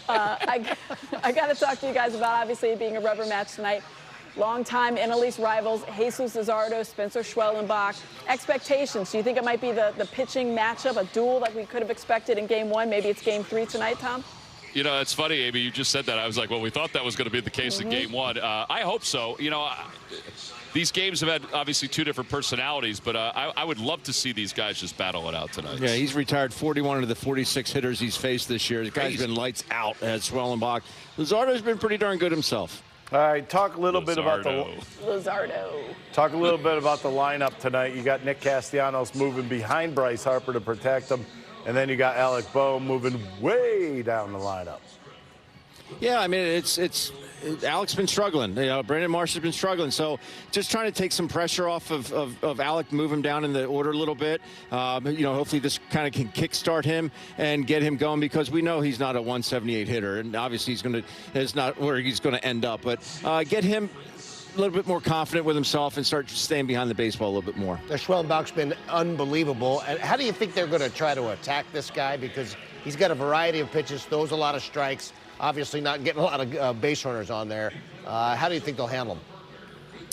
I got to talk to you guys about obviously it being a rubber match tonight. Longtime NL East rivals, Jesus Luzardo, Spencer Schwellenbach. Expectations, do you think it might be the pitching matchup, a duel like we could have expected in Game 1? Maybe it's Game 3 tonight, Tom? You know, it's funny, Amy, you just said that. I was like, well, we thought that was going to be the case in Game 1. I hope so. You know, these games have had obviously two different personalities, but I would love to see these guys just battle it out tonight. Yeah, he's retired 41 of the 46 hitters he's faced this year. The guy's been lights out at Schwellenbach. Luzardo's been pretty darn good himself. All right, talk a little bit about the Talk a little bit about the lineup tonight. You got Nick Castellanos moving behind Bryce Harper to protect him, and then you got Alec Boehm moving way down the lineup. Yeah, I mean, it's Alec's been struggling. You know, Brandon Marsh has been struggling. So just trying to take some pressure off of Alec, move him down in the order a little bit. You know, hopefully this kind of can kickstart him and get him going, because we know he's not a 178 hitter, and obviously it's not where he's going to end up. But get him a little bit more confident with himself and start staying behind the baseball a little bit more. Schwellenbach's been unbelievable. And how do you think they're going to try to attack this guy? Because he's got a variety of pitches, throws a lot of strikes. Obviously not getting a lot of base runners on there. How do you think they'll handle him?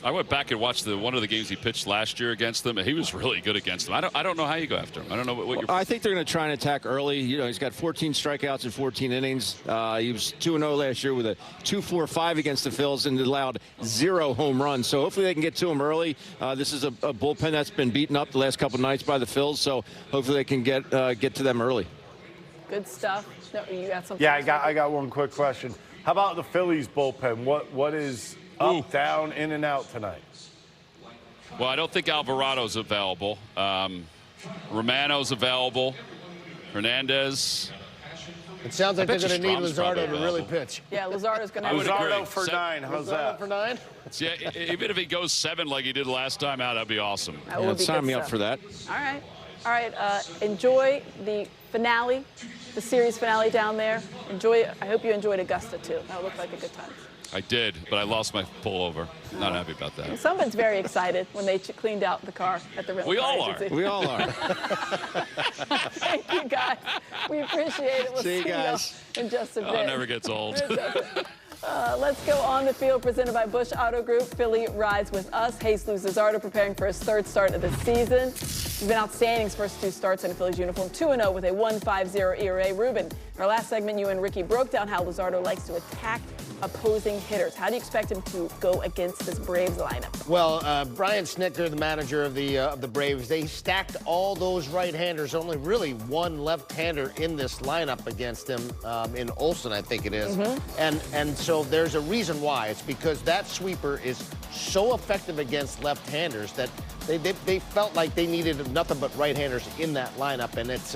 I went back and watched one of the games he pitched last year against them, and he was really good against them. I don't know how you go after him. I don't know what you're... I think they're going to try and attack early. You know, he's got 14 strikeouts in 14 innings. He was 2-0 last year with a 2.45 against the Phillies and allowed 0 home runs. So hopefully they can get to him early. This is a bullpen that's been beaten up the last couple of nights by the Phillies, so hopefully they can get to them early. Good stuff. No, you got something? Yeah, I got one quick question. How about the Phillies bullpen? What is up, down, in, and out tonight? Well, I don't think Alvarado's available. Romano's available. Hernandez. It sounds like they're going to need Luzardo to really pitch. Yeah, Luzardo's going to have Luzardo for 9. How's that? For 9? Yeah, even if he goes 7 like he did last time out, that'd be awesome. That would be sign me good up for that. All right. All right. Enjoy the finale, the series finale down there. I hope you enjoyed Augusta, too. That looked like a good time. I did, but I lost my pullover. Not happy about that. Someone's very excited when they cleaned out the car at the rental We all agency. are. We all are. Thank you, guys. We appreciate it. We'll See you guys in just a bit. It never gets old. Let's go on the field, presented by Busch Auto Group. Philly rides with us. Jesus Luzardo preparing for his 3rd start of the season. He's been outstanding his first 2 starts in a Phillies uniform, 2-0 with a 1.50 ERA. Ruben, in our last segment, you and Ricky broke down how Luzardo likes to attack opposing hitters. How do you expect him to go against this Braves lineup? Well, Brian Snitker, the manager of the Braves, they stacked all those right-handers. Only really one left-hander in this lineup against him, in Olsen, I think it is. And so there's a reason why. It's because that sweeper is so effective against left-handers that they felt like they needed nothing but right-handers in that lineup, and it's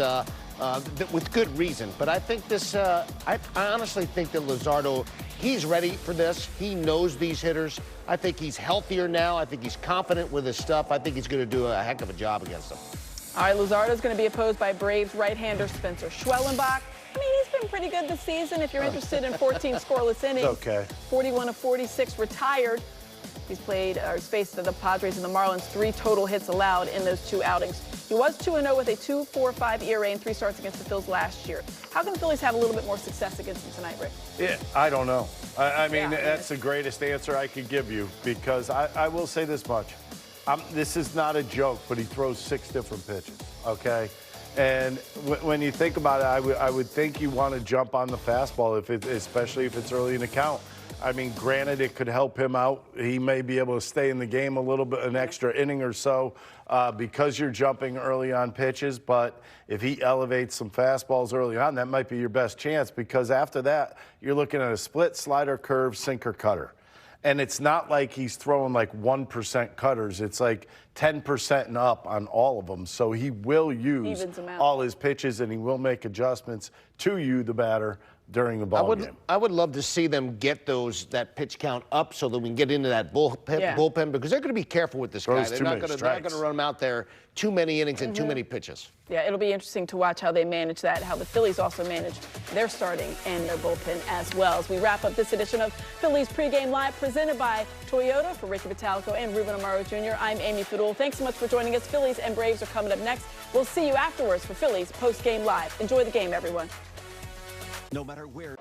with good reason. But I think this, I honestly think that Luzardo, he's ready for this. He knows these hitters. I think he's healthier now. I think he's confident with his stuff. I think he's going to do a heck of a job against them. All right, Luzardo's going to be opposed by Braves right-hander Spencer Schwellenbach. I mean, he's been pretty good this season. If you're interested in 14 scoreless innings, okay. 41 of 46 retired. He's faced the Padres and the Marlins, 3 total hits allowed in those 2 outings. He was 2-0 with a 2.45 ERA in 3 starts against the Phillies last year. How can the Phillies have a little bit more success against him tonight, Rick? Yeah, I don't know. I mean, that's the greatest answer I could give you, because I will say this much. This is not a joke, but he throws 6 different pitches, okay? And when you think about it, I would think you want to jump on the fastball, especially if it's early in the count. I mean, granted, it could help him out. He may be able to stay in the game a little bit, an extra inning or so, because you're jumping early on pitches. But if he elevates some fastballs early on, that might be your best chance, because after that, you're looking at a split, slider, curve, sinker, cutter. And it's not like he's throwing like 1% cutters. It's like 10% and up on all of them. So he will use all his pitches, and he will make adjustments to you, the batter, during the ball game. I would love to see them get that pitch count up so that we can get into that bullpen, because they're going to be careful with this guy. They're not going to run him out there too many innings and too many pitches. Yeah, it'll be interesting to watch how they manage that, how the Phillies also manage their starting and their bullpen as well. As we wrap up this edition of Phillies Pregame Live, presented by Toyota. For Ricky Vitalico and Ruben Amaro Jr., I'm Amy Fadul. Thanks so much for joining us. Phillies and Braves are coming up next. We'll see you afterwards for Phillies Postgame Live. Enjoy the game, everyone. No matter where.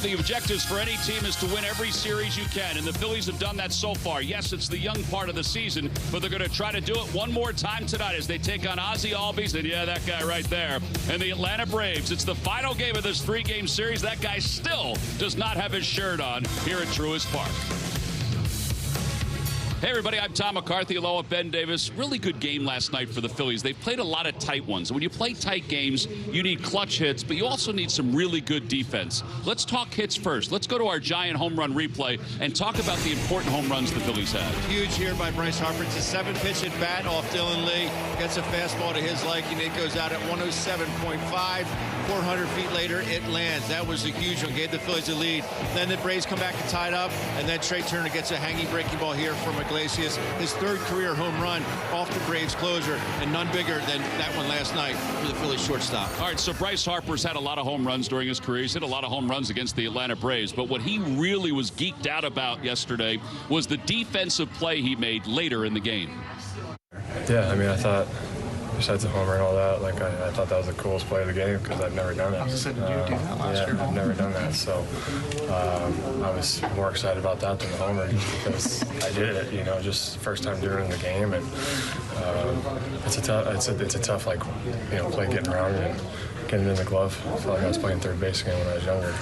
of the objectives for any team is to win every series you can, and the Phillies have done that so far. Yes, it's the young part of the season, but they're going to try to do it one more time tonight as they take on Ozzie Albies, and yeah, that guy right there, and the Atlanta Braves. It's the final game of this 3-game series. That guy still does not have his shirt on here at Truist Park. Hey, everybody, I'm Tom McCarthy along with Ben Davis. Really good game last night for the Phillies. They played a lot of tight ones. When you play tight games, you need clutch hits, but you also need some really good defense. Let's talk hits first. Let's go to our giant home run replay and talk about the important home runs the Phillies had. Huge here by Bryce Harper. It's a 7-pitch at bat off Dylan Lee. Gets a fastball to his liking. It goes out at 107.5. 400 feet later, it lands. That was a huge one. Gave the Phillies a lead. Then the Braves come back and tie it up, and then Trey Turner gets a hanging breaking ball here from Iglesias. His 3rd career home run off the Braves closer, and none bigger than that one last night for the Phillies shortstop. All right, so Bryce Harper's had a lot of home runs during his career. He's hit a lot of home runs against the Atlanta Braves, but what he really was geeked out about yesterday was the defensive play he made later in the game. Yeah, I mean, I thought, besides the homer and all that, like I thought that was the coolest play of the game because I've never done it. Did you do that last year? I've never done that, so I was more excited about that than the homer just because I did it, you know, just first time doing it in the game, and it's a tough like, you know, play getting around and getting in the glove. I felt like I was playing third base again when I was younger.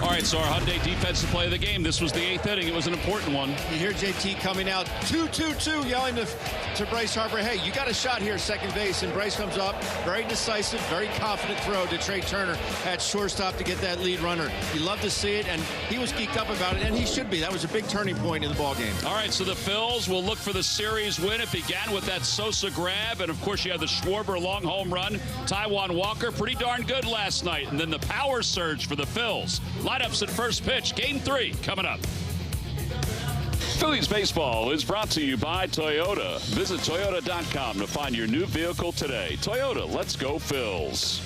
All right, so our Hyundai defensive play of the game. This was the 8th inning. It was an important one. You hear JT coming out, 2-2-2, yelling to Bryce Harper, hey, you got a shot here, second base. And Bryce comes up, very decisive, very confident throw to Trey Turner at shortstop to get that lead runner. You love to see it, and he was geeked up about it, and he should be. That was a big turning point in the ballgame. All right, so the Phils will look for the series win. It began with that Sosa grab, and of course you had the Schwarber long home run. Taijuan Walker, pretty darn good last night. And then the power surge for the Phils. Lineups at first pitch. Game 3 coming up. Phillies baseball is brought to you by Toyota. Visit Toyota.com to find your new vehicle today. Toyota, let's go Phils.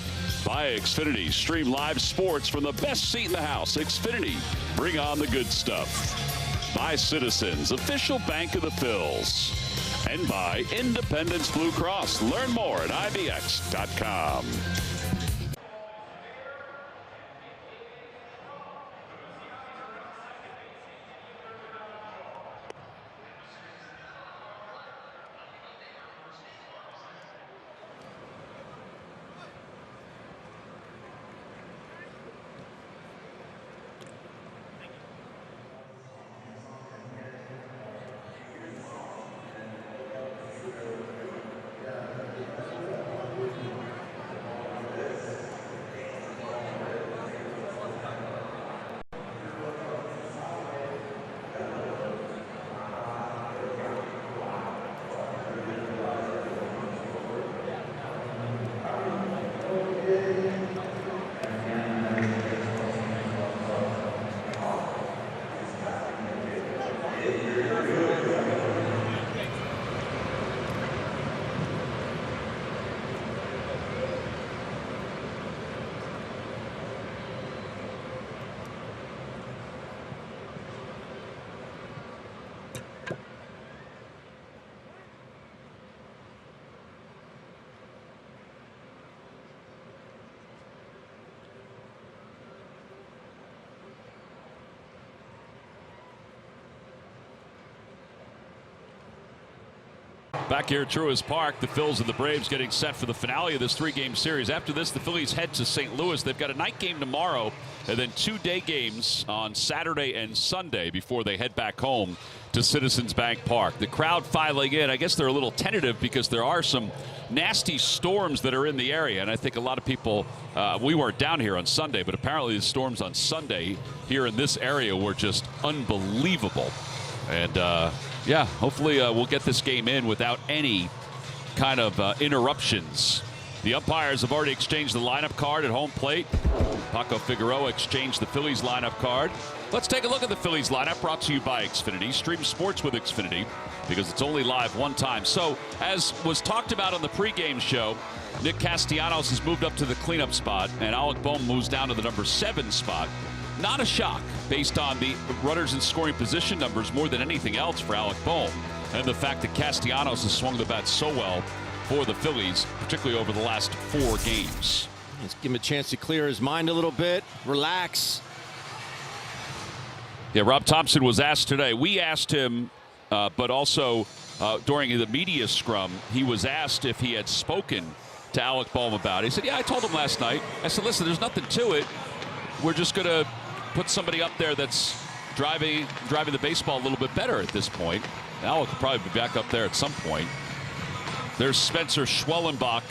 By Xfinity, stream live sports from the best seat in the house. Xfinity, bring on the good stuff. By Citizens, official bank of the Phils. And by Independence Blue Cross. Learn more at IBX.com. Back here at Truist Park, the Phils and the Braves getting set for the finale of this 3-game series. After this, the Phillies head to St. Louis. They've got a night game tomorrow and then 2 day games on Saturday and Sunday before they head back home to Citizens Bank Park. The crowd filing in. I guess they're a little tentative because there are some nasty storms that are in the area, and I think a lot of people, we weren't down here on Sunday, but apparently the storms on Sunday here in this area were just unbelievable. And yeah, hopefully we'll get this game in without any kind of interruptions. The umpires have already exchanged the lineup card at home plate. Paco Figueroa exchanged the Phillies lineup card. Let's take a look at the Phillies lineup, brought to you by Xfinity. Stream sports with Xfinity because it's only live one time. So, as was talked about on the pregame show, Nick Castellanos has moved up to the cleanup spot, and Alec Bohm moves down to the number 7 spot. Not a shock based on the runners in scoring position numbers more than anything else for Alec Bohm, and the fact that Castellanos has swung the bat so well for the Phillies, particularly over the last 4 games. Let's give him a chance to clear his mind a little bit, relax. Yeah, Rob Thompson was asked today. We asked him, but also during the media scrum, he was asked if he had spoken to Alec Boehm about it. He said, yeah, I told him last night. I said, listen, there's nothing to it. We're just going to put somebody up there that's driving the baseball a little bit better at this point. Alec will probably be back up there at some point. There's Spencer Schwellenbach,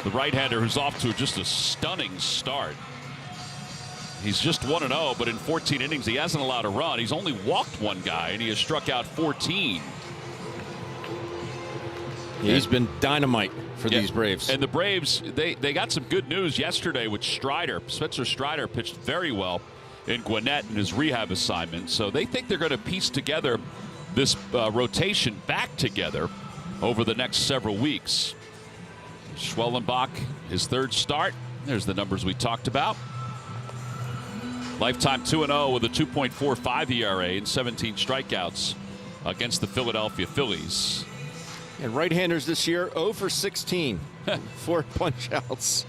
the right-hander, who's off to just a stunning start. He's just 1-0, but in 14 innings, he hasn't allowed a run. He's only walked one guy, and he has struck out 14. He's been dynamite for these Braves. And the Braves, they got some good news yesterday with Strider. Spencer Strider pitched very well in Gwinnett in his rehab assignment. So they think they're going to piece together this rotation back together over the next several weeks. Schwellenbach, his third start. There's the numbers we talked about. Lifetime 2-0 with a 2.45 ERA and 17 strikeouts against the Philadelphia Phillies. And right-handers this year, 0 for 16. 4 punch-outs.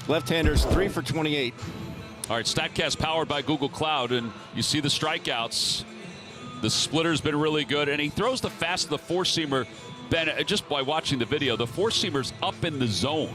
Left-handers, 3 for 28. All right, StatCast powered by Google Cloud, and you see the strikeouts. The splitter's been really good, and he throws the four-seamer. Ben, just by watching the video, the four-seamer's up in the zone.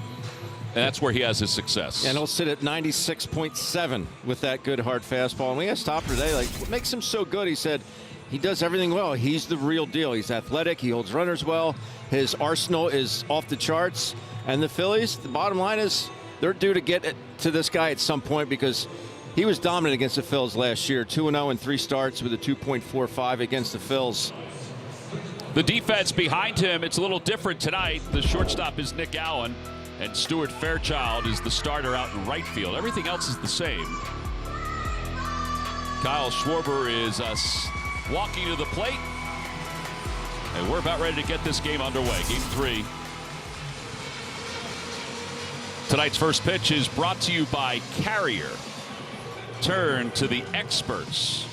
And that's where he has his success. And he'll sit at 96.7 with that good hard fastball. And we asked Topper today, like, what makes him so good? He said he does everything well. He's the real deal. He's athletic. He holds runners well. His arsenal is off the charts. And the Phillies, the bottom line is they're due to get it to this guy at some point because he was dominant against the Phils last year. 2-0 in 3 starts with a 2.45 against the Phils. The defense behind him, it's a little different tonight. The shortstop is Nick Allen. And Stuart Fairchild is the starter out in right field. Everything else is the same. Kyle Schwarber is walking to the plate. And we're about ready to get this game underway. Game 3. Tonight's first pitch is brought to you by Carrier. Turn to the experts.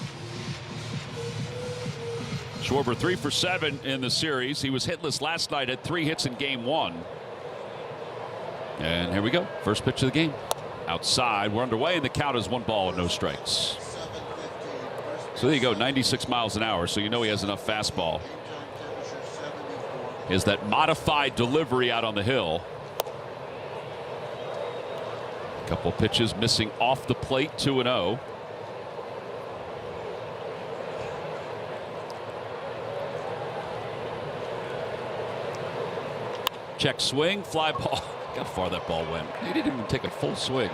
Schwarber 3 for 7 in the series. He was hitless last night, had 3 hits in game 1. And here we go. First pitch of the game. Outside. We're underway, and the count is 1 ball and no strikes. So there you go. 96 miles an hour. So you know he has enough fastball. He has that modified delivery out on the hill. A couple pitches missing off the plate. 2-0. Check swing. Fly ball. How far that ball went. He didn't even take a full swing.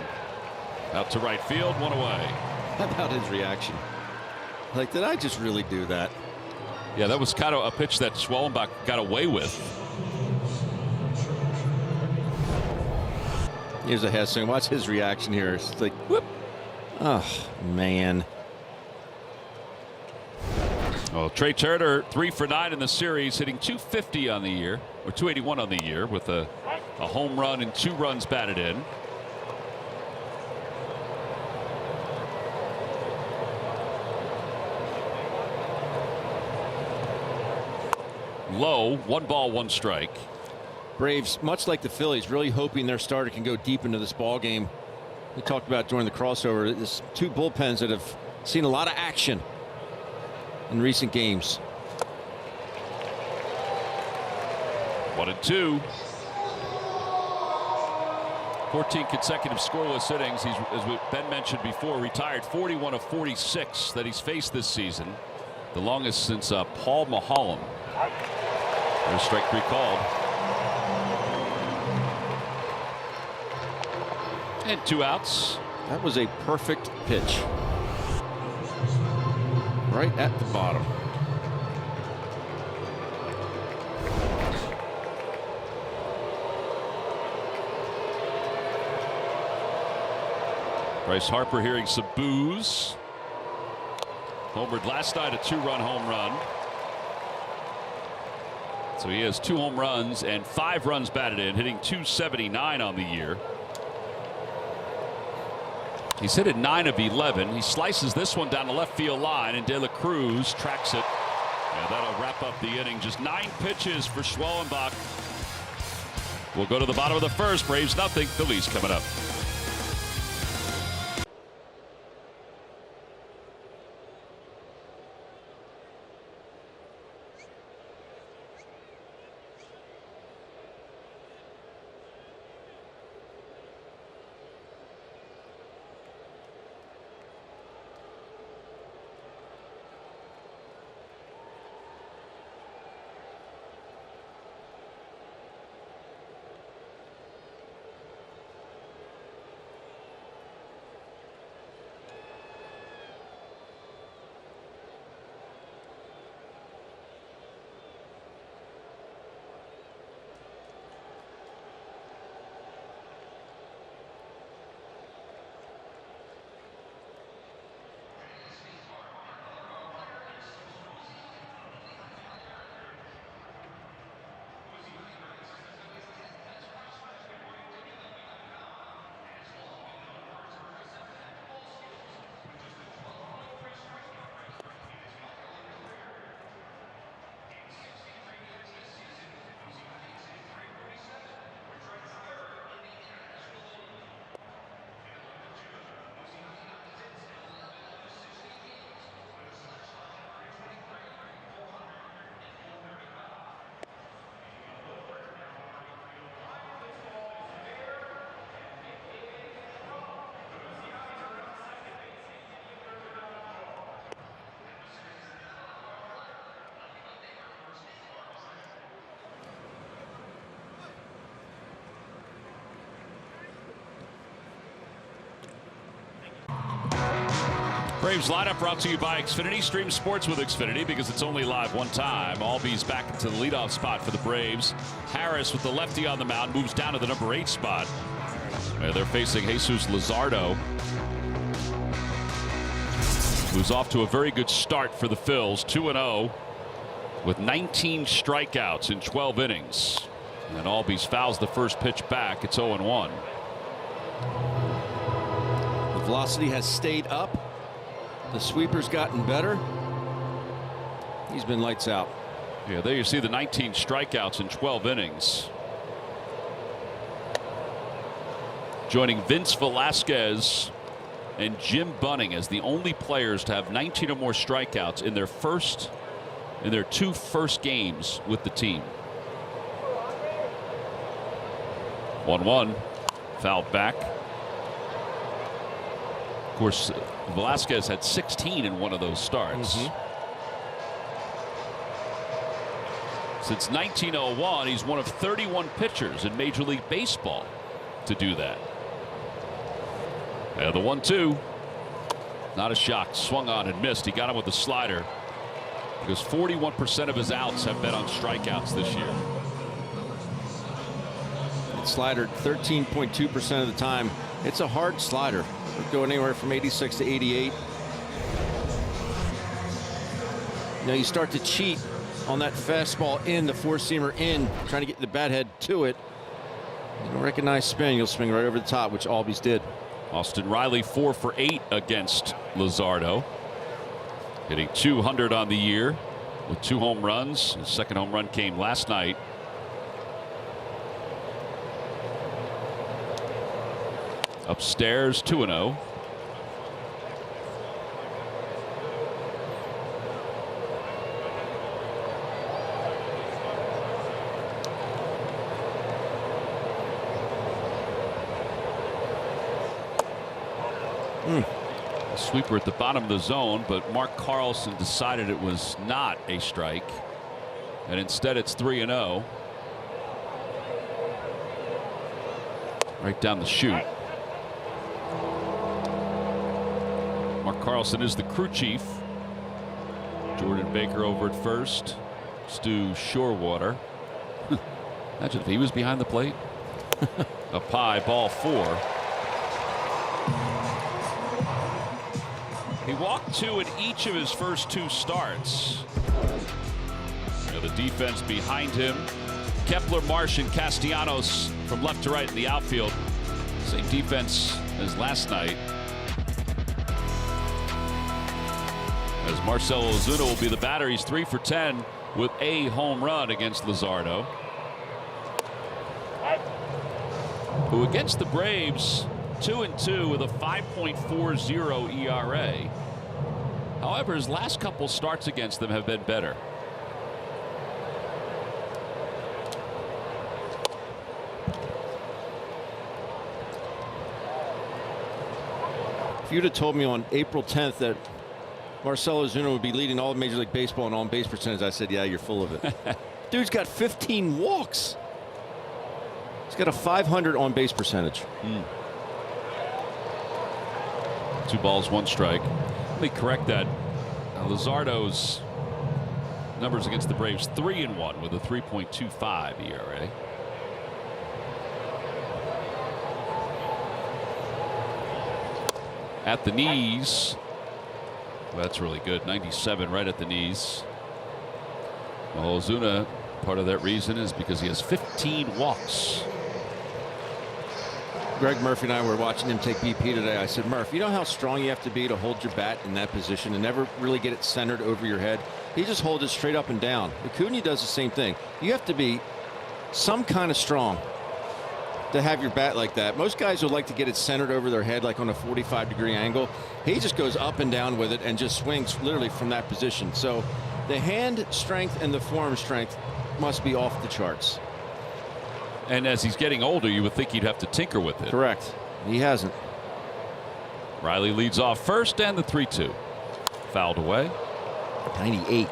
Out to right field, 1 away. How about his reaction? Like, did I just really do that? Yeah, that was kind of a pitch that Schwellenbach got away with. Here's a head swing. Watch his reaction here. It's like, whoop. Oh, man. Well, Trey Turner, 3 for 9 in the series, hitting .250 on the year, or .281 on the year, with a home run and 2 runs batted in. Low, 1 ball, 1 strike. Braves, much like the Phillies, really hoping their starter can go deep into this ball game. We talked about during the crossover. There's 2 bullpens that have seen a lot of action in recent games. 1-2. 14 consecutive scoreless innings. He's, as Ben mentioned before, retired 41 of 46 that he's faced this season. The longest since Paul Maholm. There's strike 3 called. And 2 outs. That was a perfect pitch. Right at the bottom. Bryce Harper hearing some boos. Homered last night, a 2-run home run. So he has 2 home runs and 5 runs batted in, hitting .279 on the year. He's hit at 9 of 11. He slices this one down the left field line, and De La Cruz tracks it. And that'll wrap up the inning. Just 9 pitches for Schwellenbach. We'll go to the bottom of the first. Braves nothing. Phillies coming up. Braves lineup brought to you by Xfinity. Stream sports with Xfinity because it's only live one time. Albies back into the leadoff spot for the Braves. Harris with the lefty on the mound moves down to the number 8 spot. They're facing Jesus Luzardo, who's off to a very good start for the Phils. 2-0 with 19 strikeouts in 12 innings. And Albies fouls the first pitch back. It's 0-1. The velocity has stayed up. The sweeper's gotten better. He's been lights out. Yeah, there you see the 19 strikeouts in 12 innings. Joining Vince Velasquez and Jim Bunning as the only players to have 19 or more strikeouts in their 2 first games with the team. 1-1, fouled back. Of course, Velasquez had 16 in one of those starts. Since 1901, he's one of 31 pitchers in Major League Baseball to do that. And the 1-2, not a shock, swung on and missed. He got him with the slider because 41% of his outs have been on strikeouts this year. Slider 13.2% of the time. It's a hard slider. It'll go anywhere from 86 to 88. Now you start to cheat on that fastball in, the four-seamer in, trying to get the bat head to it. You don't recognize spin, you'll swing right over the top, which Albies did. Austin Riley 4 for 8 against Luzardo, hitting 200 on the year with 2 home runs. His second home run came last night. Upstairs, 2-0. A sweeper at the bottom of the zone, but Mark Carlson decided it was not a strike, and instead it's 3-0. Right down the chute. Mark Carlson is the crew chief. Jordan Baker over at first. Stu Shorewater. Imagine if he was behind the plate. Up high, ball 4. He walked 2 in each of his first 2 starts. You know, the defense behind him. Kepler, Marsh, and Castellanos from left to right in the outfield. Same defense as last night. As Marcell Ozuna will be the batter. He's 3 for 10 with a home run against Luzardo, who against the Braves 2-2 with a 5.40 ERA. However, his last couple starts against them have been better. If you'd have told me on April 10th that Marcell Ozuna would be leading all of Major League Baseball in on-base percentage, I said, yeah, you're full of it. Dude's got 15 walks. He's got a 500 on-base percentage. 2 balls, 1 strike. Let me correct that. Luzardo's numbers against the Braves 3-1 with a 3.25 ERA. At the knees. Well, that's really good. 97 right at the knees. Well, Ozuna, part of that reason is because he has 15 walks. Greg Murphy and I were watching him take BP today. I said, Murph, you know how strong you have to be to hold your bat in that position and never really get it centered over your head? He just holds it straight up and down. Acuna does the same thing. You have to be some kind of strong to have your bat like that. Most guys would like to get it centered over their head, like on a 45-degree angle. He just goes up and down with it and just swings literally from that position. So the hand strength and the forearm strength must be off the charts. And as he's getting older, you would think he'd have to tinker with it. Correct. He hasn't. Riley leads off first, and the 3-2. Fouled away. 98.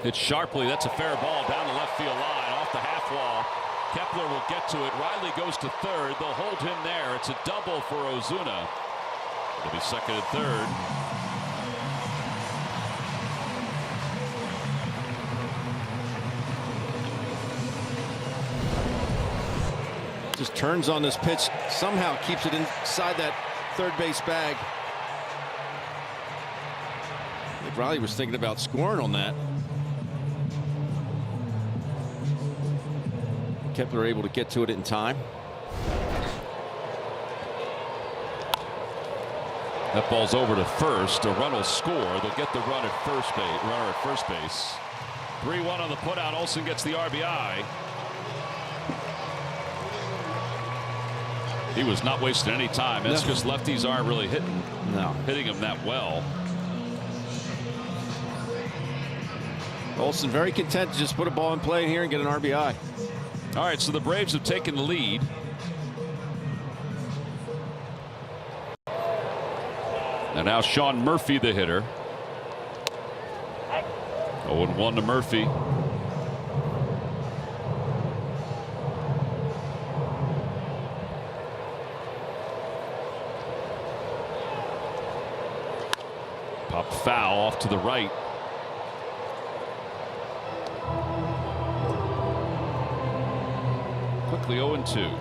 Hit sharply. That's a fair ball down the left field line off the half wall. Kepler will get to it. Riley goes to third. They'll hold him there. It's a double for Ozuna. It'll be second and third. Just turns on this pitch, somehow keeps it inside that third base bag. I think Riley was thinking about scoring on that. Kepler able to get to it in time. That ball's over to first. A run will score. They'll get the run at first base. Runner at first base. 3-1 on the putout. Olsen gets the RBI. He was not wasting any time. That's because lefties aren't really hitting him that well. Olsen very content to just put a ball in play here and get an RBI. All right, so the Braves have taken the lead. And now Sean Murphy, the hitter. 0-1 to Murphy. Pop foul off to the right. Quickly 0-2.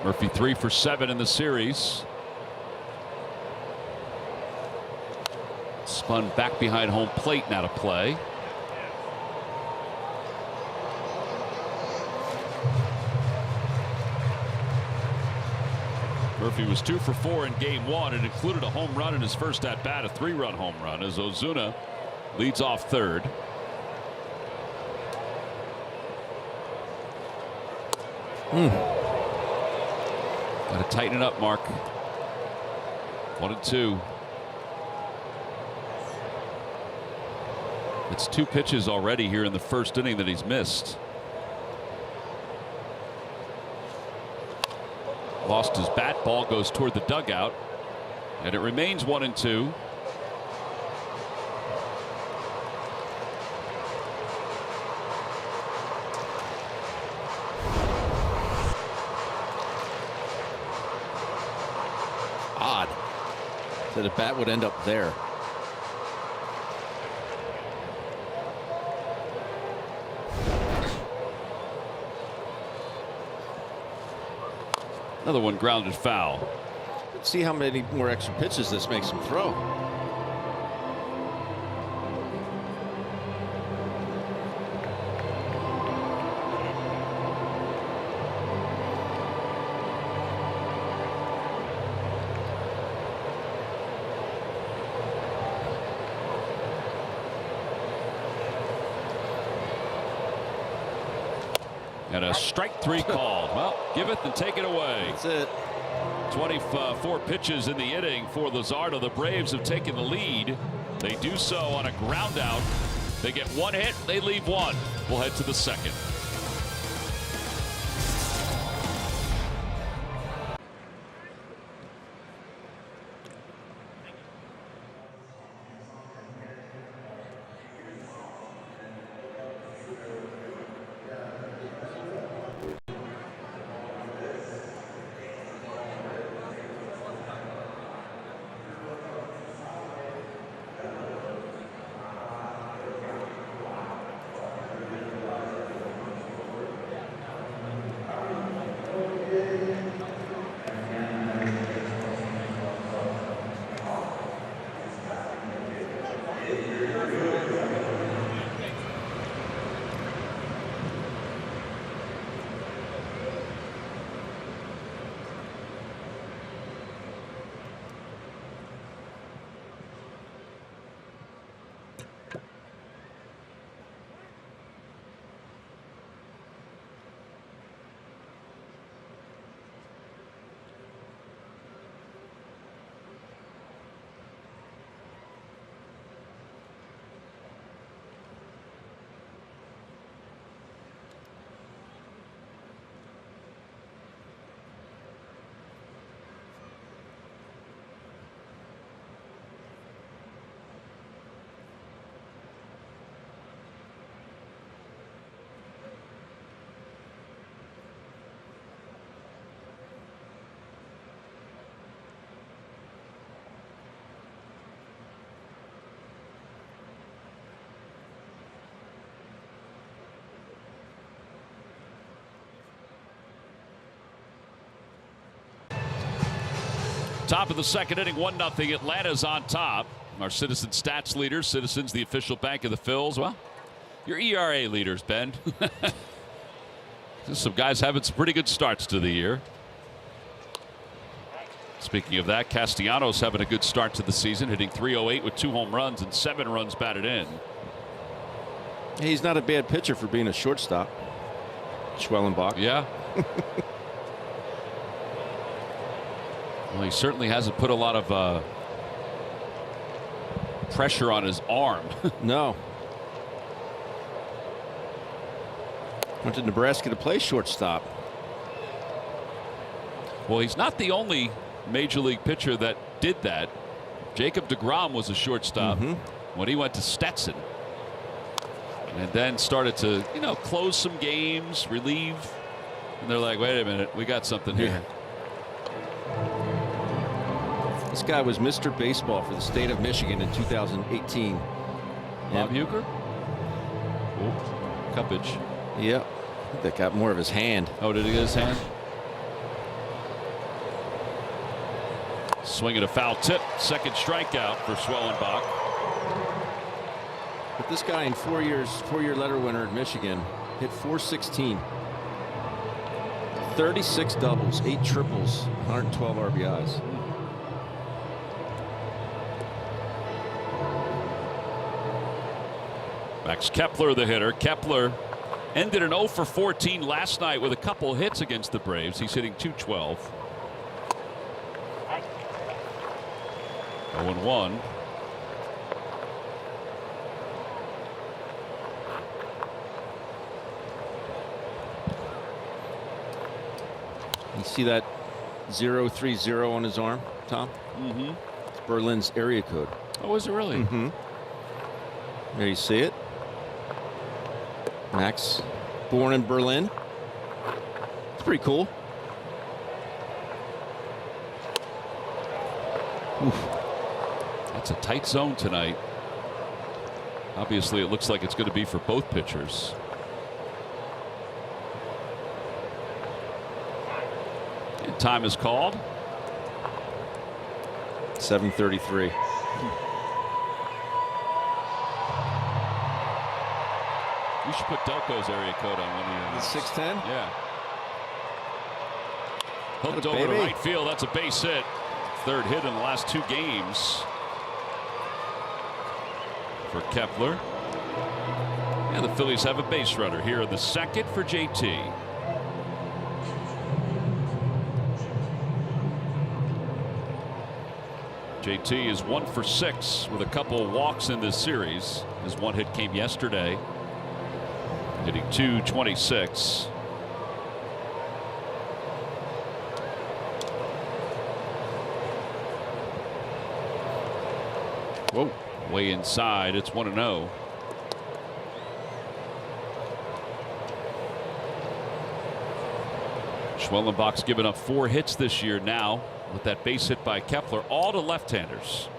Murphy 3 for 7 in the series. Spun back behind home plate, now to play. Murphy was 2 for 4 in game 1. It included a home run in his first at bat, a 3-run home run, as Ozuna leads off third. Got to tighten it up, Mark. 1-2. It's 2 pitches already here in the first inning that he's missed. Lost his bat. Ball goes toward the dugout, and it remains 1-2. Odd that a bat would end up there. Another one grounded foul. Let's see how many more extra pitches this makes him throw. And a strike 3 called. Well, give it and take it away. That's it. 24 pitches in the inning for Luzardo. The Braves have taken the lead. They do so on a ground out. They get 1 hit, they leave 1. We'll head to the second. Top of the second inning, 1-0. Atlanta's on top. Our Citizen stats leader, Citizens, the official bank of the Phils. Well, your ERA leaders, Ben. Some guys having some pretty good starts to the year. Speaking of that, Castellanos having a good start to the season, hitting .308 with 2 home runs and 7 runs batted in. He's not a bad pitcher for being a shortstop. Schwellenbach. Yeah. Well, he certainly hasn't put a lot of pressure on his arm. No. Went to Nebraska to play shortstop. Well, he's not the only major league pitcher that did that. Jacob deGrom was a shortstop when he went to Stetson. And then started to, close some games, relieve. And they're like, wait a minute, we got something here. This guy was Mr. Baseball for the state of Michigan in 2018. Bob Uecker? Cuppage. Yep. I think that got more of his hand. Oh, did he get his hand? Swinging a foul tip. Second strikeout for Schwellenbach. But this guy in 4 years, 4-year letter winner at Michigan, hit .416. 36 doubles, 8 triples, 112 RBIs. Max Kepler, the hitter. Kepler ended an 0 for 14 last night with a couple hits against the Braves. He's hitting .212. 0-1. You see that 030 on his arm, Tom? Mm-hmm. It's Berlin's area code. Oh, is it really? Mm-hmm. There you see it. Max, born in Berlin. It's pretty cool. Oof. That's a tight zone tonight. Obviously, it looks like it's going to be for both pitchers. And time is called. 7:33. We should put Delco's area code on one of these. 610? Yeah. Hooked What a over to baby. right field. That's a base hit. Third hit in the last 2 games for Kepler. And the Phillies have a base runner here in the second for JT. JT is 1 for 6 with a couple walks in this series. His one hit came yesterday, hitting .226. Whoa, way inside. It's 1-0. Schwellenbach's given up 4 hits this year now with that base hit by Kepler, all to left-handers.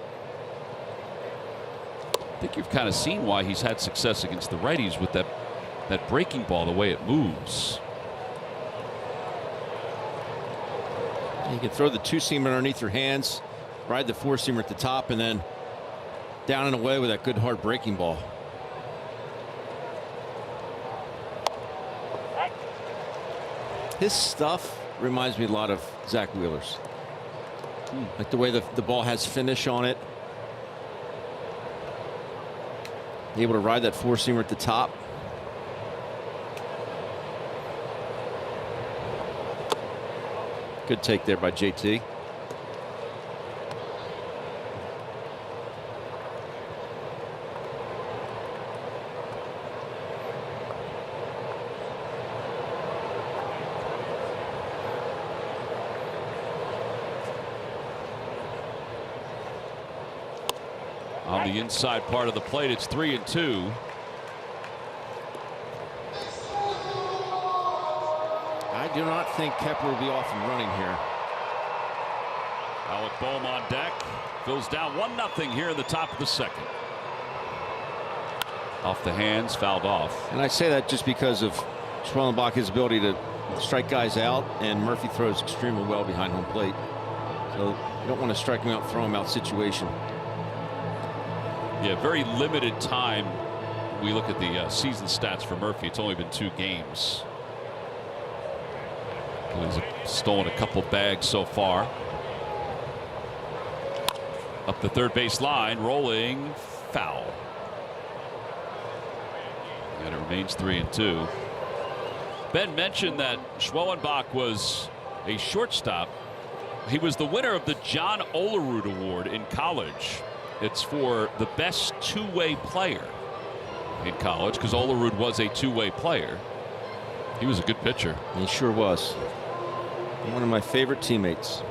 I think you've kind of seen why he's had success against the righties with that breaking ball, the way it moves. You can throw the 2-seamer underneath your hands, ride the 4-seamer at the top, and then down and away with that good hard breaking ball. His stuff reminds me a lot of Zach Wheeler's. Like the way the ball has finish on it. Able to ride that 4-seamer at the top. Good take there by JT. On the inside part of the plate, it's 3-2. I do not think Kepler will be off and running here. Alec Boehm on deck. Phil's down 1-0 here in the top of the second. Off the hands, fouled off. And I say that just because of Schwellenbach's ability to strike guys out, and Murphy throws extremely well behind home plate. So you don't want to strike him out, throw him out situation. Yeah, very limited time. We look at the season stats for Murphy. It's only been 2 games. He's stolen a couple bags so far. Up the third base line, rolling foul. And it remains 3-2. Ben mentioned that Schwellenbach was a shortstop. He was the winner of the John Olerud Award in college. It's for the best two-way player in college, because Olerud was a two-way player. He was a good pitcher. He sure was. One of my favorite teammates.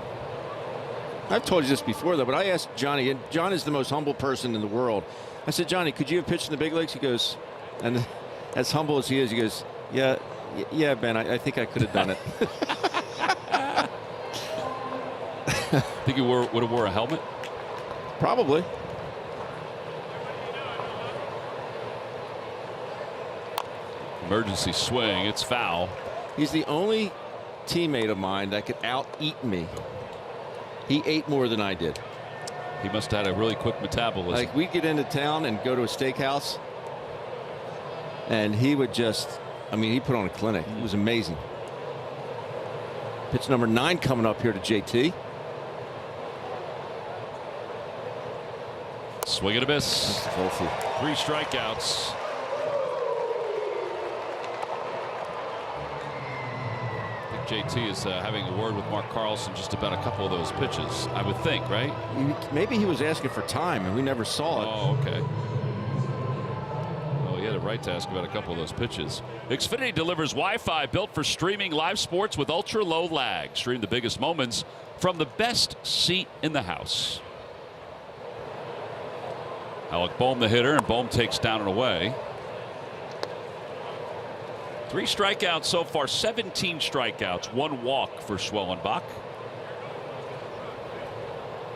I've told you this before, though, but I asked Johnny, and John is the most humble person in the world. I said, Johnny, could you have pitched in the big leagues? He goes, and as humble as he is, he goes, yeah, Ben, I think I could have done it. Think he would have wore a helmet? Probably. Emergency swing. It's foul. He's the only teammate of mine that could out-eat me. He ate more than I did. He must have had a really quick metabolism. Like, we'd get into town and go to a steakhouse, and he would just, I mean, he put on a clinic. It was amazing. Pitch number 9 coming up here to JT. Swing and a miss. That's filthy. 3 strikeouts. I think JT is having a word with Mark Carlson just about a couple of those pitches, I would think, right? Maybe he was asking for time, and we never saw it. Oh, okay. Well, he had a right to ask about a couple of those pitches. Xfinity delivers Wi-Fi built for streaming live sports with ultra-low lag. Stream the biggest moments from the best seat in the house. Alec Bohm, the hitter, and Bohm takes down and away. 3 strikeouts so far, 17 strikeouts, 1 walk for Schwellenbach.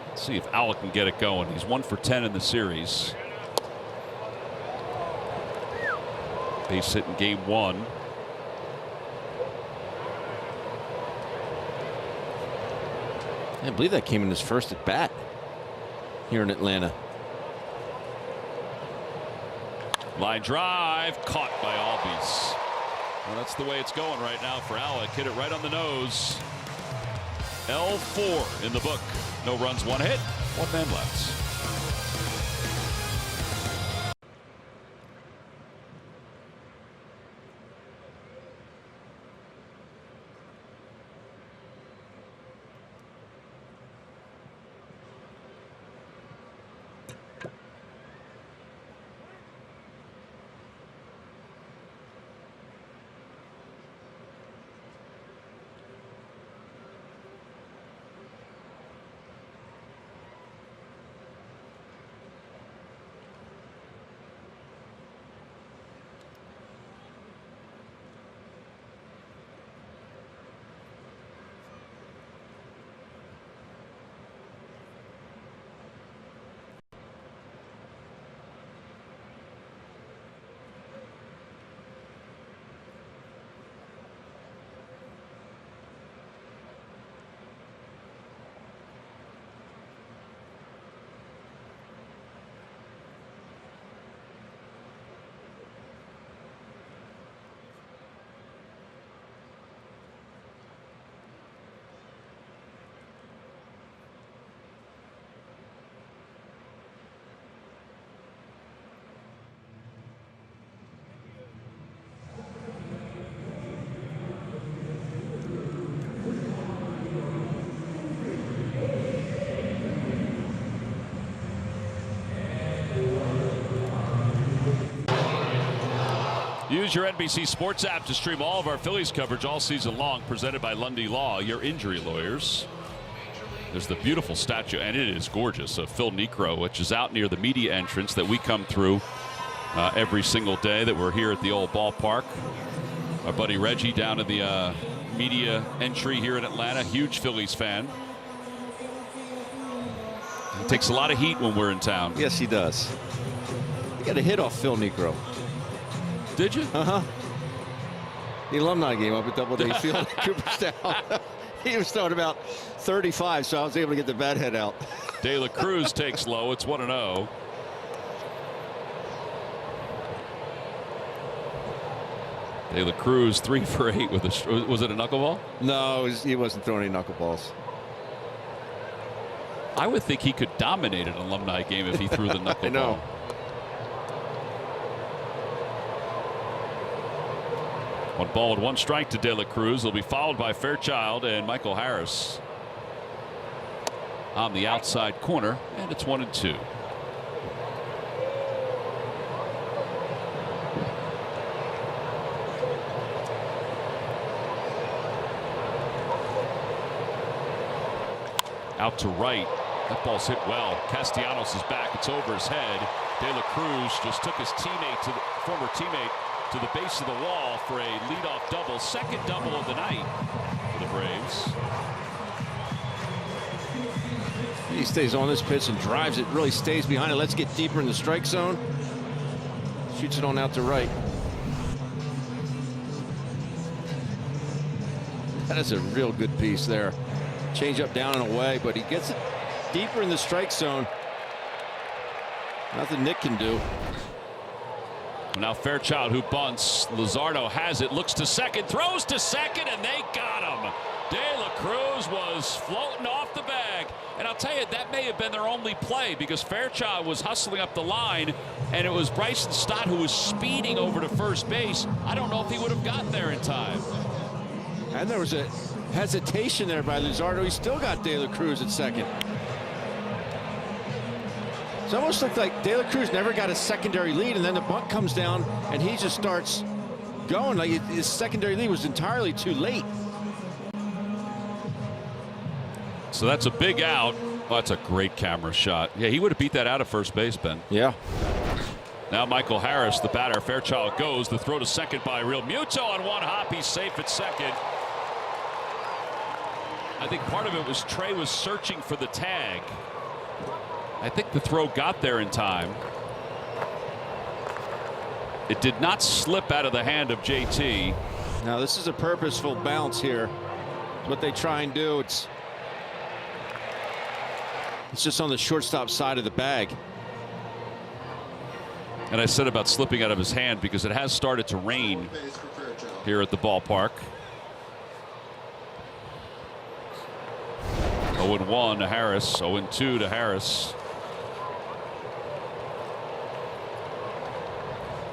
Let's see if Alec can get it going. He's 1 for 10 in the series. Base hit in game 1. I believe that came in his first at bat here in Atlanta. Line drive, caught by Albies. Well, that's the way it's going right now for Alec. Hit it right on the nose. L4 in the book. No runs, 1 hit, 1 man left. Use your NBC Sports app to stream all of our Phillies coverage all season long, presented by Lundy Law, your injury lawyers. There's the beautiful statue, and it is gorgeous, of Phil Niekro, which is out near the media entrance that we come through every single day that we're here at the old ballpark. Our buddy Reggie down in the media entry here in Atlanta, huge Phillies fan. He takes a lot of heat when we're in town. Yes, he does. He got a hit off Phil Niekro. Did you? Uh-huh. The alumni game up at Doubleday Field in Cooperstown. He was throwing about 35, so I was able to get the bat head out. De La Cruz takes low. It's 1-0. De La Cruz 3 for 8 with a. Was it a knuckleball? No, he wasn't throwing any knuckleballs. I would think he could dominate an alumni game if he threw the knuckleball. I know. One ball and 1 strike to De La Cruz. He'll be fouled by Fairchild and Michael Harris on the outside corner, and it's 1-2. Out to right. That ball's hit well. Castellanos is back. It's over his head. De La Cruz just took his former teammate to the base of the wall for a leadoff double. Second double of the night for the Braves. He stays on this pitch and drives it. Really stays behind it. Let's get deeper in the strike zone. Shoots it on out to right. That is a real good piece there. Change up down and away, but he gets it deeper in the strike zone. Nothing Nick can do. Now Fairchild, who bunts. Luzardo has it, looks to second, throws to second, and they got him. De La Cruz was floating off the bag. And I'll tell you, that may have been their only play because Fairchild was hustling up the line, and it was Bryson Stott who was speeding over to first base. I don't know if he would have gotten there in time. And there was a hesitation there by Luzardo. He still got De La Cruz at second. It almost looked like De La Cruz never got a secondary lead, and then the bunt comes down, and he just starts going. Like his secondary lead was entirely too late. So that's a big out. Oh, that's a great camera shot. Yeah, he would have beat that out at first base, Ben. Yeah. Now Michael Harris, the batter. Fairchild goes. The throw to second by Real Muto on one hop. He's safe at second. I think part of it was Trey was searching for the tag. I think the throw got there in time. It did not slip out of the hand of JT. Now this is a purposeful bounce here. It's what they try and do. It's just on the shortstop side of the bag. And I said about slipping out of his hand because it has started to rain here at the ballpark. 0-1 to Harris. 0-2 to Harris.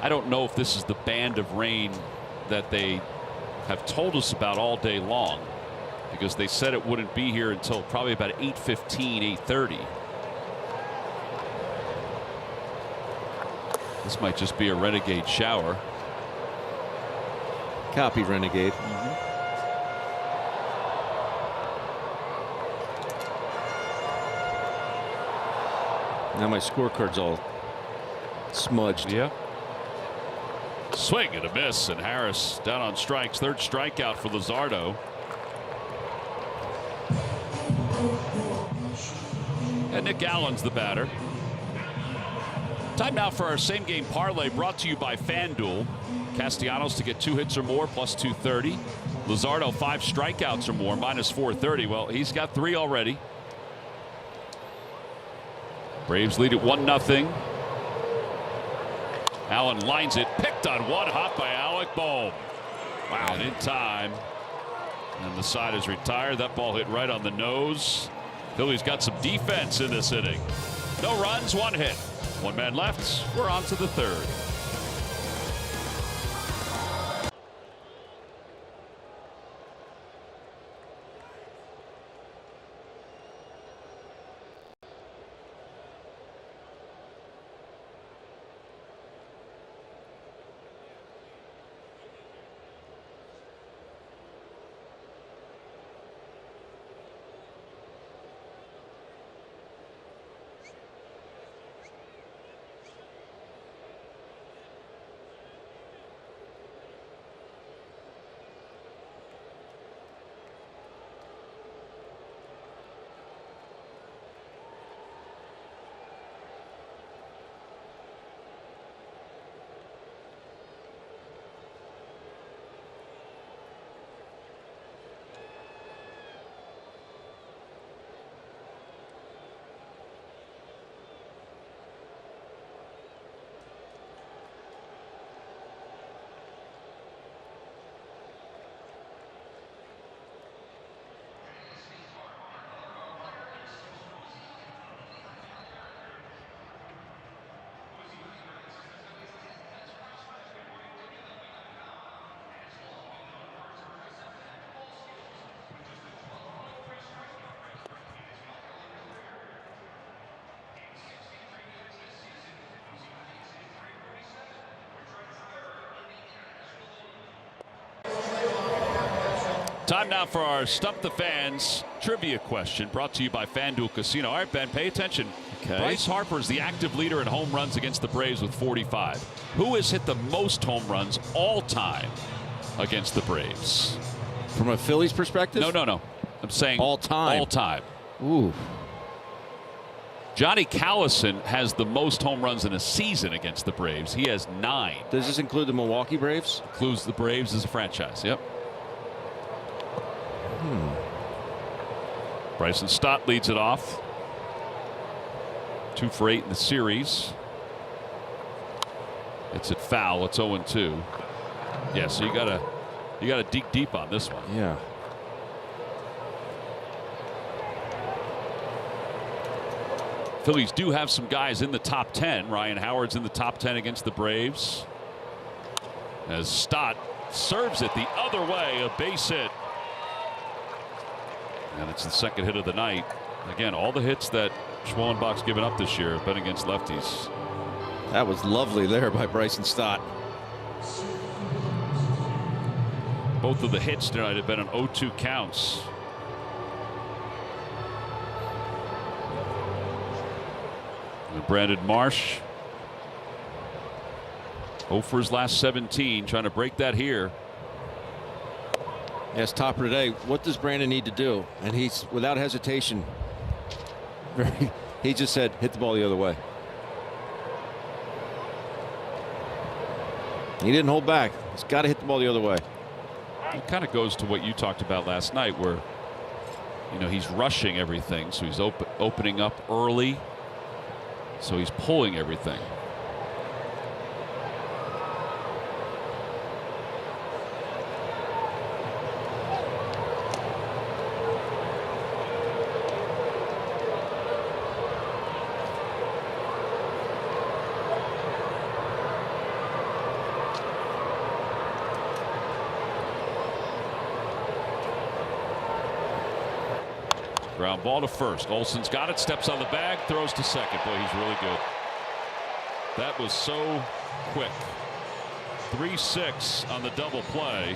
I don't know if this is the band of rain that they have told us about all day long, because they said it wouldn't be here until probably about 8:15, 8:30. This might just be a renegade shower. Copy, Renegade. Now my scorecard's all smudged. Yeah. Swing and a miss, and Harris down on strikes. Third strikeout for Luzardo. And Nick Allen's the batter. Time now for our same game parlay, brought to you by FanDuel. Castellanos to get 2 hits or more, plus 230. Luzardo 5 strikeouts or more, minus 430. Well, he's got 3 already. Braves lead at 1-0. Allen lines it, picked on one hop by Alec Bohm. Wow, and in time. And the side is retired. That ball hit right on the nose. Phillies got some defense in this inning. No runs, 1 hit. 1 man left. We're on to the 3rd. Time now for our Stump the Fans trivia question, brought to you by FanDuel Casino. All right, Ben, pay attention. Okay. Bryce Harper is the active leader in home runs against the Braves with 45. Who has hit the most home runs all time against the Braves? From a Phillies perspective? No. I'm saying all time. All time. Ooh. Johnny Callison has the most home runs in a season against the Braves. He has 9. Does this include the Milwaukee Braves? Includes the Braves as a franchise. Yep. Bryson Stott leads it off. 2 for 8 in the series. It's at foul. It's 0-2. Yeah, so you gotta dig deep on this one. Yeah. Phillies do have some guys in the top 10. Ryan Howard's in the top 10 against the Braves. As Stott serves it the other way, a base hit. And it's the second hit of the night. Again, all the hits that Schwellenbach's given up this year have been against lefties. That was lovely there by Bryson Stott. Both of the hits tonight have been on 0-2 counts. And Brandon Marsh 0 for his last 17, trying to break that here. Yes, top of the day. What does Brandon need to do? And he's without hesitation. He just said, hit the ball the other way. He didn't hold back. He's got to hit the ball the other way. It kind of goes to what you talked about last night, where he's rushing everything, so he's opening up early, so he's pulling everything. Ground ball to first. Olson's got it, steps on the bag, throws to second. Boy, he's really good. That was so quick. 3-6 on the double play.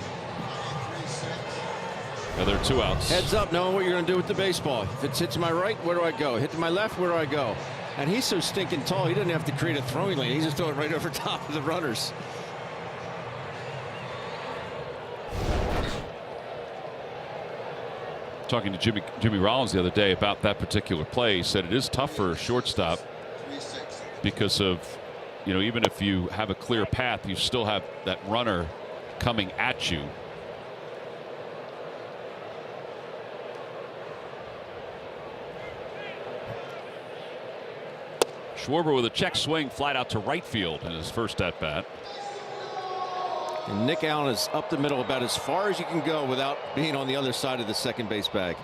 Now there are 2 outs. Heads up, knowing what you're going to do with the baseball. If it hits my right, where do I go? Hit to my left, where do I go? And he's so stinking tall, he doesn't have to create a throwing lane. He just throw it right over top of the runners. Talking to Jimmy Rollins the other day about that particular play, he said it is tough for a shortstop because of, even if you have a clear path, you still have that runner coming at you. Schwarber with a check swing, flat out to right field in his first at bat. And Nick Allen is up the middle about as far as you can go without being on the other side of the second base bag.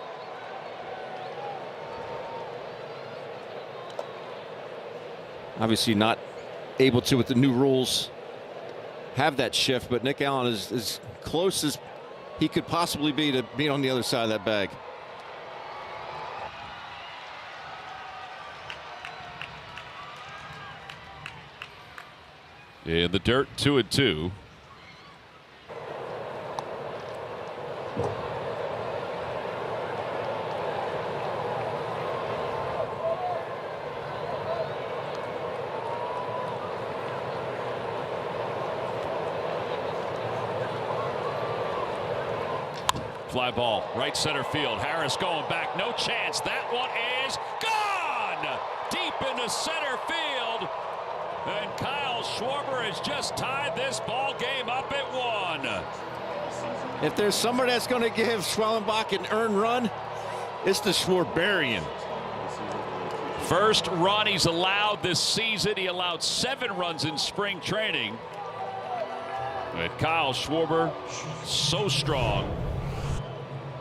Obviously not able to, with the new rules, have that shift, but Nick Allen is as close as he could possibly be to being on the other side of that bag. In the dirt, 2-2. Fly ball, right center field. Harris going back, no chance. That one is gone! Deep into center field. And Kyle Schwarber has just tied this ball game up at 1. If there's somebody that's going to give Schwellenbach an earned run, it's the Schwarberian. First run he's allowed this season. He allowed 7 runs in spring training. But Kyle Schwarber, so strong.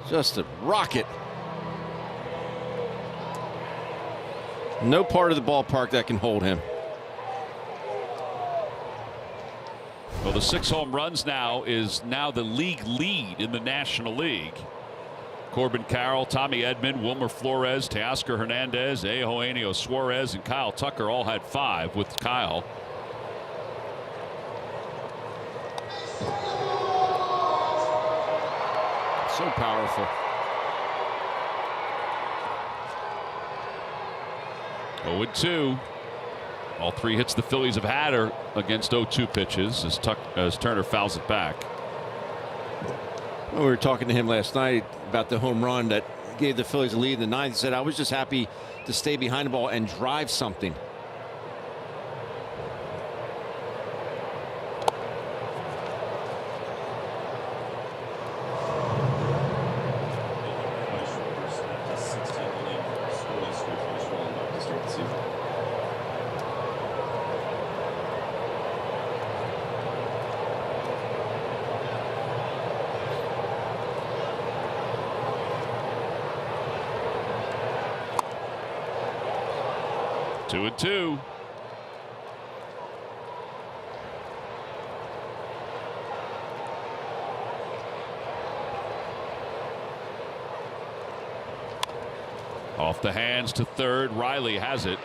Just a rocket. No part of the ballpark that can hold him. Well, the 6 home runs now is the league lead in the National League. Corbin Carroll, Tommy Edman, Wilmer Flores, Teoscar Hernandez, Eugenio Suarez, and Kyle Tucker all had 5 with Kyle. So powerful. Oh, 0-2. All 3 hits the Phillies have had are against 0-2 pitches as Turner fouls it back. Well, we were talking to him last night about the home run that gave the Phillies a lead in the 9th. He said, I was just happy to stay behind the ball and drive something. Two and two. Off the hands to third. Riley has it.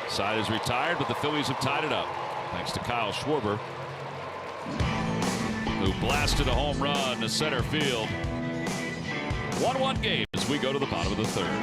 Side is retired, but the Phillies have tied it up thanks to Kyle Schwarber, who blasted a home run to center field. 1-1 game as we go to the bottom of the third.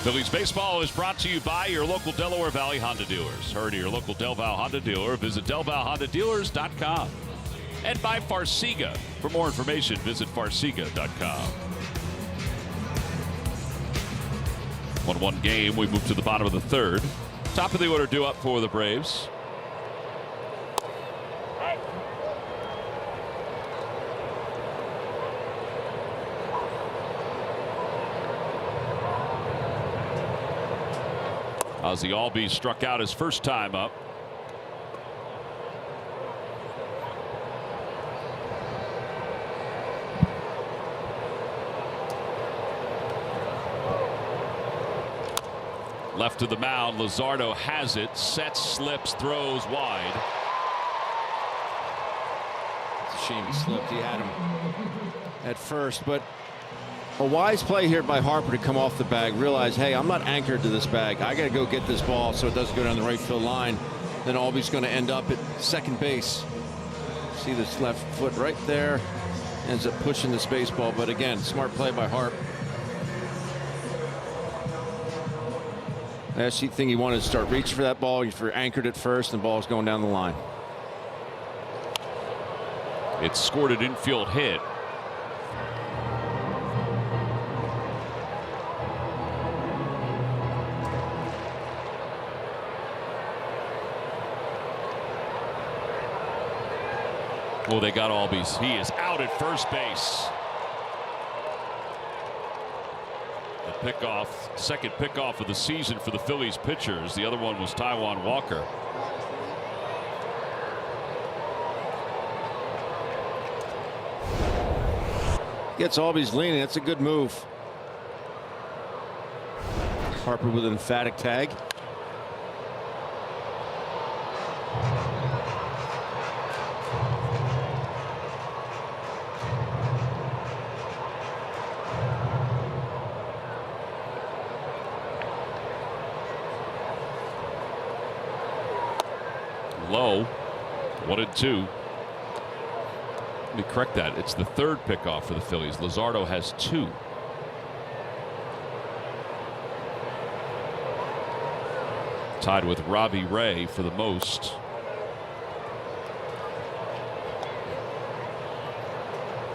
Phillies baseball is brought to you by your local Delaware Valley Honda dealers. Hurry to your local Del Val Honda dealer. Visit DelValHondaDealers.com. And by Farsiga. For more information, visit Farsiga.com. 1-1 game. We move to the bottom of the third. Top of the order due up for the Braves. Ozzie Albies struck out his first time up. Left to the mound, Luzardo has it, sets, slips, throws wide. It's a shame he slipped. He had him at first, but a wise play here by Harper to come off the bag, realize, hey, I'm not anchored to this bag. I got to go get this ball so it doesn't go down the right field line. Then Albies going to end up at second base. See this left foot right there. Ends up pushing this baseball, but again, smart play by Harp. Last thing he wanted to start reaching for that ball. He anchored it first, and the ball's going down the line. It's scored an infield hit. Oh, they got Albies. He is out at first base. The pickoff, second pickoff of the season for the Phillies pitchers. The other one was Taijuan Walker. Gets Albies leaning. That's a good move. Harper with an emphatic tag. 1-2. Let me correct that. It's the third pickoff for the Phillies. Luzardo has 2. Tied with Robbie Ray for the most.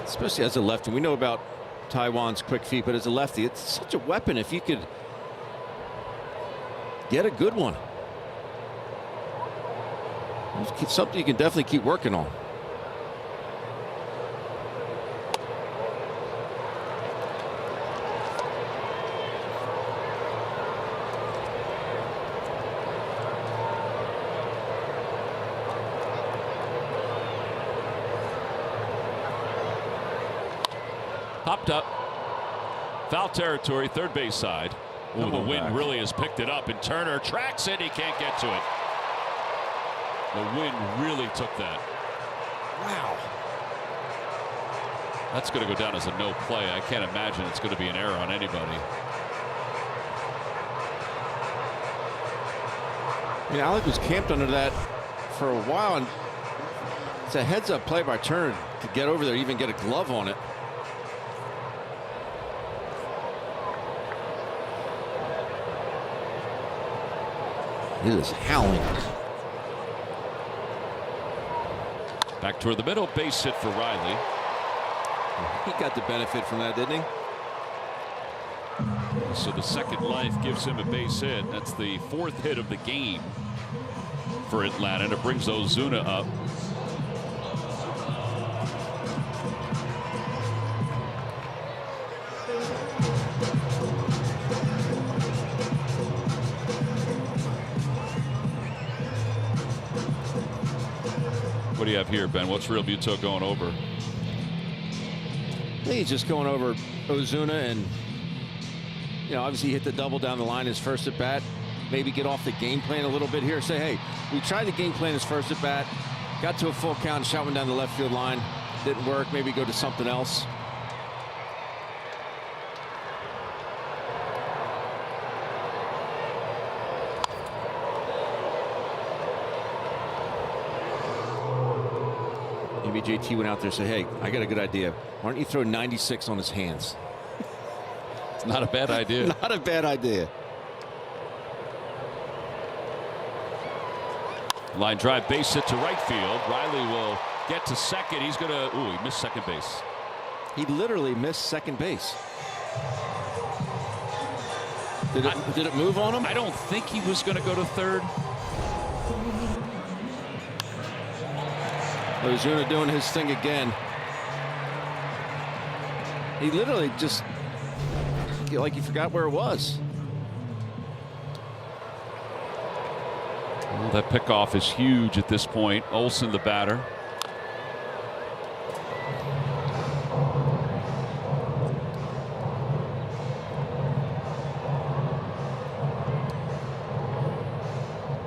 Especially as a lefty. We know about Taiwan's quick feet, but as a lefty, it's such a weapon if you could get a good one. It's something you can definitely keep working on. Popped up. Foul territory, third base side. Oh, the wind really has picked it up, and Turner tracks it. He can't get to it. The wind really took that. Wow. That's going to go down as a no play. I can't imagine it's going to be an error on anybody. I mean, Alec was camped under that for a while, and it's a heads-up play by Turner to get over there, even get a glove on it. He is howling. Back toward the middle, base hit for Riley. He got the benefit from that, didn't he? So the second life gives him a base hit. That's the 4th hit of the game for Atlanta. And it brings Ozuna up. What do you have here, Ben? What's Real Muto going over? I think he's just going over Ozuna, and obviously he hit the double down the line his first at bat. Maybe get off the game plan a little bit here. Say, hey, we tried the game plan his first at bat, got to a full count, shot one down the left field line, didn't work. Maybe go to something else. Maybe JT went out there and said, hey, I got a good idea. Why don't you throw 96 on his hands? It's not a bad idea. Not a bad idea. Line drive, base hit to right field. Riley will get to second. He's going to, he missed second base. He literally missed second base. Did it move on him? I don't think he was going to go to third. Ozuna doing his thing again. He literally just, like he forgot where it was. Well, that pickoff is huge at this point. Olsen, the batter.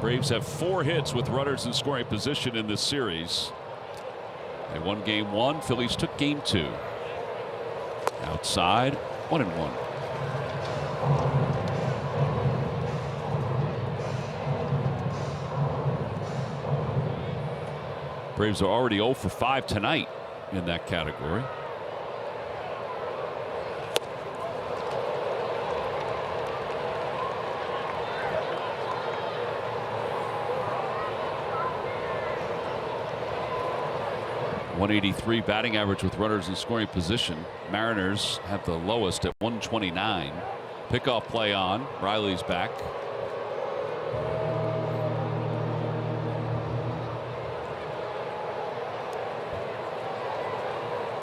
Braves have 4 hits with runners in scoring position in this series. They won game 1. Phillies took game 2. Outside, 1-1. Braves are already 0 for 5 tonight in that category. .183 batting average with runners in scoring position. Mariners have the lowest at 129. Pickoff play on. Riley's back.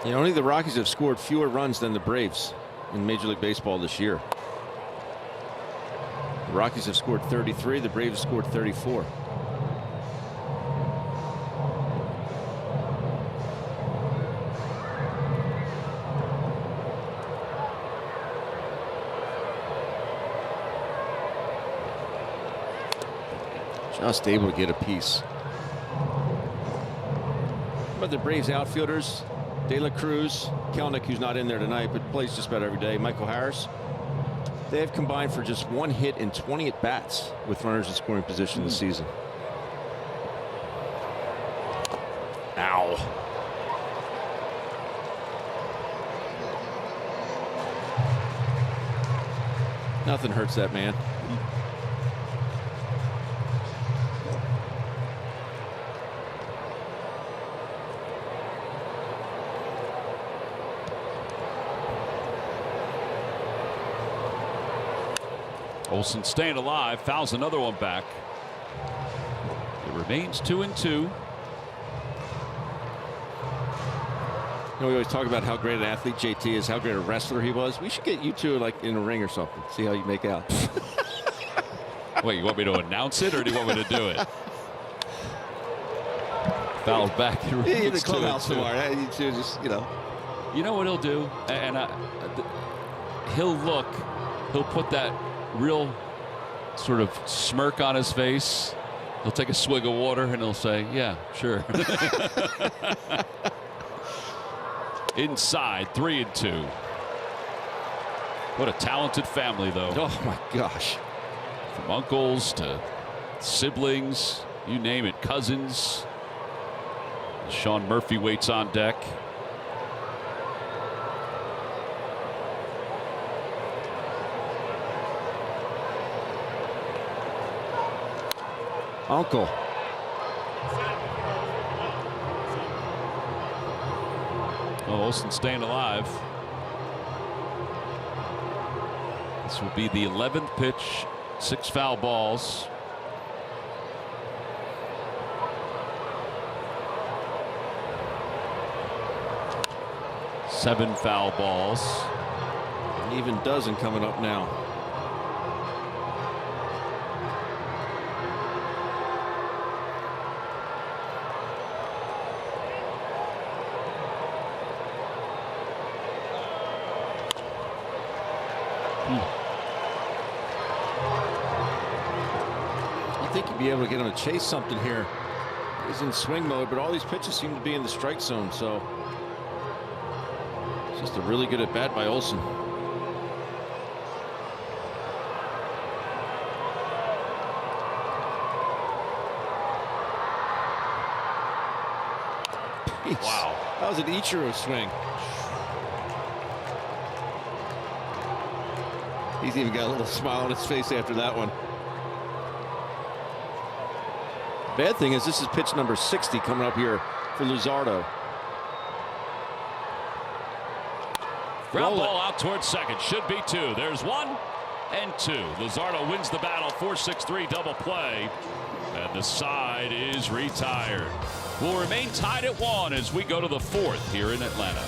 Only the Rockies have scored fewer runs than the Braves in Major League Baseball this year. The Rockies have scored 33. The Braves have scored 34. Just able to get a piece. But the Braves outfielders, De La Cruz, Kelnick, who's not in there tonight but plays just about every day, Michael Harris, they have combined for just 1 hit in 20 at-bats with runners in scoring position this season. Wow. Nothing hurts that man. Olsen staying alive, fouls another one back. It remains 2-2. You know, we always talk about how great an athlete JT is, how great a wrestler he was. We should get you two like in a ring or something. See how you make out. Wait, you want me to announce it or do you want me to do it? Fouls back. In the clubhouse tomorrow. You two just, you know. You know what he'll do? And he'll look. He'll put that real sort of smirk on his face. He'll take a swig of water and he'll say, yeah, sure. Inside, 3-2. What a talented family, though. Oh, my gosh. From uncles to siblings, you name it, cousins. Sean Murphy waits on deck. Uncle. Oh, Olsen staying alive. This will be the 11th pitch, 6 foul balls. Seven foul balls. An even dozen coming up now. I think you'd be able to get him to chase something here. He's in swing mode, but all these pitches seem to be in the strike zone, so it's just a really good at bat by Olsen. Wow, that was an Ichiro swing. He's even got a little smile on his face after that one. Bad thing is this is pitch number 60 coming up here for Luzardo. Ground ball out towards second. Should be 2. There's 1 and 2. Luzardo wins the battle. 4-6-3 double play. And the side is retired. We'll remain tied at 1 as we go to the 4th here in Atlanta.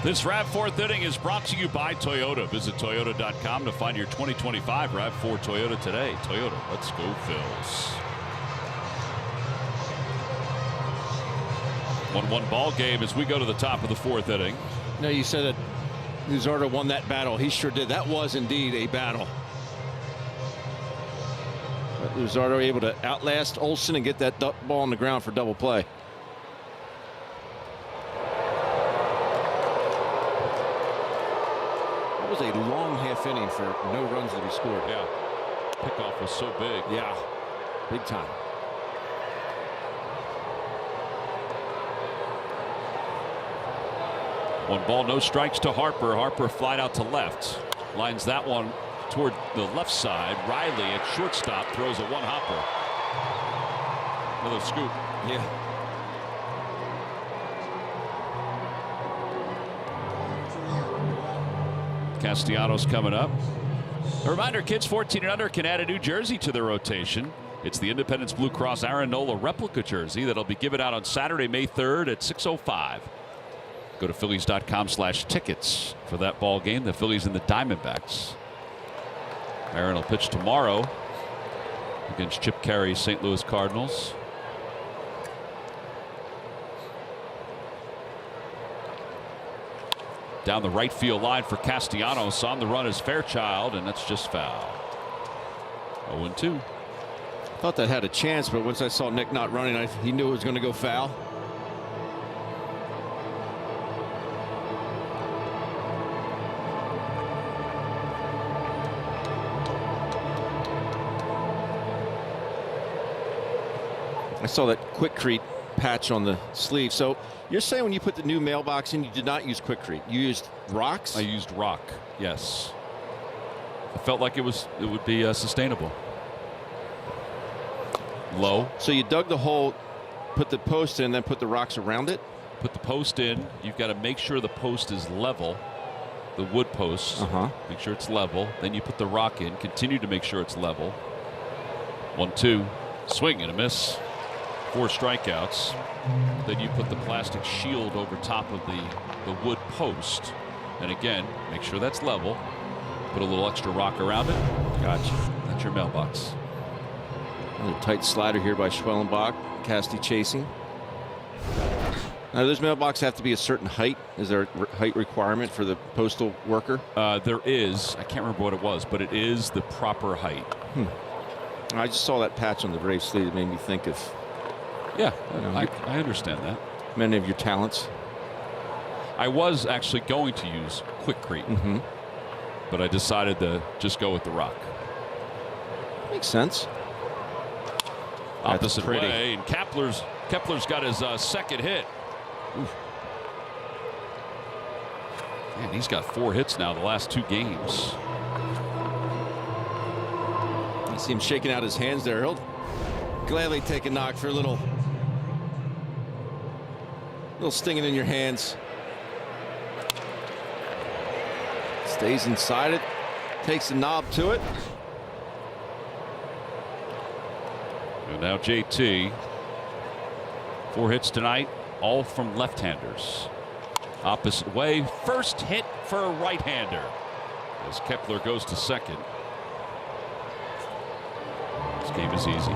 This RAV4th inning is brought to you by Toyota. Visit Toyota.com to find your 2025 RAV4 Toyota today. Toyota, let's go Phils. 1-1 ball game as we go to the top of the 4th inning. No, you said that Luzardo won that battle. He sure did. That was indeed a battle. But Luzardo able to outlast Olson and get that ball on the ground for double play. That was a long half inning for no runs to be scored. Yeah. Pickoff was so big. Yeah, big time. One ball, no strikes to Harper. Harper flied out to left. Lines that one toward the left side. Riley at shortstop throws a one-hopper. Another scoop. Yeah. Castellanos coming up. A reminder, kids 14 and under can add a new jersey to their rotation. It's the Independence Blue Cross Aaron Nola replica jersey that'll be given out on Saturday, May 3rd at 6:05. Go to Phillies.com/tickets for that ball game. The Phillies and the Diamondbacks. Aaron will pitch tomorrow against Chip Carey's St. Louis Cardinals. Down the right field line for Castellanos. On the run is Fairchild, and that's just foul. 0-2. Thought that had a chance, but once I saw Nick not running, he knew it was going to go foul. I saw that Quikrete patch on the sleeve. So you're saying when you put the new mailbox in, you did not use Quikrete, you used rocks? I used rock, yes. I felt like it would be sustainable. Low. So you dug the hole, put the post in, then put the rocks around it? Put the post in. You've got to make sure the post is level. The wood post. Make sure it's level. Then you put the rock in. Continue to make sure it's level. 1-2. Swing and a miss. 4 strikeouts. Then you put the plastic shield over top of the wood post. And again, make sure that's level. Put a little extra rock around it. Gotcha. That's your mailbox. Another tight slider here by Schwellenbach. Casty chasing. Now, those mailboxes have to be a certain height. Is there a height requirement for the postal worker? There is. I can't remember what it was, but it is the proper height. I just saw that patch on the Braves sleeve. It made me think of I understand that. Many of your talents. I was actually going to use Quikrete, but I decided to just go with the rock. Makes sense. Opposite way, and Kepler's got his second hit. Oof. Man, he's got 4 hits now the last 2 games. You see him shaking out his hands there. He'll gladly take a knock for a little stinging in your hands. Stays inside it, takes the knob to it. And now JT. 4 hits tonight, all from left-handers. Opposite way, first hit for a right-hander as Kepler goes to second. This game is easy.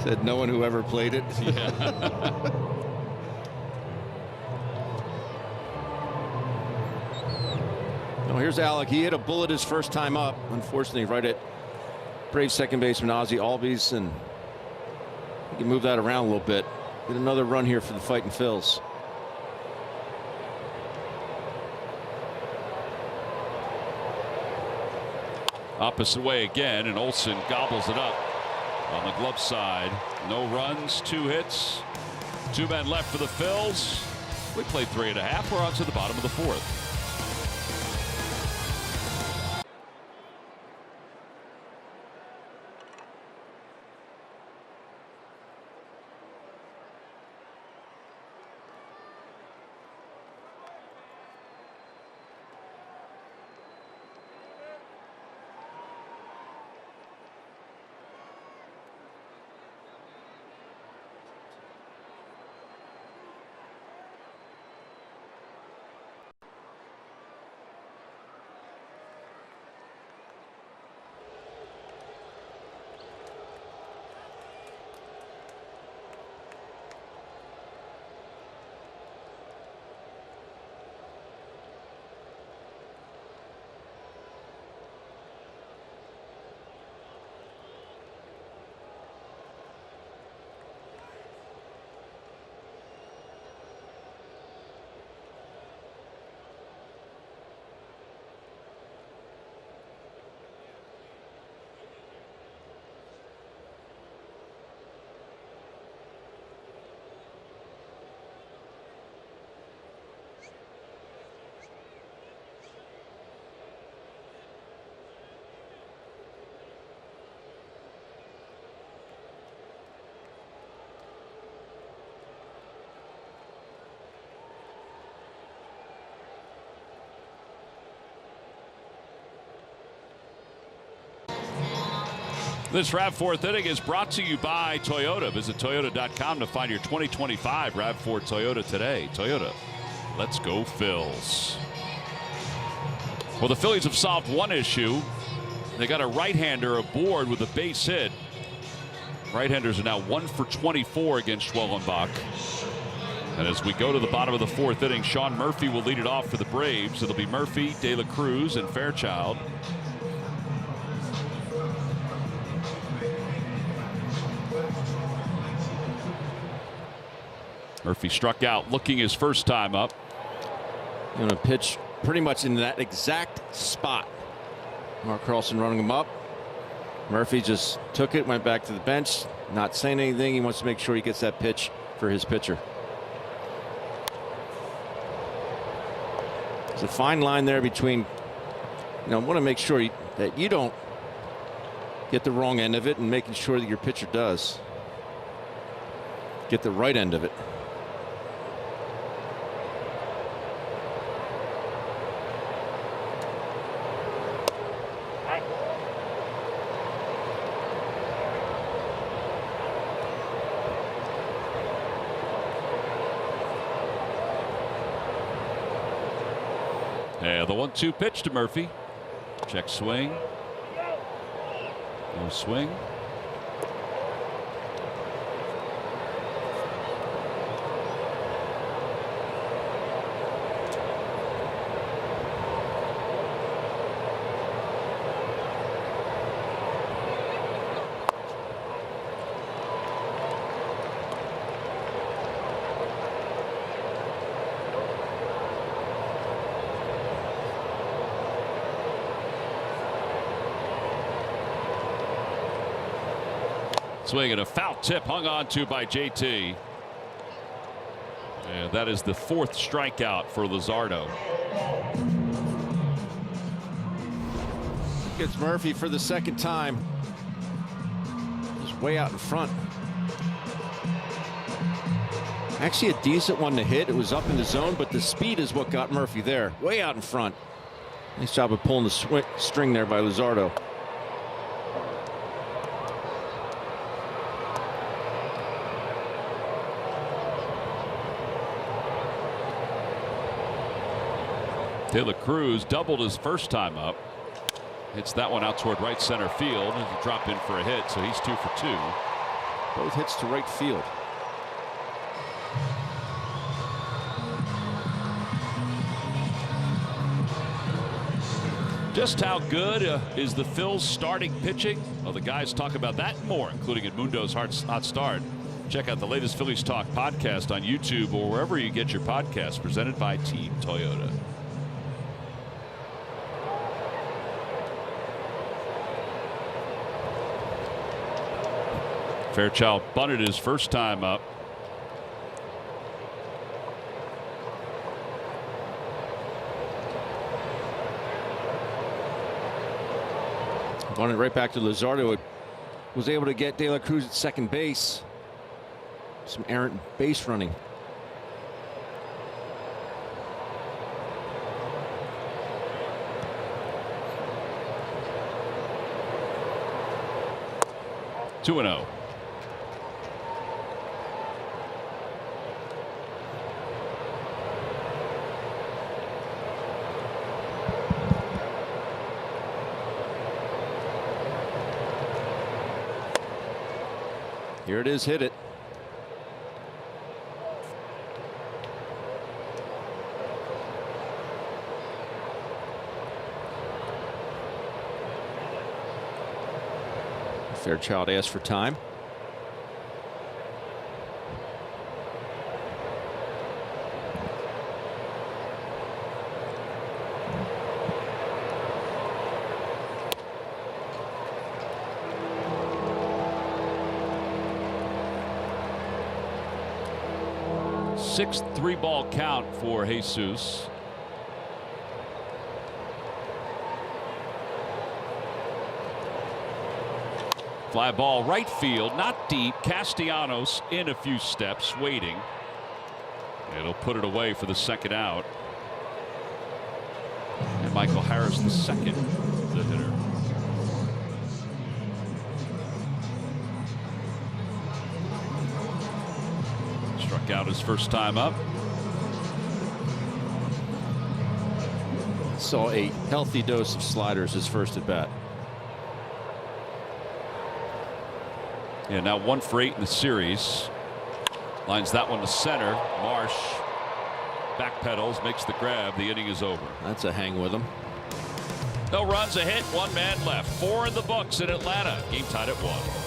Said no one who ever played it. Yeah. No, here's Alec. He hit a bullet his first time up. Unfortunately, right at Braves second baseman Ozzie Albies, and he can move that around a little bit. Get another run here for the Fightin' Phils. Opposite way again, and Olson gobbles it up on the glove side. No runs, 2 hits, 2 men left for the Phils. We played 3.5. We're on to the bottom of the 4th. This RAV4 inning is brought to you by Toyota. Visit Toyota.com to find your 2025 RAV4 Toyota today. Toyota, let's go Phils. Well, the Phillies have solved one issue. They got a right-hander aboard with a base hit. Right-handers are now 1 for 24 against Schwellenbach. And as we go to the bottom of the 4th inning, Sean Murphy will lead it off for the Braves. It'll be Murphy, De La Cruz, and Fairchild. Murphy struck out, looking his first time up. Going to pitch pretty much in that exact spot. Mark Carlson running him up. Murphy just took it, went back to the bench, not saying anything. He wants to make sure he gets that pitch for his pitcher. There's a fine line there between, want to make sure that you don't get the wrong end of it and making sure that your pitcher does get the right end of it. Yeah, the 1-2 pitch to Murphy. Check swing. No swing. Swing and a foul tip hung on to by JT. And that is the 4th strikeout for Luzardo. Gets Murphy for the 2nd time. Just way out in front. Actually a decent one to hit. It was up in the zone, but the speed is what got Murphy there. Way out in front. Nice job of pulling the string there by Luzardo. De La Cruz doubled his first time up. Hits that one out toward right center field. And a drop in for a hit, so he's 2 for 2. Both hits to right field. Just how good is the Phils starting pitching? Well, the guys talk about that and more, including at Mundo's Hot Start. Check out the latest Phillies Talk podcast on YouTube or wherever you get your podcasts, presented by Team Toyota. Fairchild bunted his first time up. Bunted right back to Luzardo. Was able to get De La Cruz at second base. Some errant base running. Two and 0. Here it is, hit it. Fairchild asked for time. Sixth 3-ball count for Jesus. Fly ball right field, not deep. Castellanos in a few steps, waiting. It'll put it away for the 2nd out. And Michael Harris, the 2nd, the hitter. strikeout his first time up. Saw a healthy dose of sliders his first at bat. Yeah, now 1 for 8 in the series. Lines that one to center. Marsh backpedals, makes the grab. The inning is over. That's a hang with him. No runs, a hit, 1 man left. 4 in the books in Atlanta. Game tied at 1.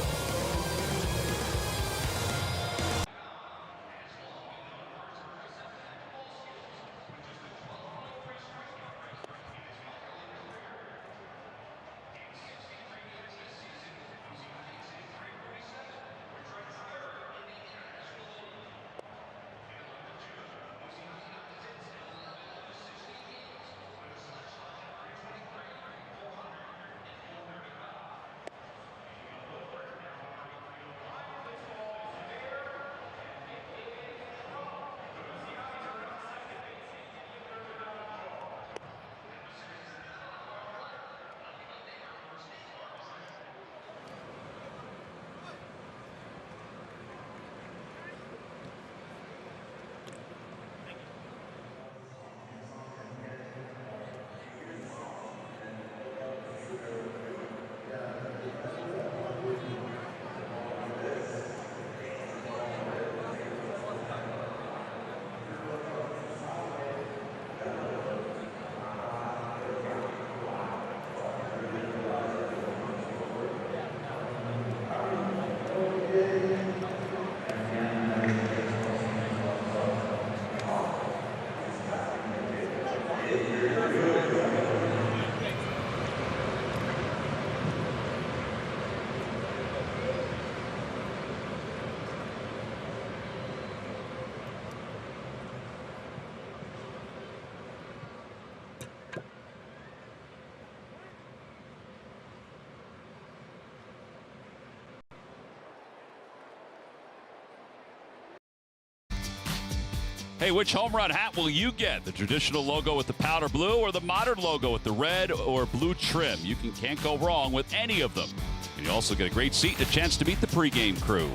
Hey, which home run hat will you get? The traditional logo with the powder blue or the modern logo with the red or blue trim? You can't go wrong with any of them. And you also get a great seat and a chance to meet the pregame crew.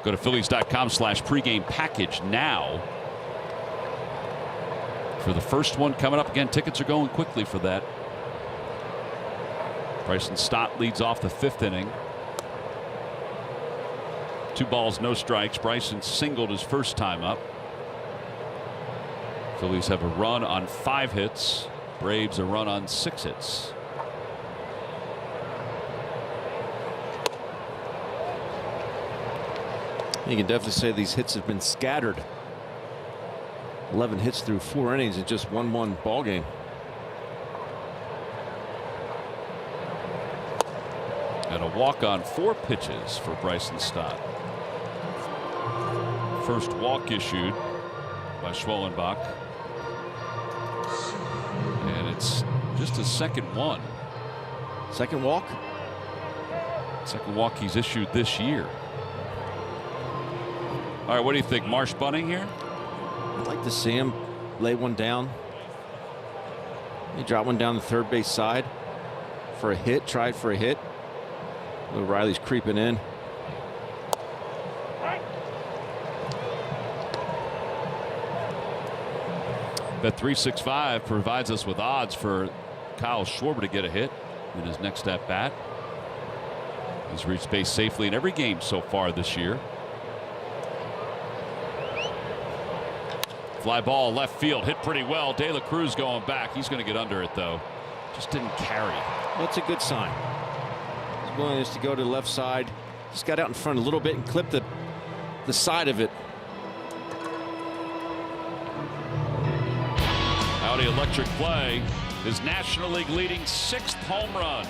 Go to Phillies.com/pregame package now. For the first one coming up, again, tickets are going quickly for that. Bryson Stott leads off the 5th inning. 2 balls, no strikes. Bryson singled his first time up. Phillies have a run on 5 hits. Braves a run on 6 hits. You can definitely say these hits have been scattered. 11 hits through 4 innings in just 1-1 ball game. And a walk on 4 pitches for Bryson Stott. First walk issued by Schwellenbach. And it's just his second one. Second walk? Second walk he's issued this year. All right, what do you think? Marsh bunting here? I'd like to see him lay one down. He dropped one down the third base side for a hit, tried for a hit. Riley's creeping in. Bet365 provides us with odds for Kyle Schwarber to get a hit in his next at bat. He's reached base safely in every game so far this year. Fly ball left field, hit pretty well. De La Cruz going back. He's going to get under it though. Just didn't carry. That's a good sign. His willingness to go to the left side. Just got out in front a little bit and clipped the side of it. Howdy electric play. His National League leading 6th home run.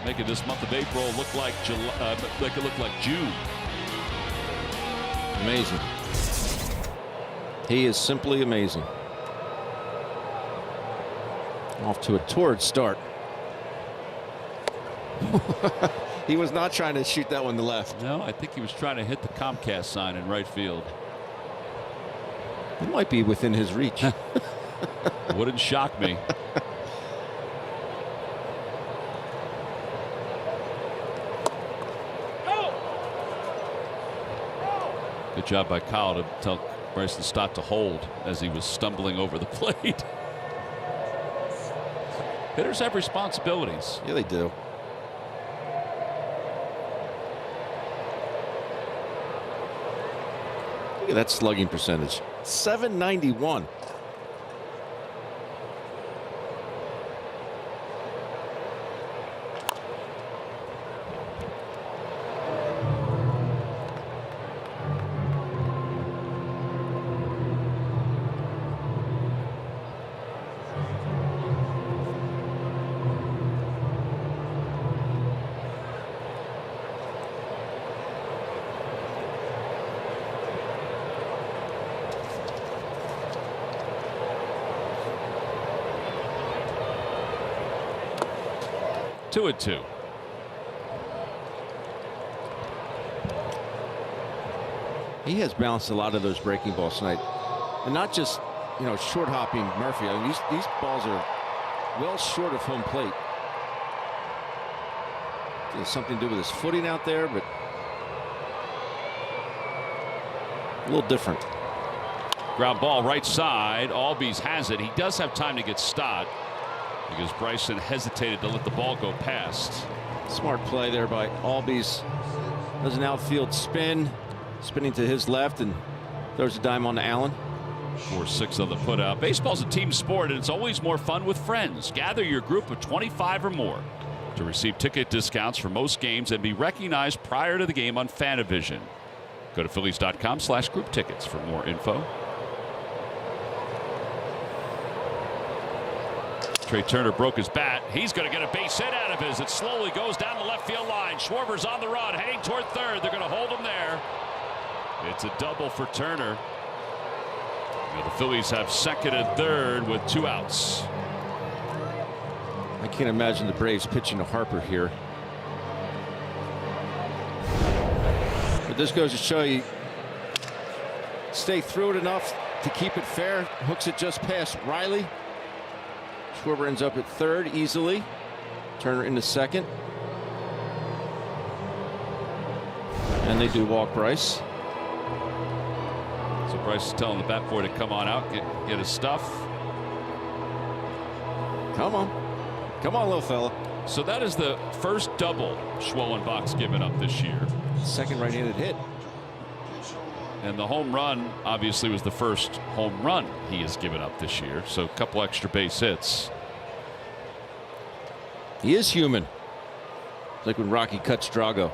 Making this month of April look like make it look like June. Amazing. He is simply amazing. Off to a torrid start. He was not trying to shoot that one to left. No, I think he was trying to hit the Comcast sign in right field. It might be within his reach. Wouldn't shock me. Good job by Kyle to tell Bryson Stott to hold as he was stumbling over the plate. Hitters have responsibilities. Yeah, they do. Look at that slugging percentage. 791. Two and two. He has balanced a lot of those breaking balls tonight, and not just, you know, short hopping Murphy. I mean, these balls are well short of home plate. There's something to do with his footing out there, but a little different. Ground ball right side. Albies has it. He does have time to get Stott because Bryson hesitated to let the ball go past. Smart play there by Albies. Does an outfield spin, spinning to his left, and throws a dime on to Allen. 4-6 on the putout. Baseball's a team sport, and it's always more fun with friends. Gather your group of 25 or more to receive ticket discounts for most games and be recognized prior to the game on Fanavision. Go to Phillies.com/group tickets for more info. Trey Turner broke his bat. He's going to get a base hit out of his. It slowly goes down the left field line. Schwarber's on the run, heading toward third. They're going to hold him there. It's a double for Turner. Now the Phillies have second and third with 2 outs. I can't imagine the Braves pitching to Harper here. But this goes to show you, stay through it enough to keep it fair. Hooks it just past Riley. Schwarber ends up at third easily. Turner into second. And they do walk Bryce. So Bryce is telling the bat boy to come on out, get his stuff. Come on. Come on, little fella. So that is the first double Schwellenbach's given up this year. Second right-handed hit. And the home run obviously was the first home run he has given up this year. So a couple extra base hits. He is human. It's like when Rocky cuts Drago.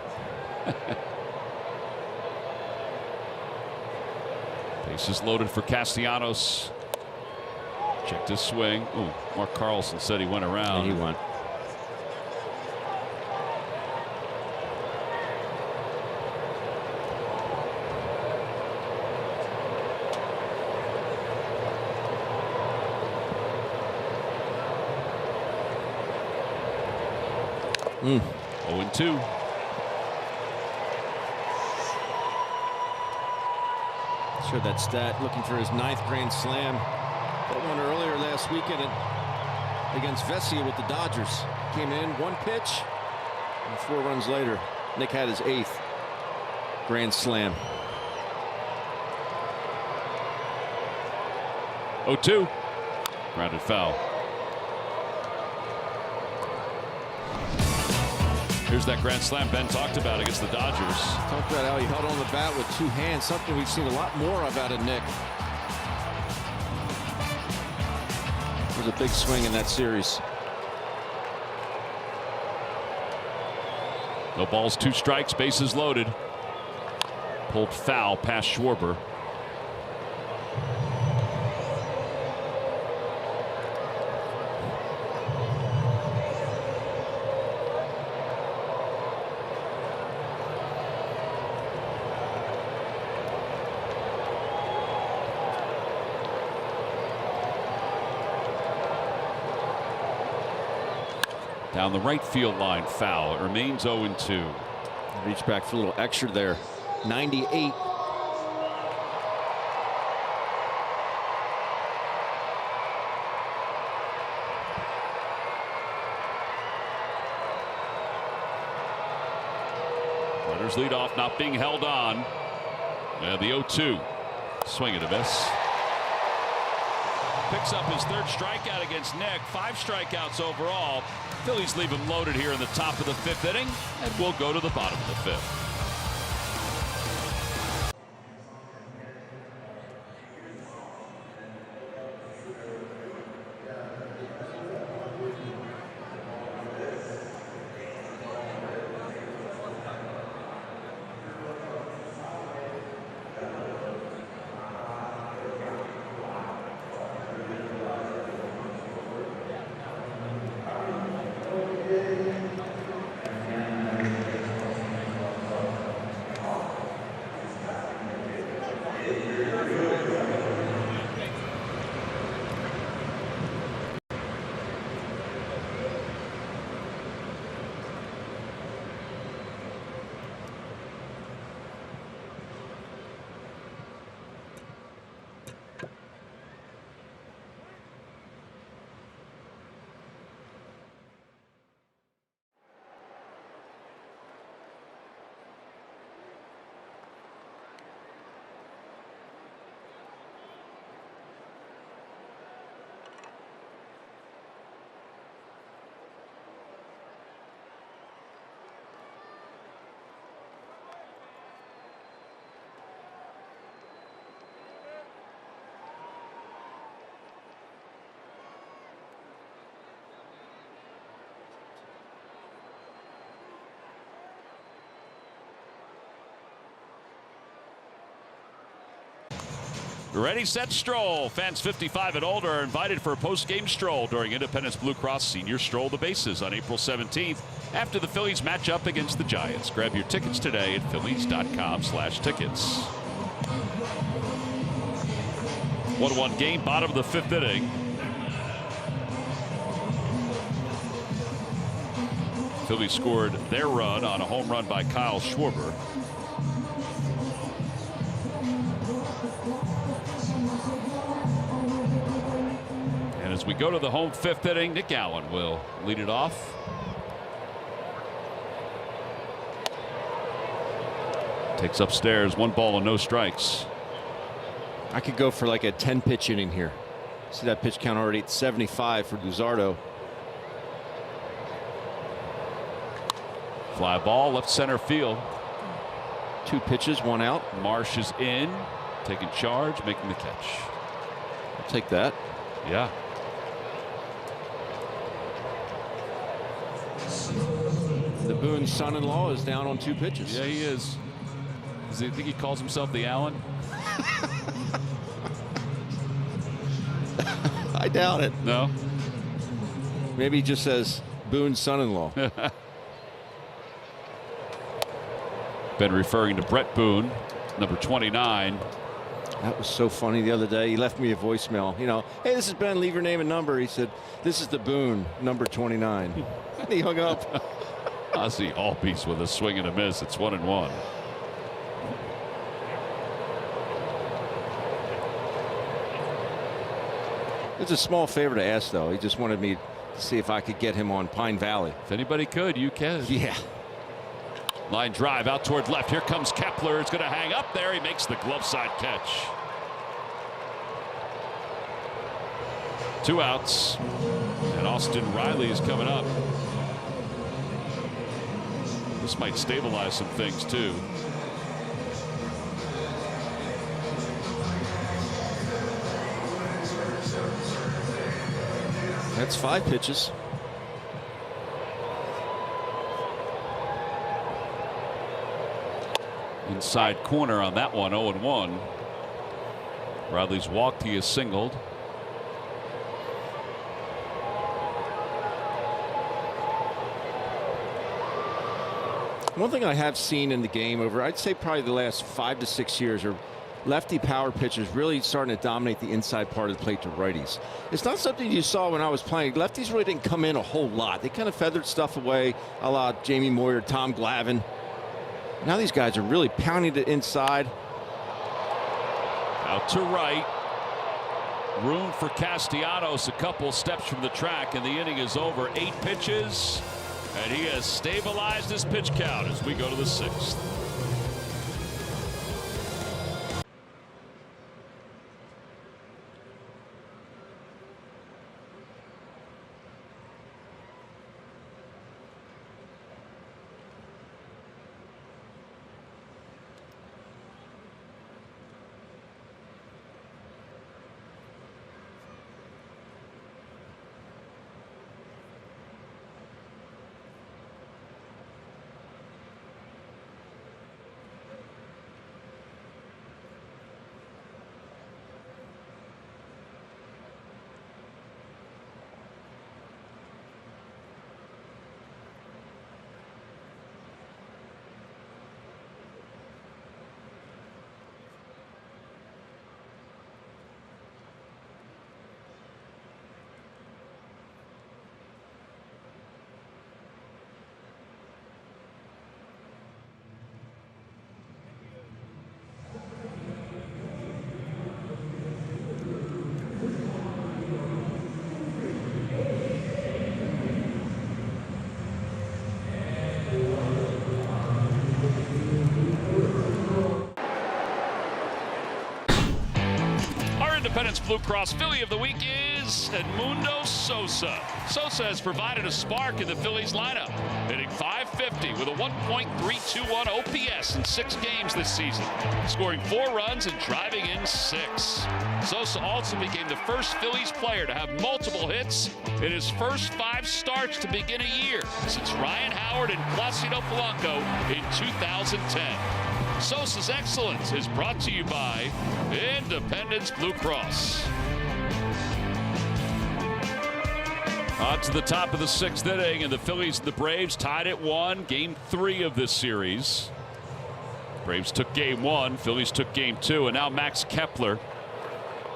Bases loaded for Castellanos. Checked his swing. Ooh, Mark Carlson said he went around. And he went. Mm. 0-2. Showed that stat, looking for his 9th grand slam. That one earlier last weekend against Vesia with the Dodgers. Came in 1 pitch, and 4 runs later, Nick had his 8th grand slam. 0-2. Grounded foul. Here's that grand slam Ben talked about against the Dodgers. Talked about how he held on the bat with 2 hands, something we've seen a lot more of out of Nick. It was a big swing in that series. No balls, 2 strikes, bases loaded. Pulled foul past Schwarber. Down the right field line, foul. It remains 0-2. Reach back for a little extra there. 98. Runners lead off, not being held on. And the 0-2. Swing and a miss. Picks up his third strikeout against Nick. 5 strikeouts overall. Phillies leave him loaded here in the top of the 5th inning, and we'll go to the bottom of the 5th. Ready, set, stroll. Fans 55 and older are invited for a post-game stroll during Independence Blue Cross Senior Stroll the Bases on April 17th after the Phillies match up against the Giants. Grab your tickets today at phillies.com/tickets. 1-1 game, bottom of the 5th inning. Phillies scored their run on a home run by Kyle Schwarber. As we go to the home 5th inning, Nick Allen will lead it off. Takes upstairs, 1 ball and no strikes. I could go for like a 10-pitch inning here. See that pitch count already at 75 for Luzardo. Fly ball, left center field. 2 pitches, 1 out. Marsh is in, taking charge, making the catch. I'll take that. Yeah. The Boone's son-in-law is down on 2 pitches. Yeah, he is. Does he think he calls himself the Allen? I doubt it. No. Maybe he just says Boone's son-in-law. Been referring to Brett Boone, number 29. That was so funny the other day. He left me a voicemail. You know, hey, this is Ben. Leave your name and number. He said, this is the Boone, number 29. And he hung up. Ozzie Albies with a swing and a miss. It's 1-1. It's a small favor to ask, though. He just wanted me to see if I could get him on Pine Valley. If anybody could, you can. Yeah. Line drive out toward left. Here comes Kepler. It's going to hang up there. He makes the glove side catch. 2 outs. And Austin Riley is coming up. This might stabilize some things, too. That's 5 pitches. Inside corner on that one, 0-1. Riley's walked, he is singled. One thing I have seen in the game over, I'd say probably the last 5 to 6 years, are lefty power pitchers really starting to dominate the inside part of the plate to righties. It's not something you saw when I was playing. Lefties really didn't come in a whole lot. They kind of feathered stuff away, a la Jamie Moyer, Tom Glavine. Now these guys are really pounding it inside. Out to right. Room for Castellanos, a couple steps from the track, and the inning is over. 8 pitches, and he has stabilized his pitch count as we go to the 6th. Independence Blue Cross Philly of the Week is Edmundo Sosa. Sosa has provided a spark in the Phillies lineup, hitting .550 with a 1.321 OPS in 6 games this season, scoring 4 runs and driving in 6. Sosa also became the first Phillies player to have multiple hits in his first 5 starts to begin a year since Ryan Howard and Placido Polanco in 2010. Sosa's excellence is brought to you by Independence Blue Cross. On to the top of the 6th inning, and the Phillies and the Braves tied at 1, game 3 of this series. Braves took game 1, Phillies took game 2, and now Max Kepler,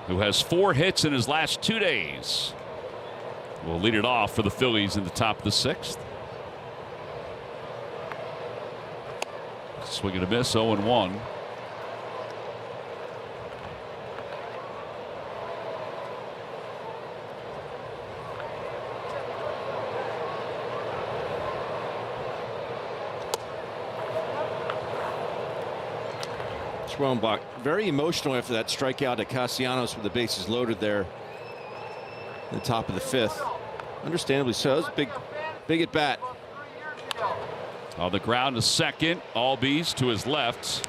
who has 4 hits in his last 2 days, will lead it off for the Phillies in the top of the 6th. Swing and a miss, 0-1. Schwellenbach very emotional after that strikeout to Castellanos with the bases loaded there at the top of the 5th. Understandably so. It's a big at bat. On the ground to second, Albies to his left.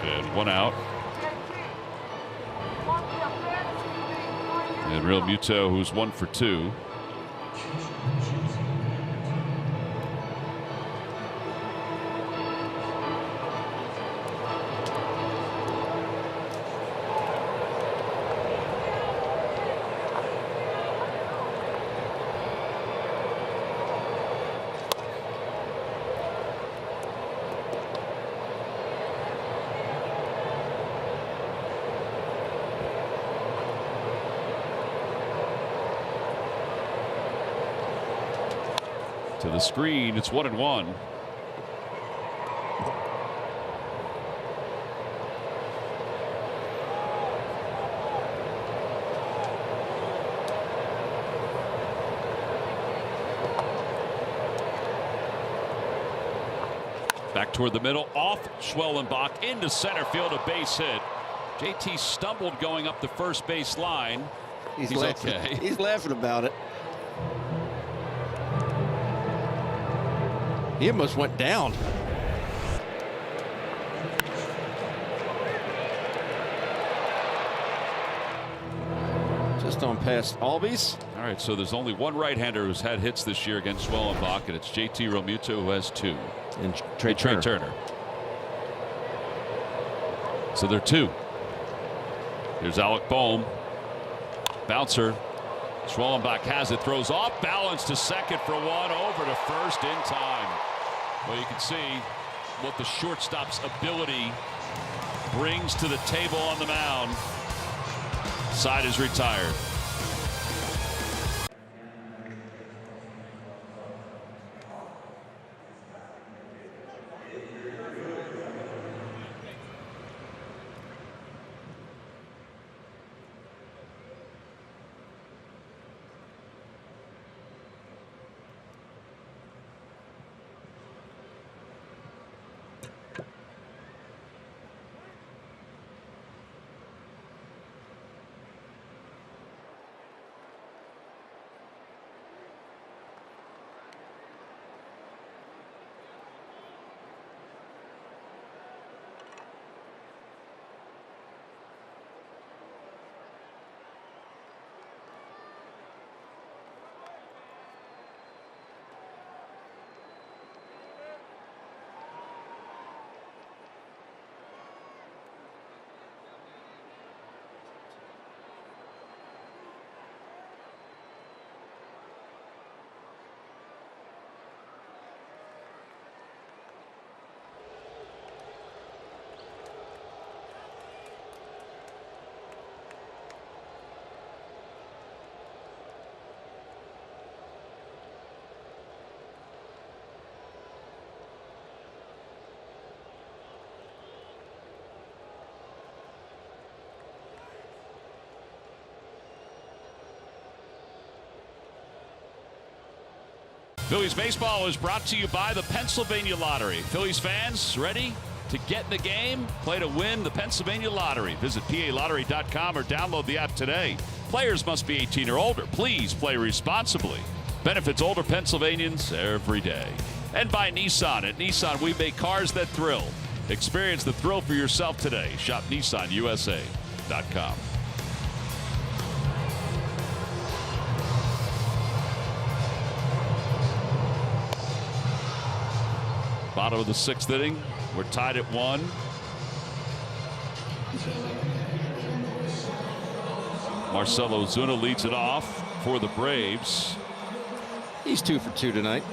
And 1 out. And Real Muto, who's 1 for 2. To the screen, it's 1-1. Back toward the middle, off Schwellenbach into center field, a base hit. JT stumbled going up the first base line. He's laughing. Okay. He's laughing about it. He almost went down. Just on past Albies. All right, so there's only one right-hander who's had hits this year against Schwellenbach, and it's JT Realmuto, who has 2. And Trey Turner. So they're 2. Here's Alec Boehm. Bouncer. Schwellenbach has it, throws off balance to second for 1, over to first in time. Well, you can see what the shortstop's ability brings to the table on the mound. Side is retired. Phillies baseball is brought to you by the Pennsylvania Lottery. Phillies fans, ready? To get in the game, play to win the Pennsylvania Lottery. Visit PALottery.com or download the app today. Players must be 18 or older. Please play responsibly. Benefits older Pennsylvanians every day. And by Nissan. At Nissan, we make cars that thrill. Experience the thrill for yourself today. Shop NissanUSA.com. Bottom of the 6th inning. We're tied at 1. Marcell Ozuna leads it off for the Braves. He's 2 for 2 tonight.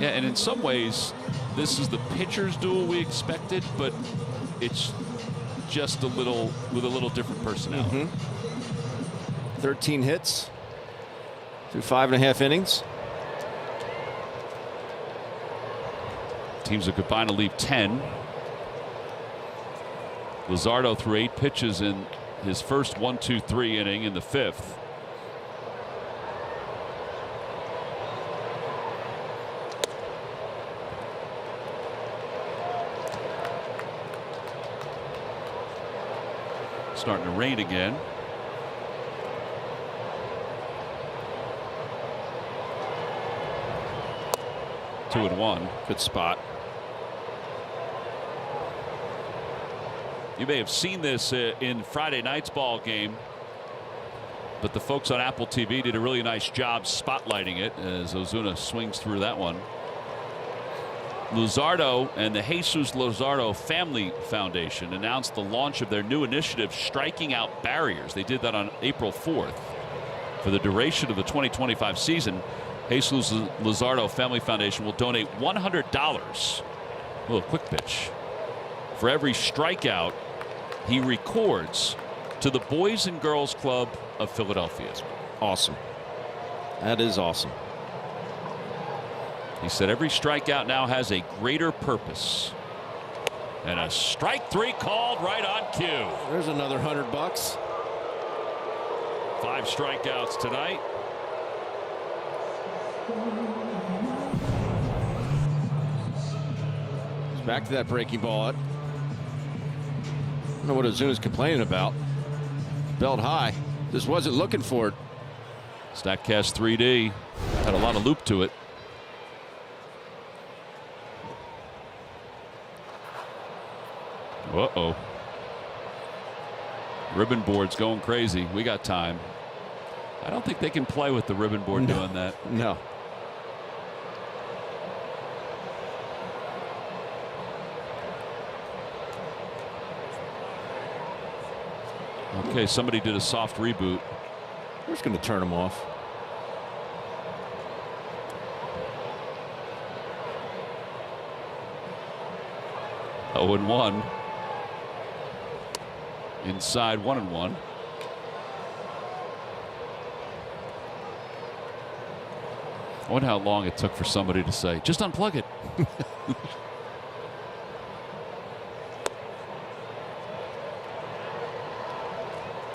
Yeah, and in some ways, this is the pitcher's duel we expected, but it's just with a little different personality. 13 hits through 5.5 innings. Teams are combined to leave 10. Luzardo threw 8 pitches in his first 1-2-3 inning in the 5th. Starting to rain again. Two and one. Good spot. You may have seen this in Friday night's ball game, but the folks on Apple TV did a really nice job spotlighting it as Ozuna swings through that one. Luzardo and the Jesus Luzardo Family Foundation announced the launch of their new initiative, Striking Out Barriers. They did that on April 4th. For the duration of the 2025 season, Jesus Luzardo Family Foundation will donate $100, a little quick pitch, for every strikeout he records to the Boys and Girls Club of Philadelphia. Awesome. That is awesome. He said every strikeout now has a greater purpose. And a strike 3 called right on cue. There's another $100. 5 strikeouts tonight. He's back to that breaking ball. I don't know what Ozuna's complaining about. Belt high. Just wasn't looking for it. StatCast 3D had a lot of loop to it. Uh-oh. Ribbon board's going crazy. We got time. I don't think they can play with the ribbon board doing that. No. Okay, somebody did a soft reboot. We're just going to turn them off. Oh, and 1. Inside 1-1. I wonder how long it took for somebody to say, just unplug it.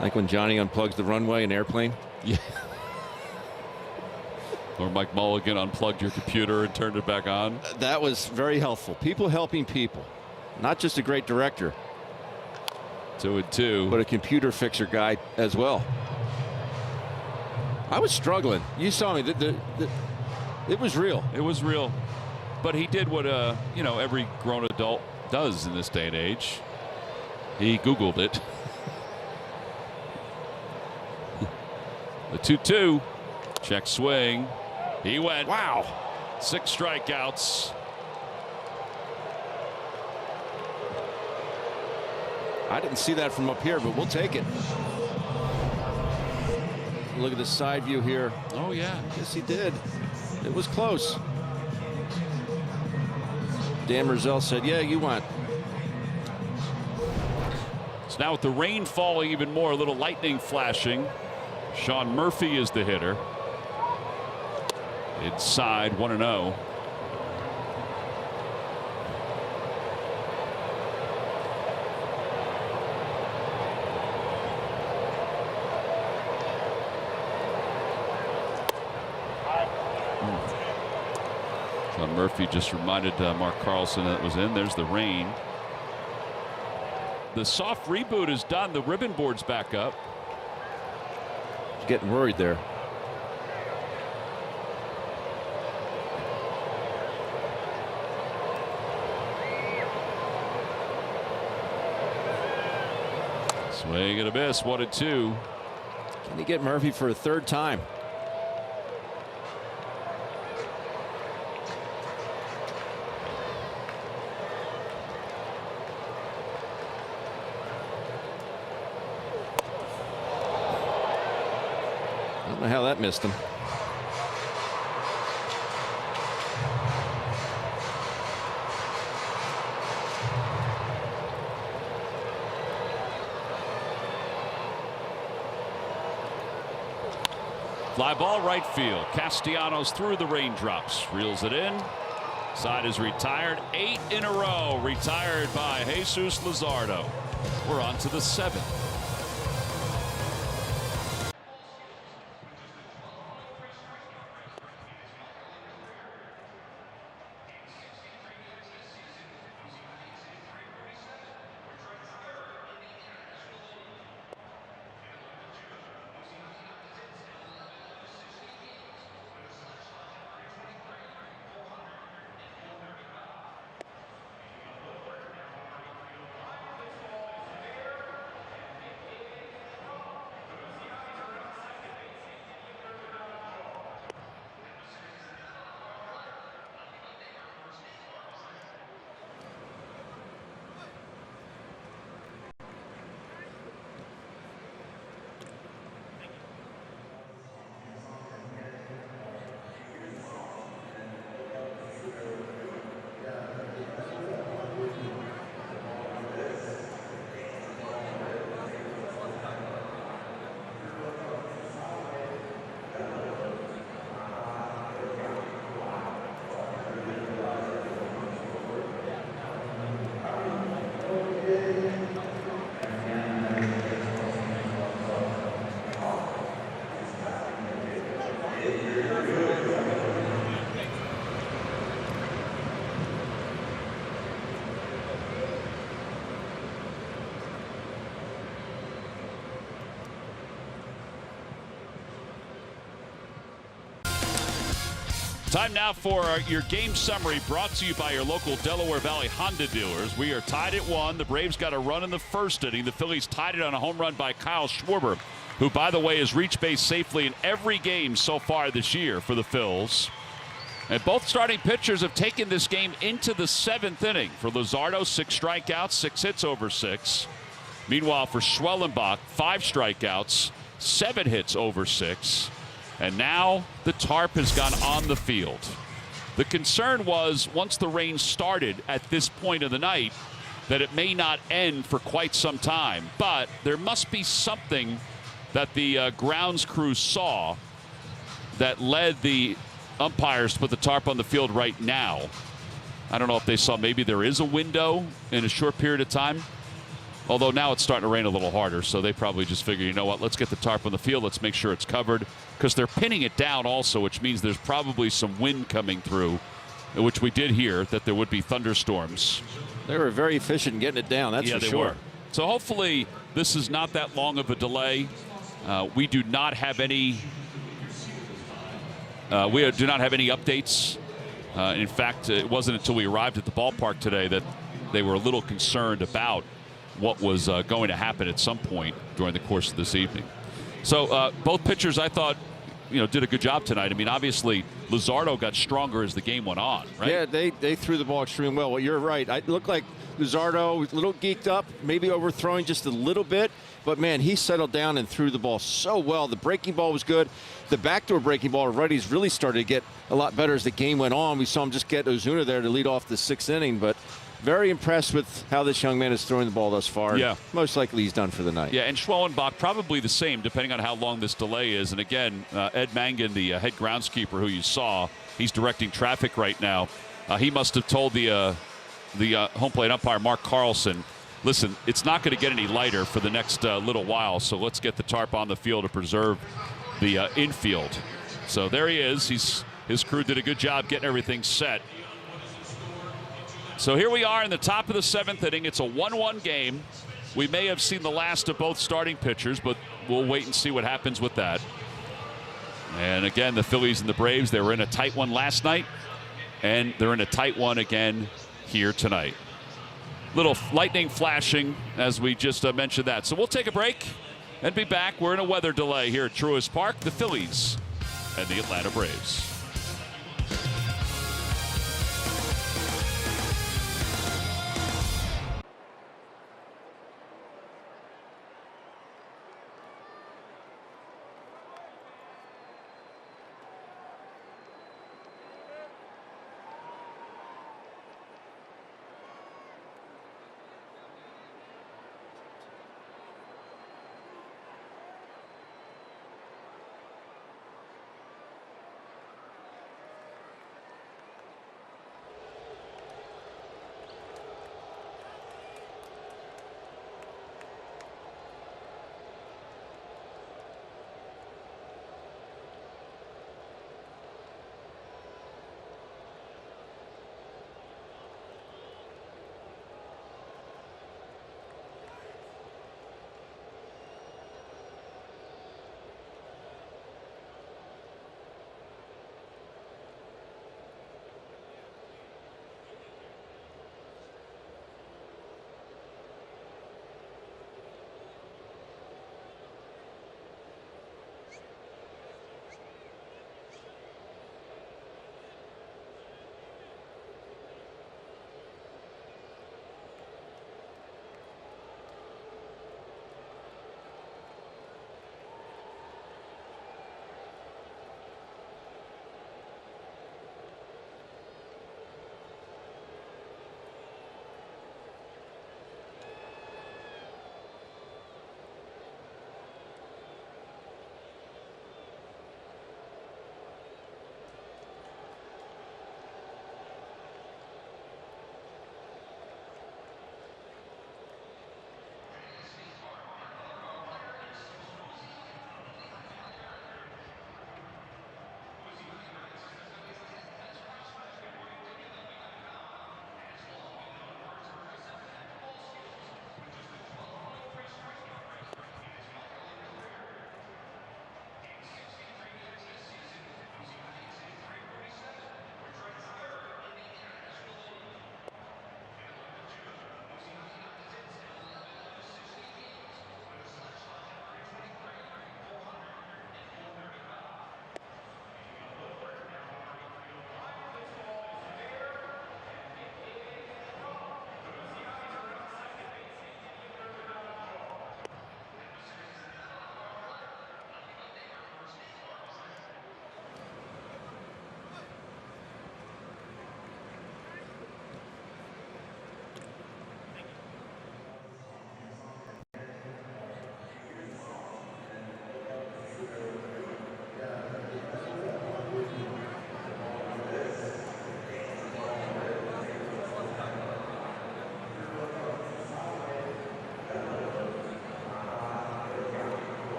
Like when Johnny unplugs the runway in Airplane. Yeah. Or Mike Mulligan unplugged your computer and turned it back on. That was very helpful. People helping people. Not just a great director. 2-2. But a computer fixer guy as well. I was struggling. You saw me. It was real. It was real. But he did what every grown adult does in this day and age. He Googled it. The 2-2. Check swing. He went. Wow. 6 strikeouts. I didn't see that from up here, but we'll take it. Look at the side view here. Oh, yeah. Yes, he did. It was close. Dan Merzel said, yeah, you went. So now with the rain falling even more, a little lightning flashing. Sean Murphy is the hitter. Inside 1-0. So Murphy just reminded Mark Carlson that it was in. There's the rain. The soft reboot is done. The ribbon board's back up. Getting worried there. Swing and a miss, 1-2. Can he get Murphy for a third time? I don't know how that missed him. Fly ball right field. Castellanos through the raindrops. Reels it in. Side is retired. 8 in a row retired by Jesus Luzardo. We're on to the 7th. Time now for your game summary brought to you by your local Delaware Valley Honda dealers. We are tied at 1. The Braves got a run in the first inning. The Phillies tied it on a home run by Kyle Schwarber, who, by the way, has reached base safely in every game so far this year for the Phils. And both starting pitchers have taken this game into the 7th inning. For Luzardo, 6 strikeouts, 6 hits over 6. Meanwhile, for Schwellenbach, 5 strikeouts, 7 hits over 6. And now the tarp has gone on the field. The concern was once the rain started at this point of the night that it may not end for quite some time. But there must be something that the grounds crew saw that led the umpires to put the tarp on the field right now. I don't know if they saw maybe there is a window in a short period of time. Although now it's starting to rain a little harder, so they probably just figure, you know what, let's get the tarp on the field. Let's make sure it's covered. Because they're pinning it down also, which means there's probably some wind coming through, which we did hear that there would be thunderstorms. They were very efficient in getting it down, that's for sure. Yeah, they were. So hopefully this is not that long of a delay. We do not have any updates. In fact, it wasn't until we arrived at the ballpark today that they were a little concerned about what was going to happen at some point during the course of this evening. So both pitchers, I thought, did a good job tonight. I mean, obviously, Luzardo got stronger as the game went on, right? Yeah, they threw the ball extremely well. Well, you're right. It looked like Luzardo was a little geeked up, maybe overthrowing just a little bit. But, man, he settled down and threw the ball so well. The breaking ball was good. The backdoor breaking ball already's really started to get a lot better as the game went on. We saw him just get Ozuna there to lead off the 6th inning. But very impressed with how this young man is throwing the ball thus far. Yeah. Most likely he's done for the night. Yeah, and Schwellenbach probably the same, depending on how long this delay is. And, again, Ed Mangan, the head groundskeeper who you saw, he's directing traffic right now. He must have told the home plate umpire, Mark Carlson, listen, it's not going to get any lighter for the next little while, so let's get the tarp on the field to preserve the infield. So there he is. He's His crew did a good job getting everything set. So here we are in the top of the 7th inning. It's a 1-1 game. We may have seen the last of both starting pitchers, but we'll wait and see what happens with that. And again, the Phillies and the Braves, they were in a tight one last night, and they're in a tight one again here tonight. Little lightning flashing as we just mentioned that. So we'll take a break and be back. We're in a weather delay here at Truist Park. The Phillies and the Atlanta Braves.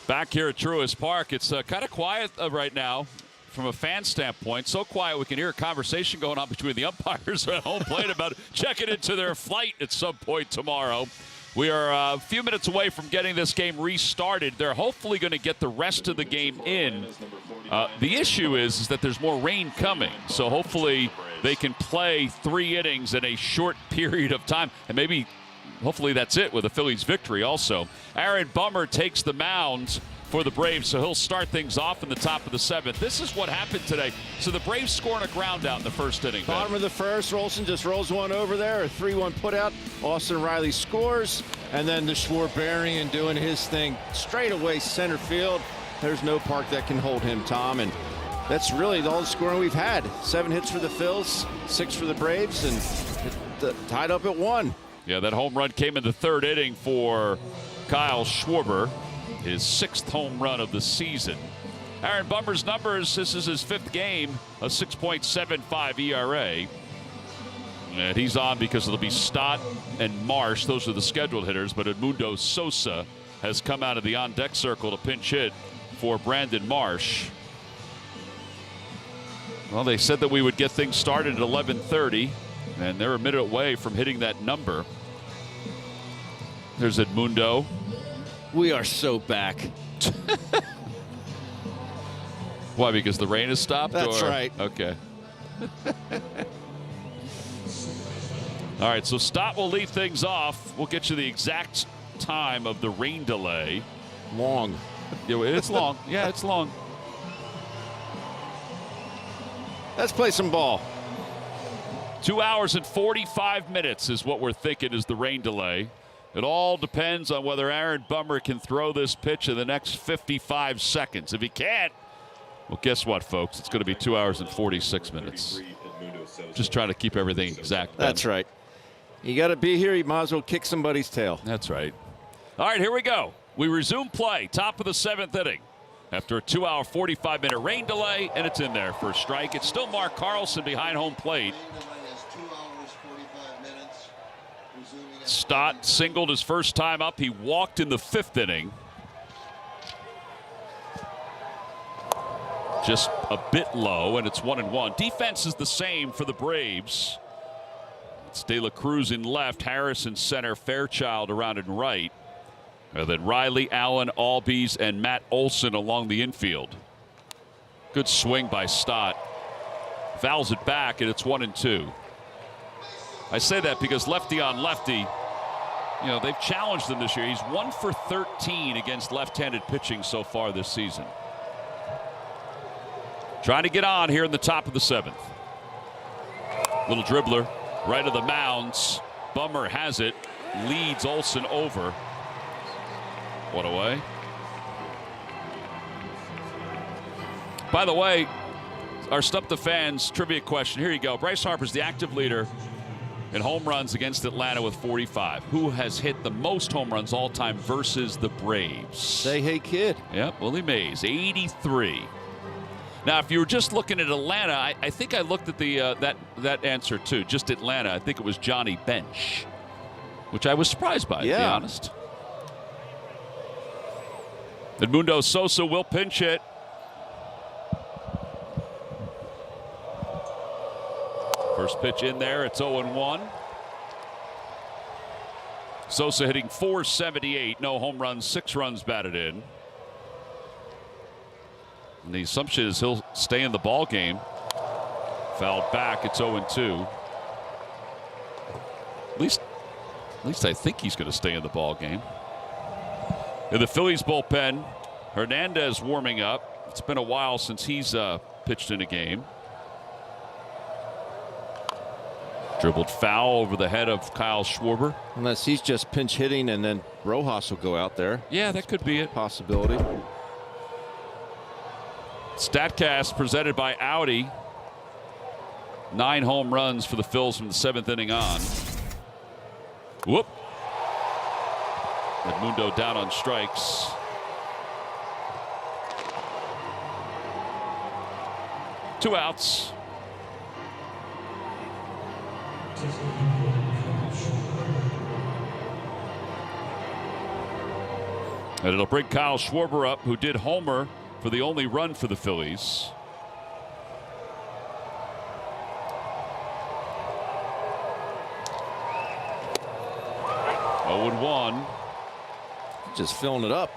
Back here at Truist Park, it's kind of quiet right now from a fan standpoint. So quiet we can hear a conversation going on between the umpires at home plate about checking into their flight at some point tomorrow. We are a few minutes away from getting this game restarted. They're hopefully going to get the rest of the game in. The issue is that there's more rain coming, so hopefully they can play 3 innings in a short period of time, and maybe hopefully that's it with a Phillies victory also. Aaron Bummer takes the mound for the Braves, so he'll start things off in the top of the 7th. This is what happened today. So the Braves scoring a ground out in the first inning. Bottom of the first, Rolson just rolls one over there, a 3-1 put out. Austin Riley scores, and then the Schwarberrian doing his thing straight away center field. There's no park that can hold him, Tom, and that's really all the scoring we've had. 7 hits for the Phils, 6 for the Braves, and tied up at 1. Yeah, that home run came in the 3rd inning for Kyle Schwarber, his 6th home run of the season. Aaron Bummer's numbers, this is his 5th game, a 6.75 ERA. And he's on because it'll be Stott and Marsh. Those are the scheduled hitters, but Edmundo Sosa has come out of the on-deck circle to pinch hit for Brandon Marsh. Well, they said that we would get things started at 11:30, and they're a minute away from hitting that number. There's Edmundo. We are so back. Why, because the rain has stopped? That's right. Okay. All right, so Stott will lead things off. We'll get you the exact time of the rain delay. Long. Yeah, it's long. Yeah, it's long. Let's play some ball. 2 hours and 45 minutes is what we're thinking is the rain delay. It all depends on whether Aaron Bummer can throw this pitch in the next 55 seconds. If he can't, well, guess what, folks? It's going to be 2 hours and 46 minutes. Just trying to keep everything exact. That's right. You got to be here. You might as well kick somebody's tail. That's right. All right, here we go. We resume play. Top of the 7th inning. After a 2 hour, 45-minute rain delay, and it's in there for a strike. It's still Mark Carlson behind home plate. Stott singled his first time up. He walked in the 5th inning. Just a bit low, and it's 1-1. Defense is the same for the Braves. It's De La Cruz in left, Harris in center, Fairchild around and right. And then Riley, Allen, Albies, and Matt Olson along the infield. Good swing by Stott. Fouls it back, and it's 1-2. I say that because lefty on lefty, you know, they've challenged him this year. He's 1 for 13 against left-handed pitching so far this season. Trying to get on here in the top of the 7th. Little dribbler, right of the mounds. Bummer has it, leads Olson over. 1 away. By the way, our Stump the Fans trivia question. Here you go. Bryce Harper's the active leader in home runs against Atlanta with 45. Who has hit the most home runs all time versus the Braves? Say hey, kid. Yep, Willie Mays, 83. Now, if you were just looking at Atlanta, I think I looked at the that answer too. Just Atlanta. I think it was Johnny Bench, which I was surprised by, to be honest. Edmundo Sosa will pinch hit. First pitch in there. It's 0-1. Sosa hitting .478. No home runs, 6 runs batted in. And the assumption is he'll stay in the ball game. Fouled back. It's 0-2. At least I think he's going to stay in the ball game. In the Phillies bullpen, Hernandez warming up. It's been a while since he's pitched in a game. Dribbled foul over the head of Kyle Schwarber. Unless he's just pinch hitting and then Rojas will go out there. Yeah, that could be it. Possibility. StatCast presented by Audi. 9 home runs for the Phils from the 7th inning on. Whoop. Edmundo down on strikes. Two outs. And it'll bring Kyle Schwarber up, who did homer for the only run for the Phillies. Oh, 0-1. Just filling it up.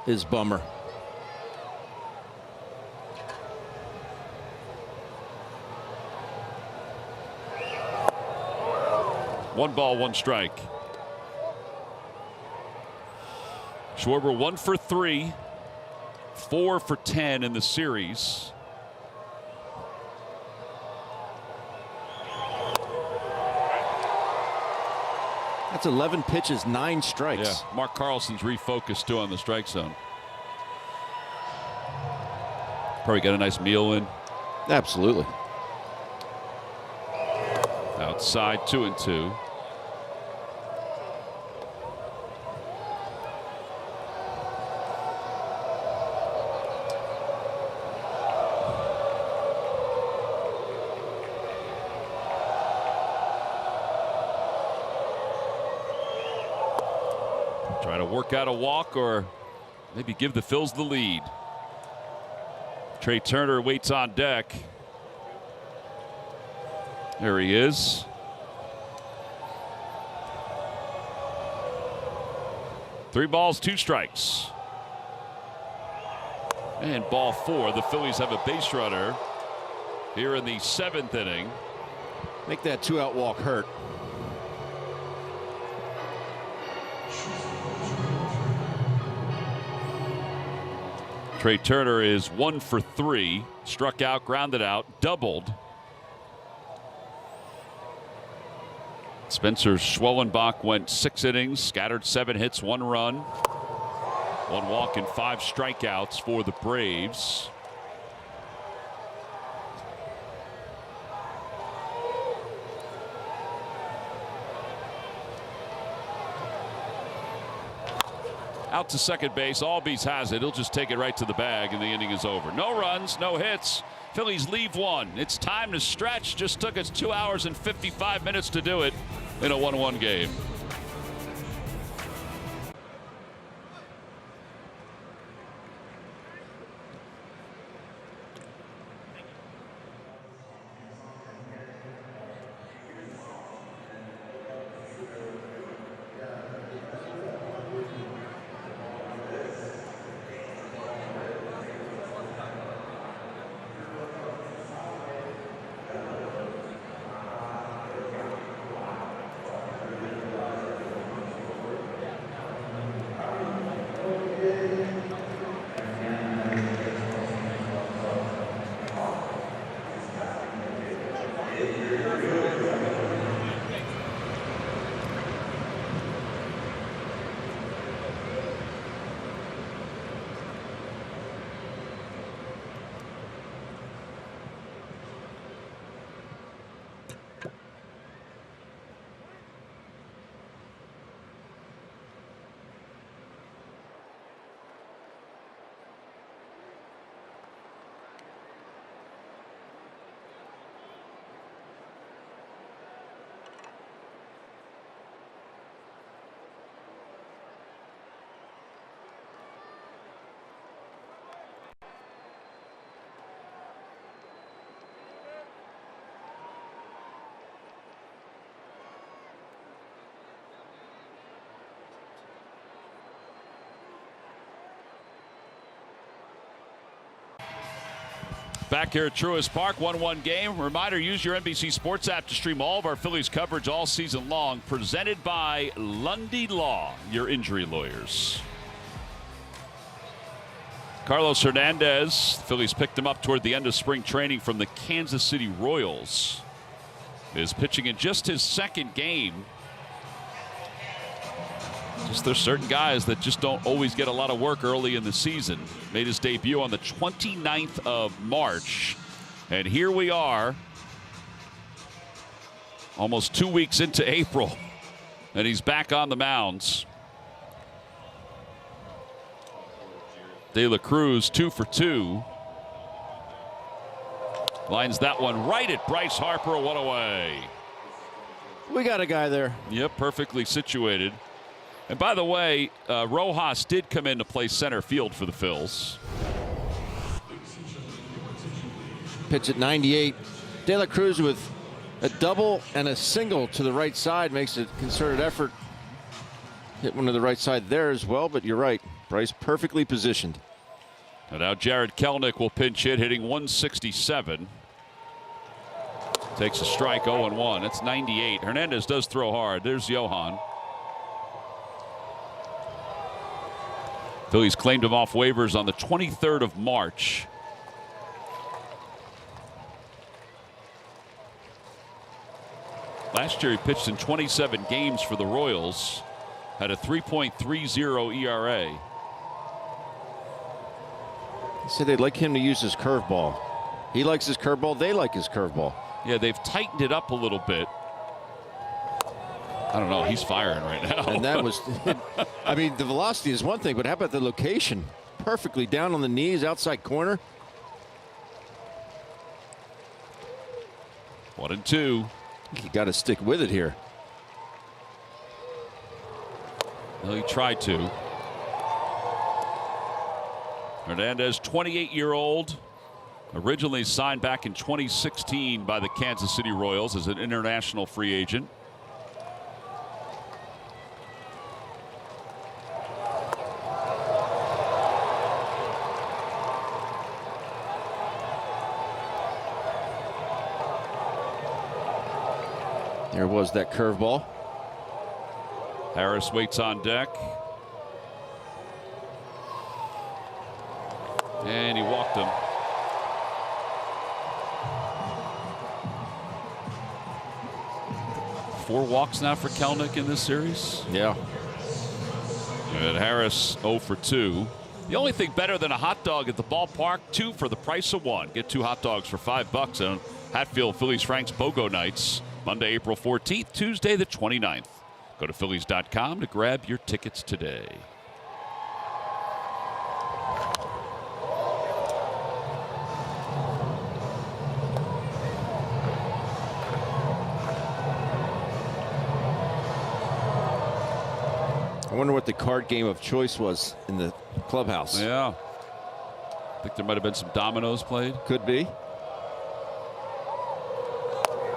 His bummer. One ball, one strike. Schwarber 1 for 3, 4 for 10 in the series. That's 11 pitches, 9 strikes. Yeah, Mark Carlson's refocused too on the strike zone. Probably got a nice meal in. Absolutely. Outside, 2-2. Try to work out a walk or maybe give the Phils the lead. Trey Turner waits on deck. There he is. Three balls, 2 strikes. And ball 4. The Phillies have a base runner here in the 7th inning. Make that 2-out walk hurt. Trey Turner is 1 for 3. Struck out, grounded out, doubled. Spencer Schwellenbach went 6 innings, scattered 7 hits, 1 run, 1 walk, and 5 strikeouts for the Braves. Out to second base. Albies has it. He'll just take it right to the bag, and the inning is over. No runs, no hits. Phillies leave 1. It's time to stretch. Just took us 2 hours and 55 minutes to do it in a 1-1 game. Back here at Truist Park, 1-1 game. Reminder, use your NBC Sports app to stream all of our Phillies coverage all season long. Presented by Lundy Law, your injury lawyers. Carlos Hernandez, Phillies picked him up toward the end of spring training from the Kansas City Royals, is pitching in just his 2nd game. Just there's certain guys that just don't always get a lot of work early in the season. Made his debut on the 29th of March. And here we are, almost 2 weeks into April, and he's back on the mounds. De La Cruz 2 for 2. Lines that one right at Bryce Harper, 1 away. We got a guy there. Yep, perfectly situated. And by the way, Rojas did come in to play center field for the Phils. Pitch at 98. De La Cruz with a double and a single to the right side makes a concerted effort. Hit one to the right side there as well, but you're right. Bryce perfectly positioned. And now Jared Kelenic will pinch hit, hitting 167. Takes a strike, 0-1. It's 98. Hernandez does throw hard. There's Johan. Phillies claimed him off waivers on the 23rd of March. Last year he pitched in 27 games for the Royals. Had a 3.30 ERA. They said they'd like him to use his curveball. He likes his curveball. They like his curveball. Yeah, they've tightened it up a little bit. I don't know. He's firing right now. And that was, I mean, the velocity is one thing, but how about the location? Perfectly down on the knees, outside corner. 1-2. You got to stick with it here. Well, he tried to. Hernandez, 28-year-old, originally signed back in 2016 by the Kansas City Royals as an international free agent. There was that curveball. Harris waits on deck. And he walked him. Four walks now for Kelenic in this series. Yeah. And Harris 0 for 2. The only thing better than a hot dog at the ballpark, 2 for the price of 1. Get 2 hot dogs for $5 on Hatfield Phillies Frank's BOGO nights. Monday, April 14th, Tuesday the 29th. Go to Phillies.com to grab your tickets today. I wonder what the card game of choice was in the clubhouse. Yeah. I think there might have been some dominoes played. Could be.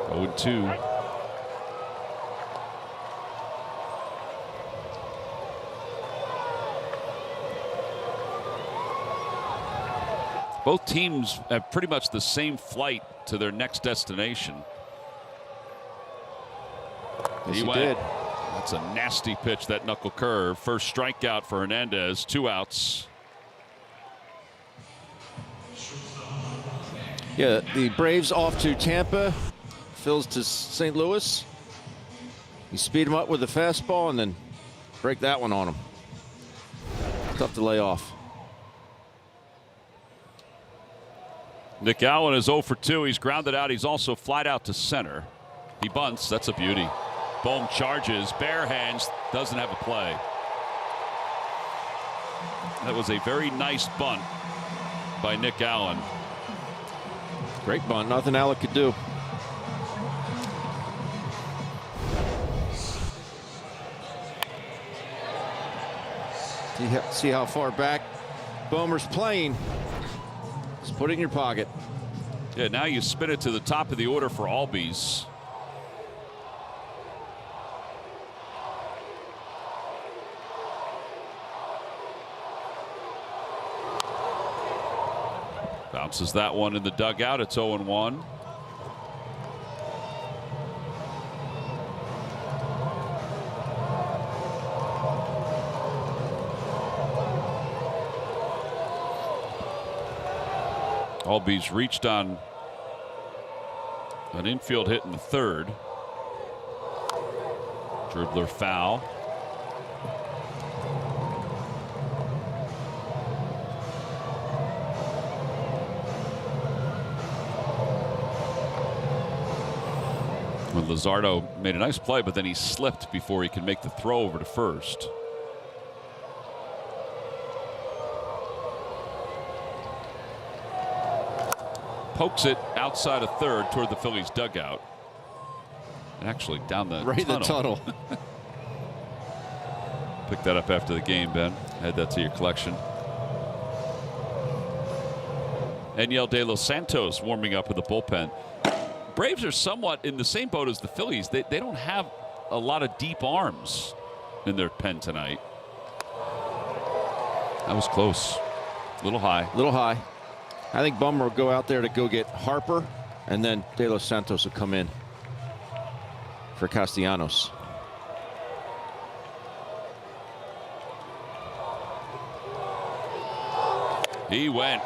0-2. Both teams have pretty much the same flight to their next destination. Yes, He he went. did. That's a nasty pitch, that knuckle curve. First strikeout for Hernandez, 2 outs. Yeah, the Braves off to Tampa. Phil's to St. Louis. You speed him up with a fastball and then break that one on him. Tough to lay off. Nick Allen is 0 for 2. He's grounded out. He's also flied out to center. He bunts. That's a beauty. Bohm charges. Bare hands. Doesn't have a play. That was a very nice bunt by Nick Allen. Great bunt. Nothing Alec could do. See how far back Bohmer's playing. Just put it in your pocket. Yeah, now you spin it to the top of the order for Albies. Bounces that one in the dugout. It's 0-1. Albies reached on an infield hit in the third. Dribbler foul. When Luzardo made a nice play, but then he slipped before he could make the throw over to first. Pokes it outside of third toward the Phillies dugout. And actually down the right tunnel. in the tunnel. Pick that up after the game, Ben. Add that to your collection. Enyel De Los Santos warming up in the bullpen. Braves are somewhat in the same boat as the Phillies. They don't have a lot of deep arms in their pen tonight. That was close. A little high. Little high. I think Bummer will go out there to go get Harper, and then De Los Santos will come in for Castellanos. He went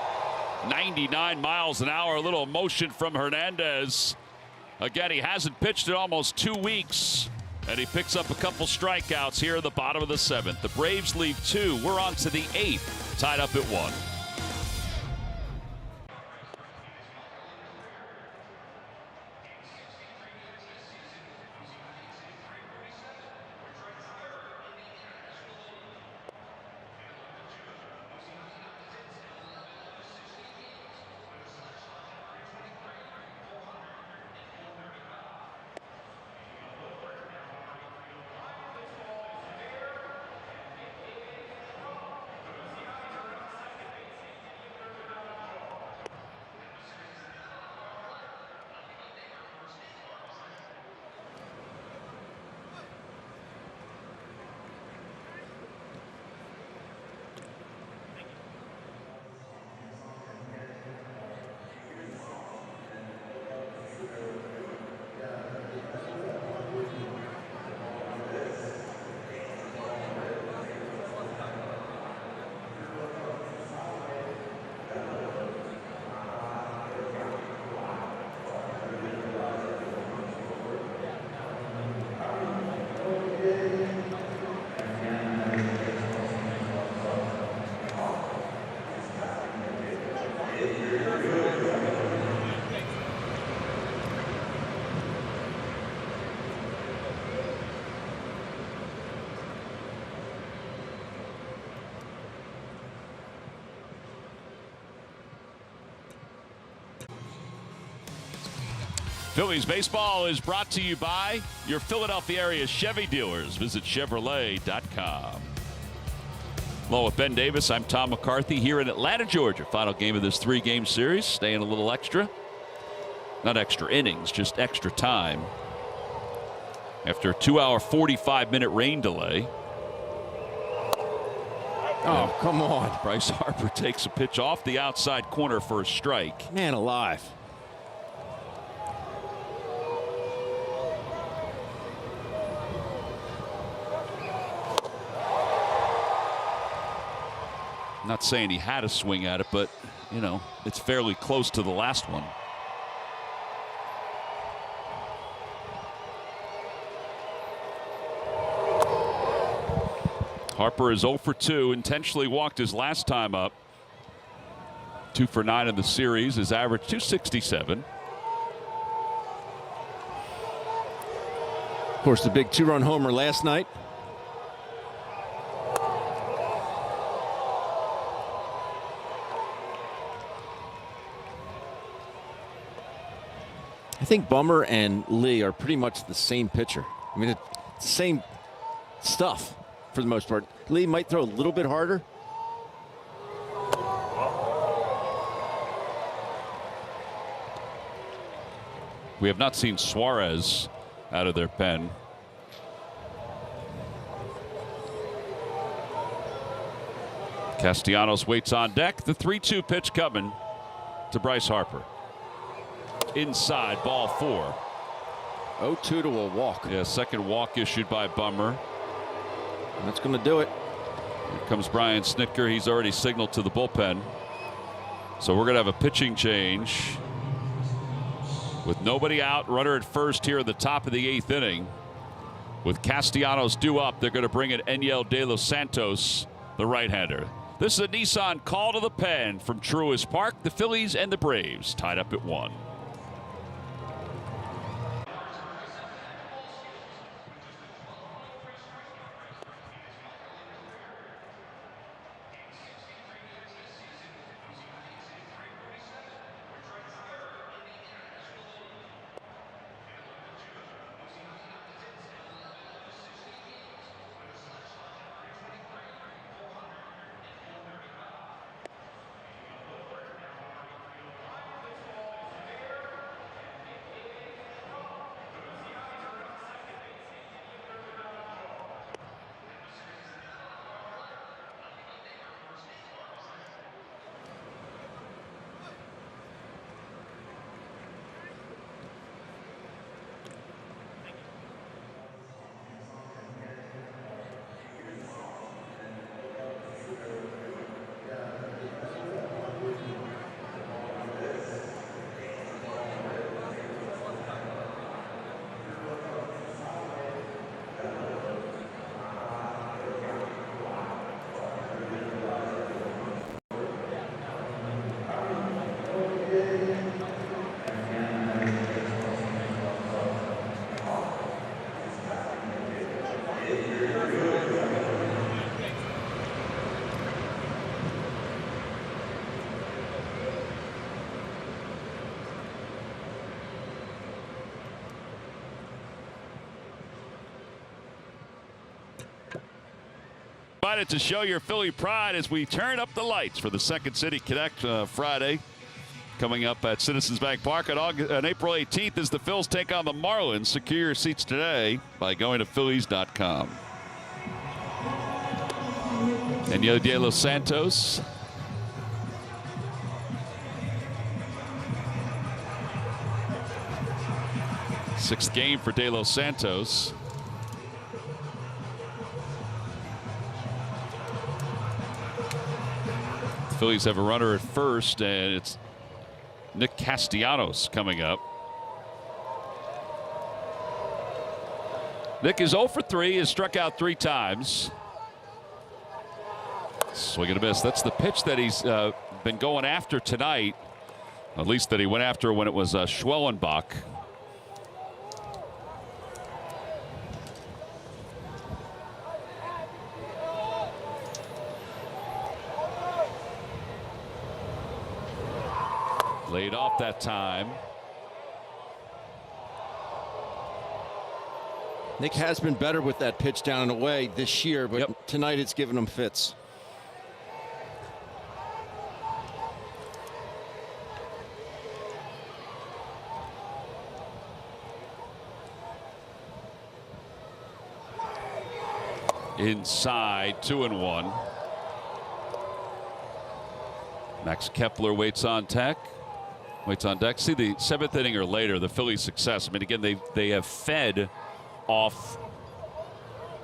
99 miles an hour. A little motion from Hernandez. Again, he hasn't pitched in almost 2 weeks. And he picks up a couple strikeouts here at the bottom of the 7th. The Braves lead 2. We're on to the 8th, tied up at 1. Phillies baseball is brought to you by your Philadelphia area Chevy dealers. Visit Chevrolet.com. Hello, with Ben Davis. I'm Tom McCarthy here in Atlanta, Georgia. Final game of this 3-game series. Staying a little extra. Not extra innings, just extra time. After a 2-hour, 45-minute rain delay. Oh, come on. Bryce Harper takes a pitch off the outside corner for a strike. Man alive. Not saying he had a swing at it, but, you know, it's fairly close to the last one. Harper is 0 for 2, intentionally walked his last time up. 2 for 9 in the series, his average 267. Of course, the big 2-run homer last night. I think Bummer and Lee are pretty much the same pitcher. I mean, it's the same stuff for the most part. Lee might throw a little bit harder. We have not seen Suarez out of their pen. Castellanos waits on deck. The 3-2 pitch coming to Bryce Harper. Inside, ball 4. 0-2 to a walk. Yeah, second walk issued by Bummer. And that's going to do it. Here comes Brian Snitker. He's already signaled to the bullpen. So we're going to have a pitching change. With nobody out, runner at first here at the top of the 8th inning. With Castellanos due up, they're going to bring in Enyel De Los Santos, the right-hander. This is a Nissan call to the pen from Truist Park. The Phillies and the Braves tied up at 1. invited to show your Philly pride as we turn up the lights for the Second City Connect Friday. Coming up at Citizens Bank Park on April 18th as the Phils take on the Marlins. Secure your seats today by going to Phillies.com. Daniel De Los Santos. Sixth game for De Los Santos. The Phillies have a runner at first, and it's Nick Castellanos coming up. Nick is 0 for 3, has struck out 3 times. Swing and a miss. That's the pitch that he's been going after tonight, at least that he went after when it was Schwellenbach. Laid off that time. Nick has been better with that pitch down and away this year, but tonight it's given him fits. Inside, 2-1. Max Kepler waits on deck. See the 7th inning or later, the Phillies' success. I mean, again, they have fed off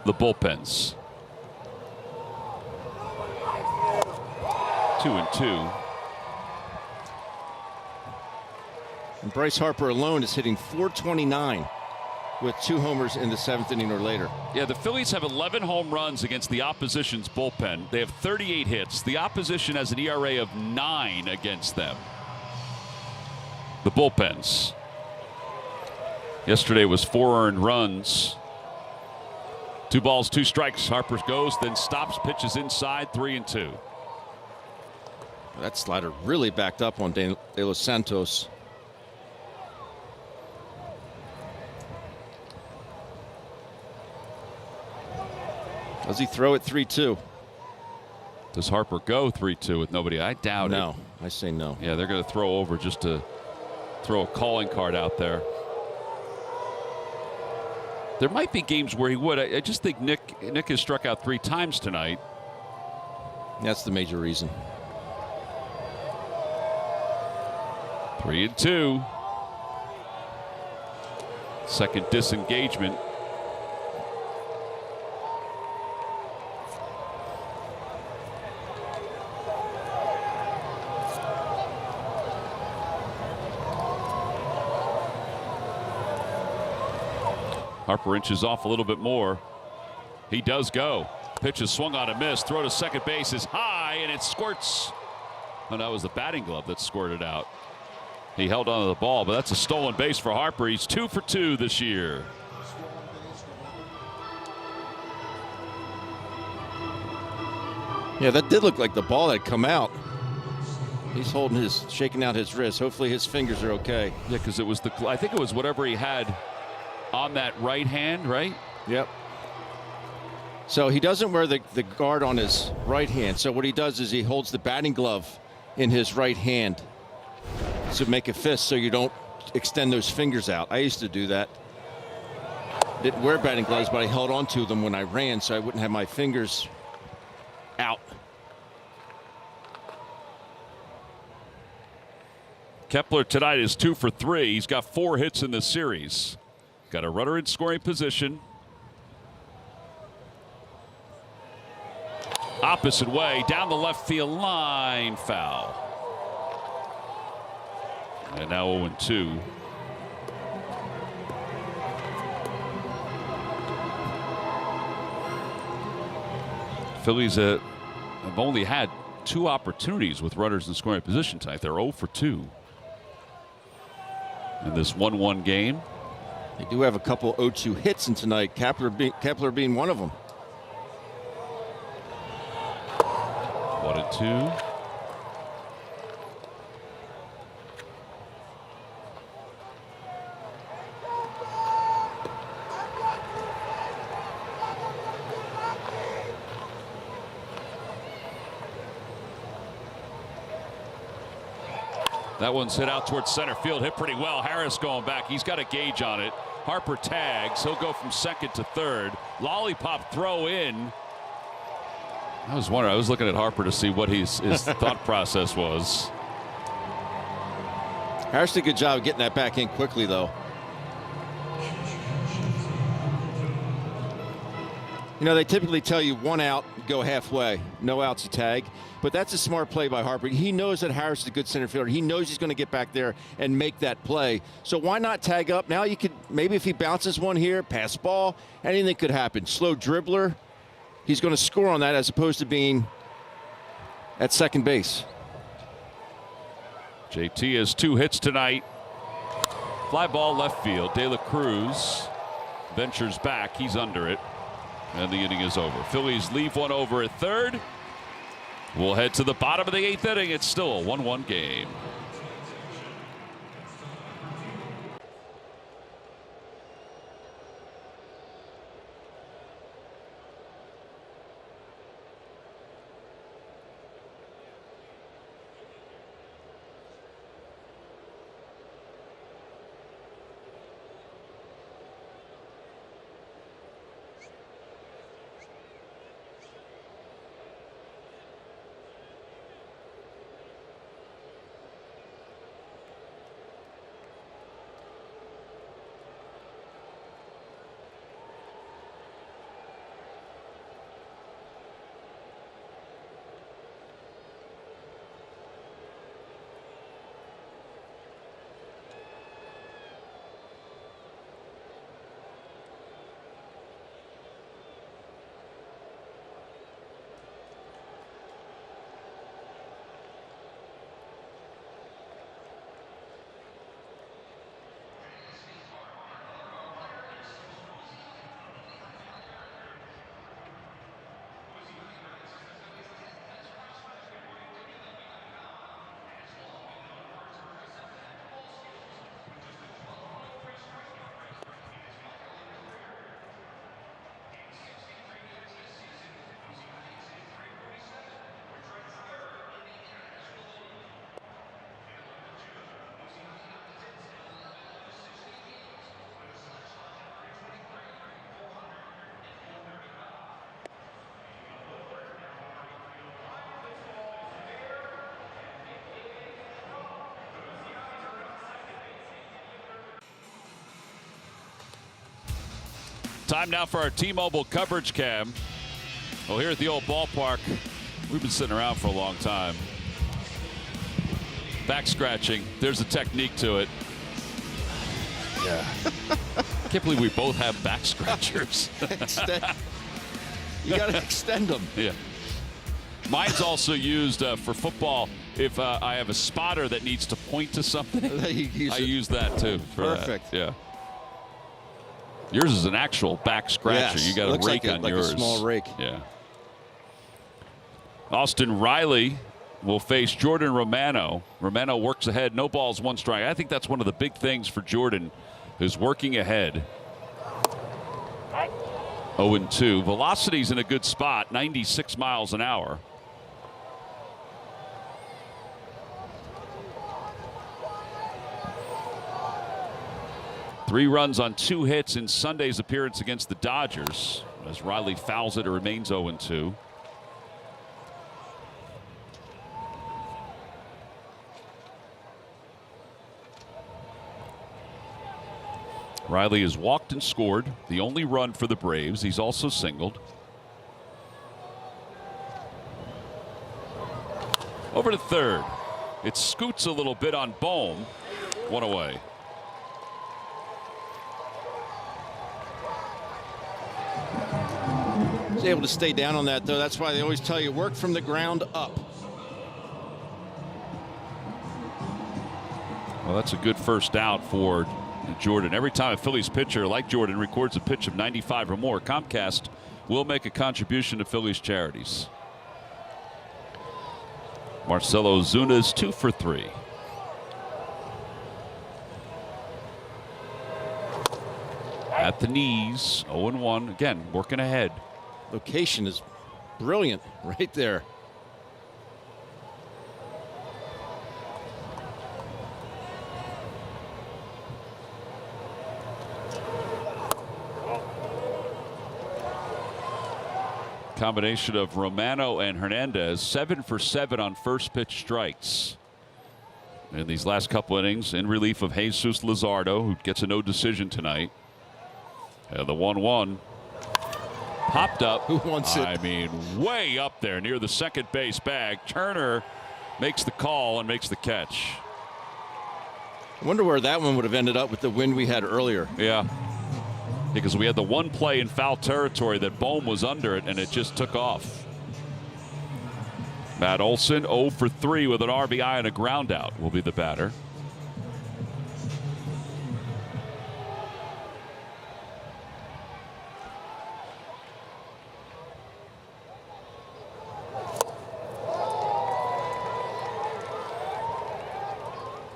the bullpens. 2-2. And Bryce Harper alone is hitting .429 with 2 homers in the 7th inning or later. Yeah, the Phillies have 11 home runs against the opposition's bullpen. They have 38 hits. The opposition has an ERA of 9 against them. The bullpens. Yesterday was 4 earned runs. 2 balls, 2 strikes. Harper goes, then stops, pitches inside, 3-2. That slider really backed up on De Los Santos. Does he throw it 3-2? Does Harper go 3-2 with nobody? I doubt it. No, I say no. Yeah, they're going to throw over just to throw a calling card out there. There might be games where he would. I just think Nick has struck out 3 times tonight. That's the major reason. 3-2. Second disengagement. Harper inches off a little bit more. He does go. Pitch is swung on a miss. Throw to second base is high, and it squirts. Oh, that was the batting glove that squirted out. He held onto the ball, but that's a stolen base for Harper. He's 2 for 2 this year. Yeah, that did look like the ball had come out. He's shaking out his wrist. Hopefully his fingers are okay. Yeah, because I think it was whatever he had on that right hand, right? Yep. So he doesn't wear the guard on his right hand. So what he does is he holds the batting glove in his right hand to make a fist so you don't extend those fingers out. I used to do that. Didn't wear batting gloves, but I held on to them when I ran so I wouldn't have my fingers out. Kepler tonight is 2 for 3. He's got 4 hits in this series. Got a runner in scoring position. Opposite way, down the left field line, foul. And now 0-2. Phillies have only had 2 opportunities with runners in scoring position tonight. They're 0 for 2 in this 1-1 game. They do have a couple 0-2 hits in tonight, Kepler being one of them. 1-2. That one's hit out towards center field. Hit pretty well. Harris going back. He's got a gauge on it. Harper tags. He'll go from second to third. Lollipop throw in. I was wondering. I was looking at Harper to see what his thought process was. Harris did a good job of getting that back in quickly, though. You know, they typically tell you 1 out, go halfway. No outs, you tag. But that's a smart play by Harper. He knows that Harris is a good center fielder. He knows he's going to get back there and make that play. So why not tag up? Now you could, maybe if he bounces one here, pass ball, anything could happen. Slow dribbler, he's going to score on that as opposed to being at second base. JT has 2 hits tonight. Fly ball left field. De La Cruz ventures back. He's under it. And the inning is over. Phillies leave one over at third. We'll head to the bottom of the 8th inning. It's still a 1-1 game. Time now for our T-Mobile coverage cam. Well, here at the old ballpark, we've been sitting around for a long time. Back scratching. There's a technique to it. Yeah. I can't believe we both have back scratchers. You got to extend them. Yeah. Mine's also used for football. If I have a spotter that needs to point to something, I use that too. Perfect. That. Yeah. Yours is an actual back scratcher. Yes. You got a rake on yours. Like a small rake. Yeah. Austin Riley will face Jordan Romano. Romano works ahead. No balls, 1 strike. I think that's one of the big things for Jordan, who's working ahead. 0-2. Velocity's in a good spot, 96 miles an hour. Three runs on 2 hits in Sunday's appearance against the Dodgers. As Riley fouls it, it remains 0-2. Riley has walked and scored, the only run for the Braves. He's also singled. Over to third. It scoots a little bit on Bohm. 1 away. He's able to stay down on that, though. That's why they always tell you work from the ground up. Well, that's a good first out for Jordan. Every time a Phillies pitcher like Jordan records a pitch of 95 or more, Comcast will make a contribution to Phillies charities. Marcelo Zuna's 2 for 3. At the knees, 0-1. Again, working ahead. Location is brilliant right there. Combination of Romano and Hernandez, 7 for 7 on first pitch strikes in these last couple innings, in relief of Jesus Luzardo, who gets a no decision tonight. And the 1-1 popped up. Who wants it? I mean, way up there near the second base bag. Turner makes the call and makes the catch. I wonder where that one would have ended up with the wind we had earlier. Yeah. Because we had the one play in foul territory that Bohm was under it, and it just took off. Matt Olson 0 for 3 with an RBI and a ground out will be the batter.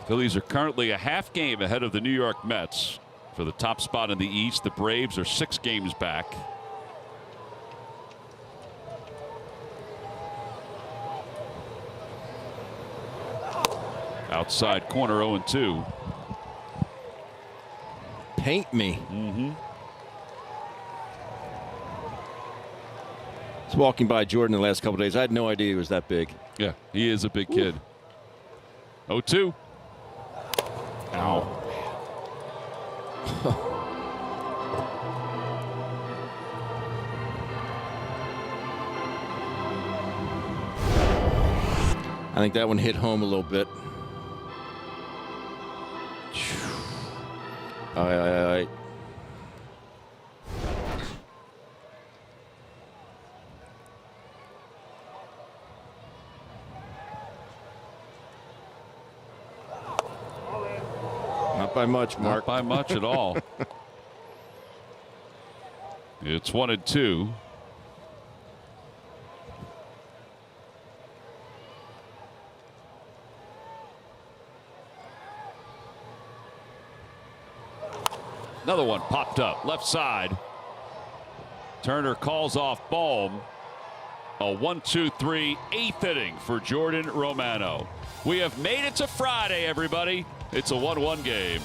Phillies are currently a half game ahead of the New York Mets for the top spot in the East. The Braves are 6 games back. Outside corner 0-2. Paint me. Mm-hmm. I was walking by Jordan the last couple of days. I had no idea he was that big. Yeah, he is a big kid. 0-2. Ow. I think that one hit home a little bit. Aye. Not by much, Mark. Not by much at all. It's 1-2. Another one popped up left side. Turner calls off Bohm. A 1-2-3 eighth inning for Jordan Romano. We have made it to Friday, everybody. It's a 1-1 game.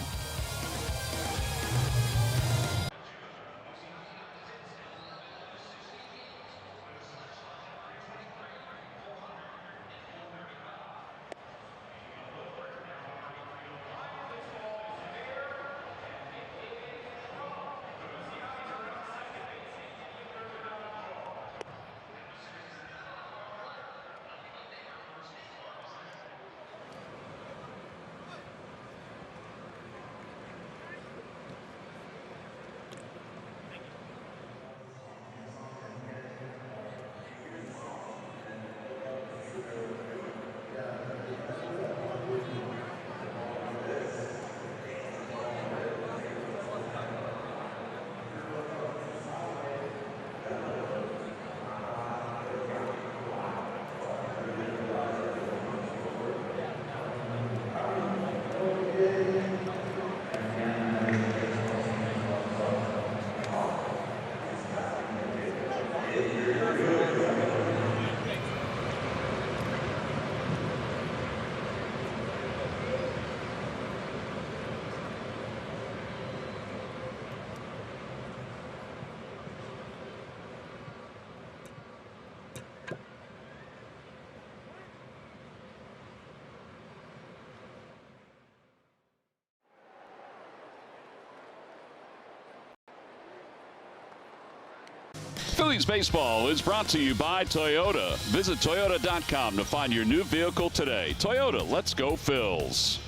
Phillies baseball is brought to you by Toyota. Visit Toyota.com to find your new vehicle today. Toyota, let's go Phils.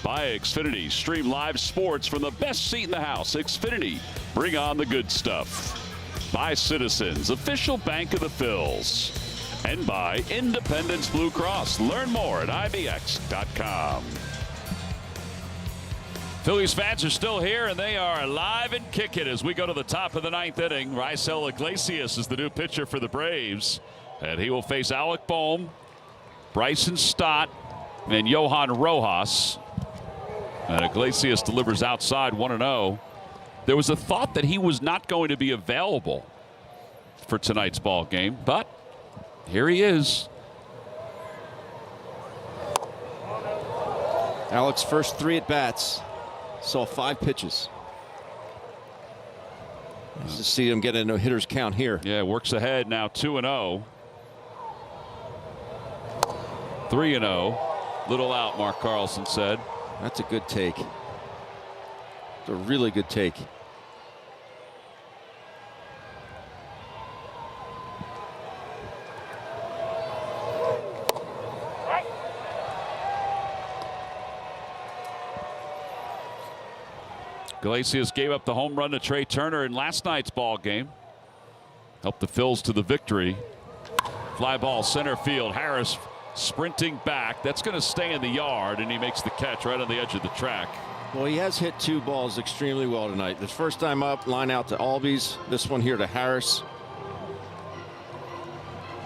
By Xfinity, stream live sports from the best seat in the house. Xfinity, bring on the good stuff. By Citizens, official bank of the Phils. And by Independence Blue Cross. Learn more at IBX.com. Phillies fans are still here, and they are alive and kicking as we go to the top of the 9th inning. Raisel Iglesias is the new pitcher for the Braves, and he will face Alec Bohm, Bryson Stott, and Johan Rojas. And Iglesias delivers outside 1-0. There was a thought that he was not going to be available for tonight's ball game, but here he is. Alec's first 3 at-bats. Saw 5 pitches. Nice to see him get a no-hitters count here. Yeah, works ahead now 2-0. 3-0. Little out, Mark Carlson said. That's a good take. It's a really good take. Iglesias gave up the home run to Trey Turner in last night's ball game. Helped the Phils to the victory. Fly ball center field. Harris sprinting back. That's going to stay in the yard, and he makes the catch right on the edge of the track. Well, he has hit 2 balls extremely well tonight. The first time up, line out to Albies. This one here to Harris.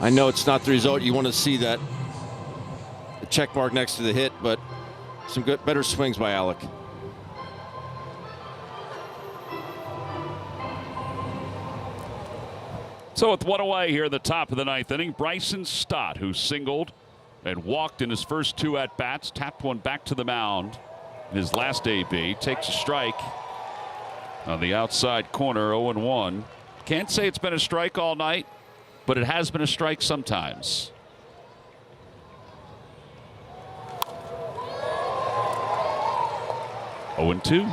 I know it's not the result you want to see, that the check mark next to the hit, but some good, better swings by Alec. So with 1 away here in the top of the 9th inning, Bryson Stott, who singled and walked in his first 2 at-bats, tapped one back to the mound in his last AB, takes a strike on the outside corner, 0-1. Can't say it's been a strike all night, but it has been a strike sometimes. Oh, 2.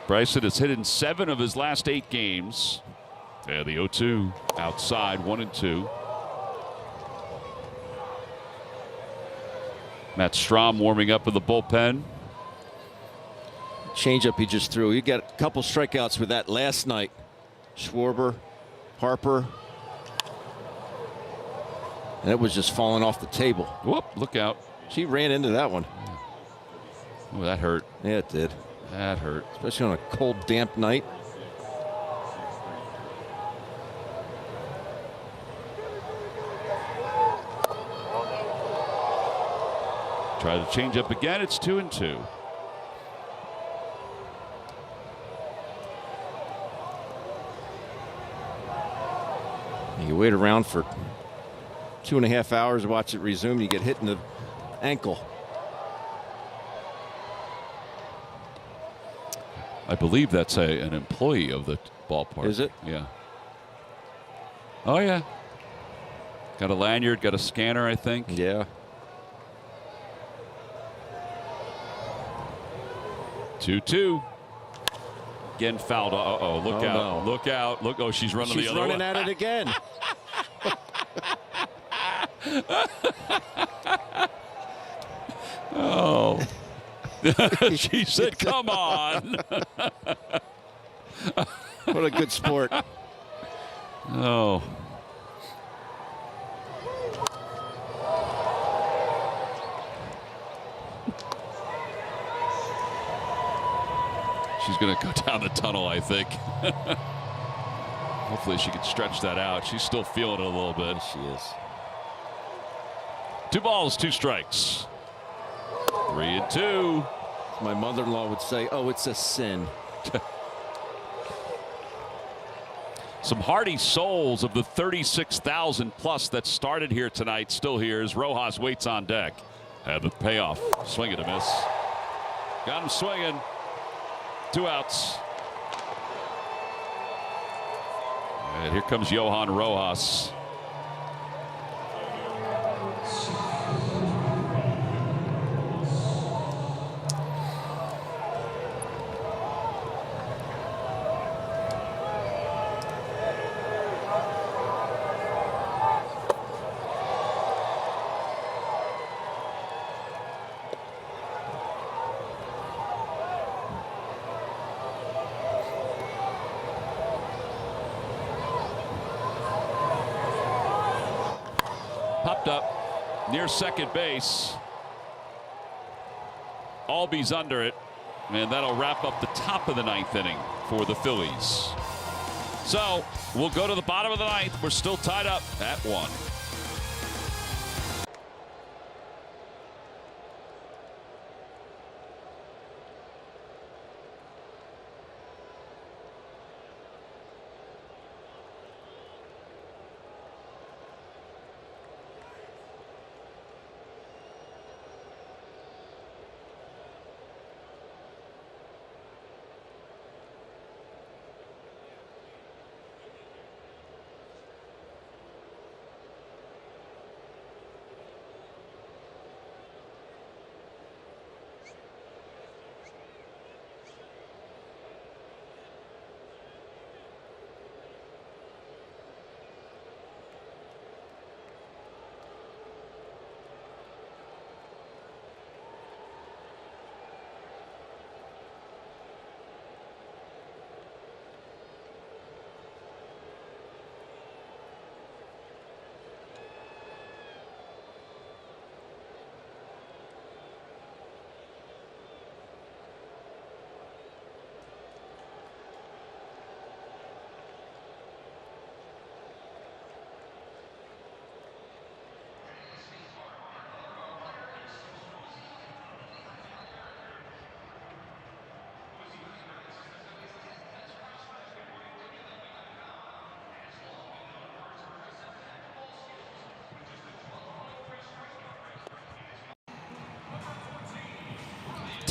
Bryson has hit in 7 of his last 8 games. Yeah, the 0-2 outside, 1-2. Matt Strahm warming up in the bullpen. Changeup he just threw. He got a couple strikeouts with that last night. Schwarber, Harper. And it was just falling off the table. Whoop, look out. She ran into that one. Oh, that hurt. Yeah, it did. That hurt. Especially on a cold, damp night. Try to change up again. It's 2-2. You wait around for 2.5 hours to watch it resume. You get hit in the ankle. I believe that's an employee of the ballpark. Is it? Yeah. Oh, yeah. Got a lanyard, got a scanner, I think. Yeah. 2-2. Again fouled. Uh-oh, look out. No. Look out. Look, oh, she's running the other way. She's running at it again. Oh. She said, come on. What a good sport. Oh. She's going to go down the tunnel, I think. Hopefully she can stretch that out. She's still feeling it a little bit. Yes, she is. 2 balls, 2 strikes. 3-2. My mother-in-law would say, oh, it's a sin. Some hardy souls of the 36,000 plus that started here tonight still here as Rojas waits on deck. Have the payoff. Swing and a miss. Got him swinging. 2 outs. And here comes Johan Rojas. Popped up near second base. Albies under it, and that'll wrap up the top of the 9th inning for the Phillies. So we'll go to the bottom of the 9th. We're still tied up at 1.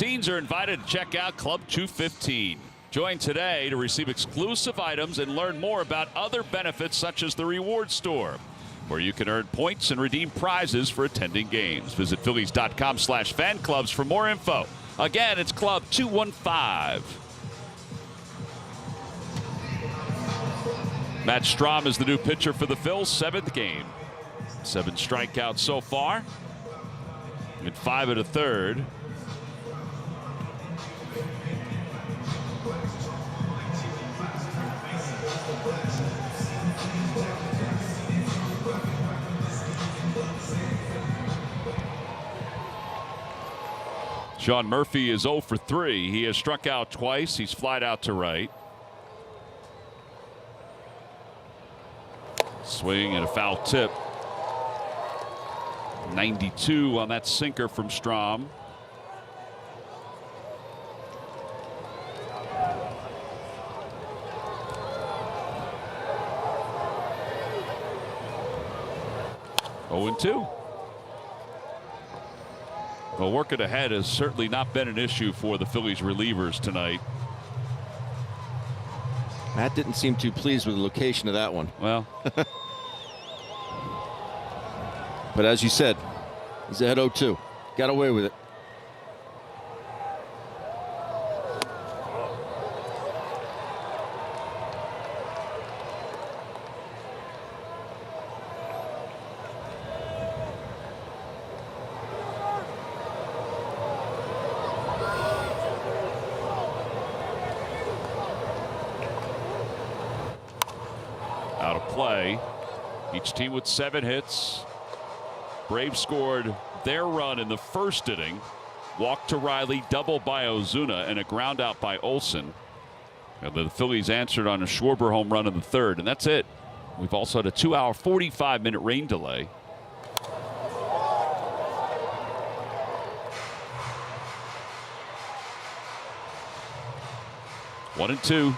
Teens are invited to check out Club 215. Join today to receive exclusive items and learn more about other benefits such as the Reward Store, where you can earn points and redeem prizes for attending games. Visit Phillies.com/fan-clubs for more info. Again, it's Club 215. Matt Strahm is the new pitcher for the Phils, 7th game. 7 strikeouts so far, and 5 1/3. Sean Murphy is 0 for 3. He has struck out twice. He's flied out to right. Swing and a foul tip. 92 on that sinker from Strahm. Oh and 2. Well, working ahead has certainly not been an issue for the Phillies relievers tonight. Matt didn't seem too pleased with the location of that one. Well, but as you said, he's ahead 0-2. Got away with it. out of play. Each team with 7 hits. Braves scored their run in the first inning. Walk to Riley, double by Ozuna, and a ground out by Olsen. And the Phillies answered on a Schwarber home run in the 3rd, and that's it. We've also had a 2-hour, 45-minute rain delay. One and 2.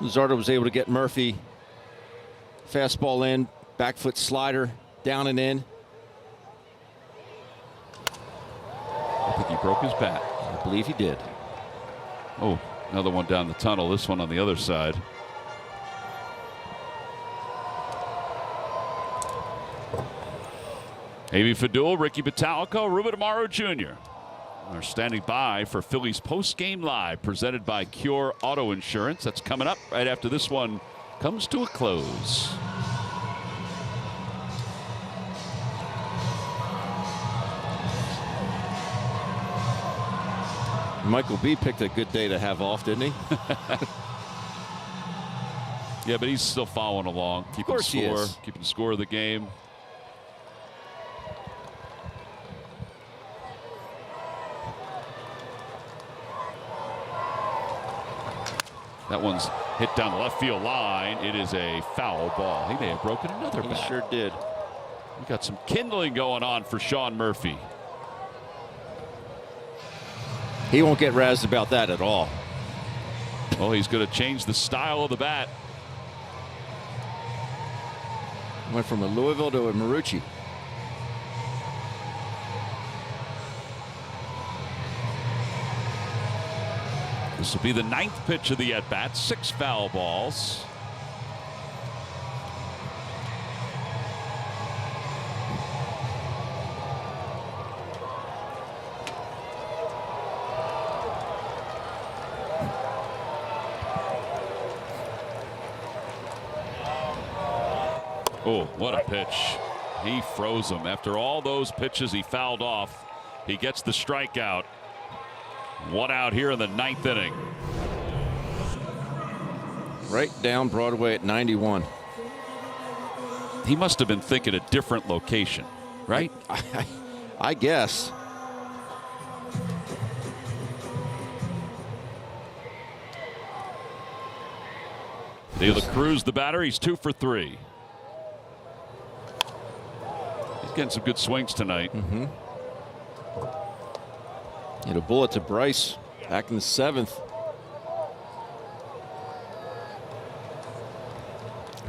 Luzardo was able to get Murphy. Fastball in, back foot slider, down and in. I think he broke his bat. I believe he did. Oh, another one down the tunnel. This one on the other side. Javy Fadul, Ricky Batalico, Ruben Amaro Jr. are standing by for Phillies post-game live, presented by Cure Auto Insurance. That's coming up right after this one comes to a close. Michael B. picked a good day to have off, didn't he? Yeah, but he's still following along, keeping the score of the game. That one's hit down the left field line. It is a foul ball. He may have broken another bat. He sure did. We got some kindling going on for Sean Murphy. He won't get razzed about that at all. Oh, he's going to change the style of the bat. Went from a Louisville to a Marucci. This will be the 9th pitch of the at-bat. 6 foul balls. Oh, what a pitch. He froze him. After all those pitches he fouled off, he gets the strikeout. 1 out here in the 9th inning. Right down Broadway at 91. He must have been thinking a different location, right? I guess. De La Cruz, the batter, he's 2 for 3. getting some good swings tonight. Hit a bullet to Bryce back in the 7th.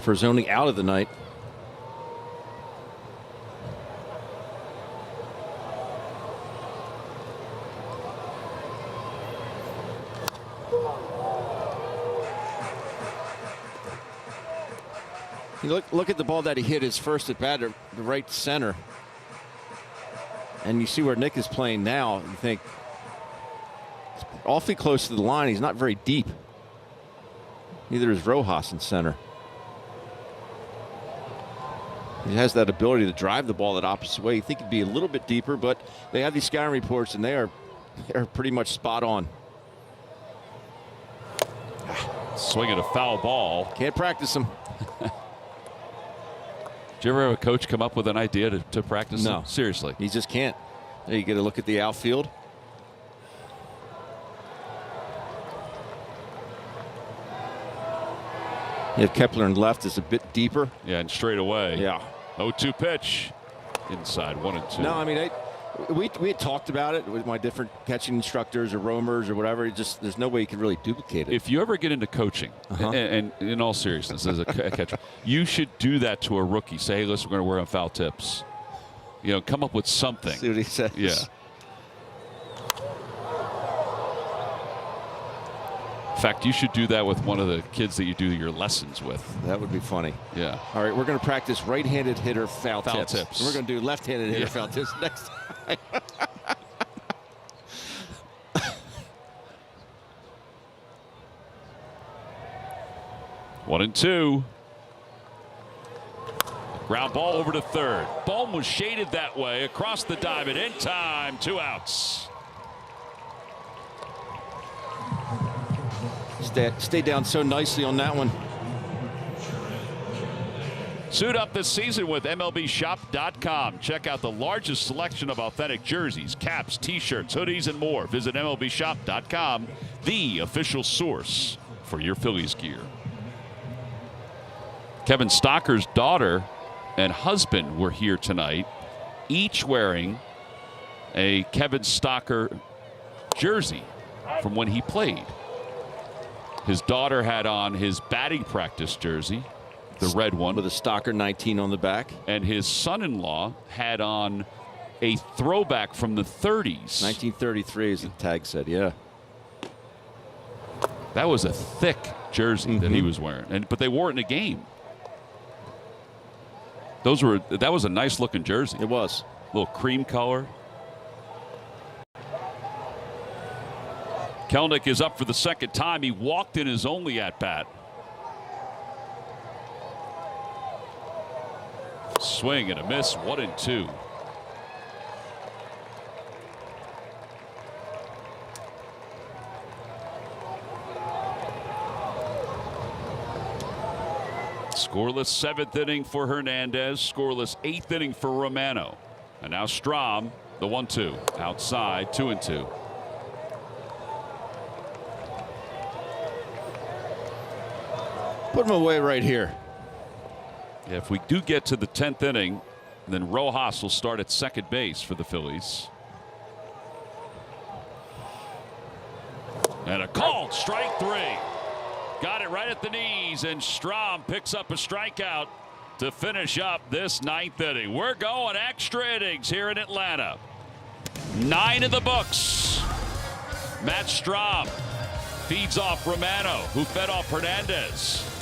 For his only out of the night. You look at the ball that he hit his first at bat at the right center. And you see where Nick is playing now. You think it's awfully close to the line. He's not very deep. Neither is Rojas in center. He has that ability to drive the ball that opposite way. You think it'd be a little bit deeper, but they have these scouting reports, and they're pretty much spot on. Swinging a foul ball. Can't practice them. Did you ever have a coach come up with an idea to practice No. them? Seriously. He just can't. There you get a look at the outfield. You have Kepler in left is a bit deeper. Yeah, and straight away. Yeah. 0-2 pitch. Inside 1-2. No, I mean, we had talked about it with my different catching instructors or roamers or whatever. There's no way you can really duplicate it. If you ever get into coaching, and in all seriousness, as a catcher, you should do that to a rookie. Say, hey, listen, we're going to work on foul tips. You know, come up with something. See what he says. Yeah. In fact, you should do that with one of the kids that you do your lessons with. That would be funny. Yeah. All right, we're going to practice right-handed hitter foul tips. And we're going to do left-handed hitter foul tips next time. 1-2. Ground ball over to third. Ball was shaded that way across the diamond. In time, 2 outs. Stay down so nicely on that one. Suit up this season with MLBShop.com. Check out the largest selection of authentic jerseys, caps, T-shirts, hoodies, and more. Visit MLBShop.com, the official source for your Phillies gear. Kevin Stocker's daughter and husband were here tonight, each wearing a Kevin Stocker jersey from when he played. His daughter had on his batting practice jersey, the red one, with a Stocker 19 on the back. And his son-in-law had on a throwback from the 30s. 1933, as the tag said, yeah. That was a thick jersey that he was wearing, but they wore it in a game. That was a nice looking jersey. It was. A little cream color. Kelnick is up for the second time. He walked in his only at-bat. Swing and a miss, 1-2. Scoreless 7th inning for Hernandez. Scoreless 8th inning for Romano. And now Strom, the 1-2. Outside, 2-2. Put him away right here. Yeah, if we do get to the 10th inning, then Rojas will start at second base for the Phillies. And a called strike 3. Got it right at the knees, and Strom picks up a strikeout to finish up this 9th inning. We're going extra innings here in Atlanta. 9 in the books. Matt Strom feeds off Romano, who fed off Hernandez.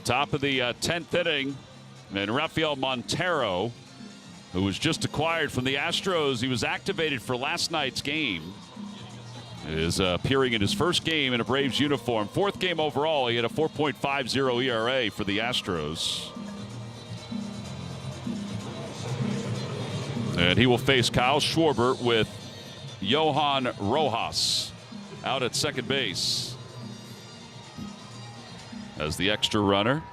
Top of the 10th inning, and Rafael Montero, who was just acquired from the Astros, he was activated for last night's game, is appearing in his first game in a Braves uniform. 4th game overall. He had a 4.50 ERA for the Astros. And he will face Kyle Schwarber with Johan Rojas out at second base as the extra runner.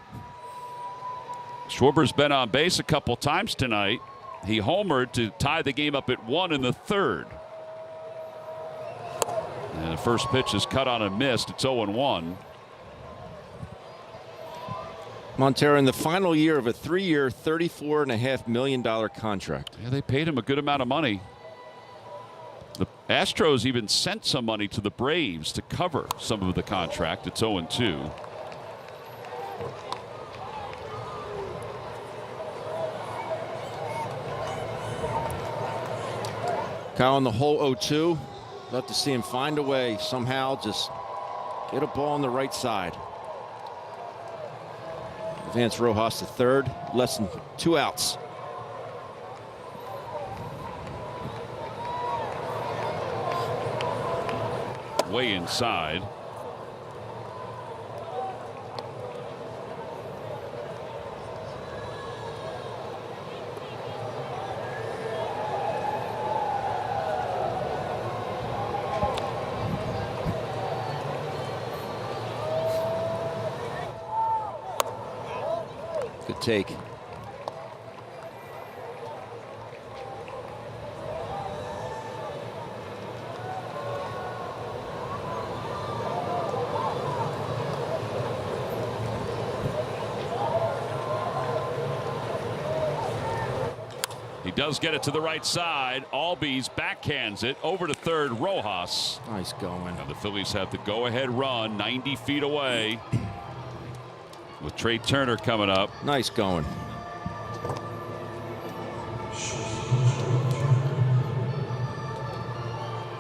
Schwarber's been on base a couple times tonight. He homered to tie the game up at 1 in the 3rd. And the first pitch is cut on and missed. It's 0-1. Montero in the final year of a 3-year, $34.5 million contract. Yeah, they paid him a good amount of money. The Astros even sent some money to the Braves to cover some of the contract. It's 0-2. Kyle in the hole 0-2. Love to see him find a way somehow, just get a ball on the right side. Advance Rojas to third, less than 2 outs. Way inside. Good take. He does get it to the right side. Albies backhands it over to third. Rojas. Nice going. Now the Phillies have the go-ahead run 90 feet away with Trey Turner coming up. Nice going.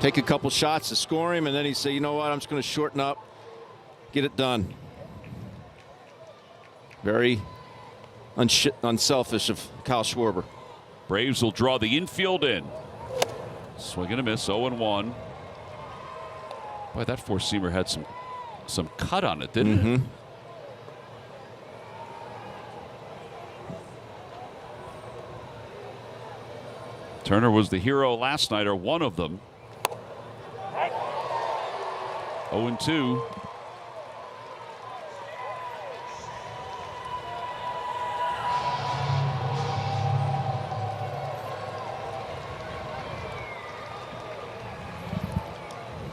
Take a couple shots to score him, and then he say, you know what, I'm just going to shorten up, get it done. Very unselfish of Kyle Schwarber. Braves will draw the infield in. Swing and a miss, 0-1. Boy, that four-seamer had some cut on it, didn't it? Turner was the hero last night, or one of them. 0-2.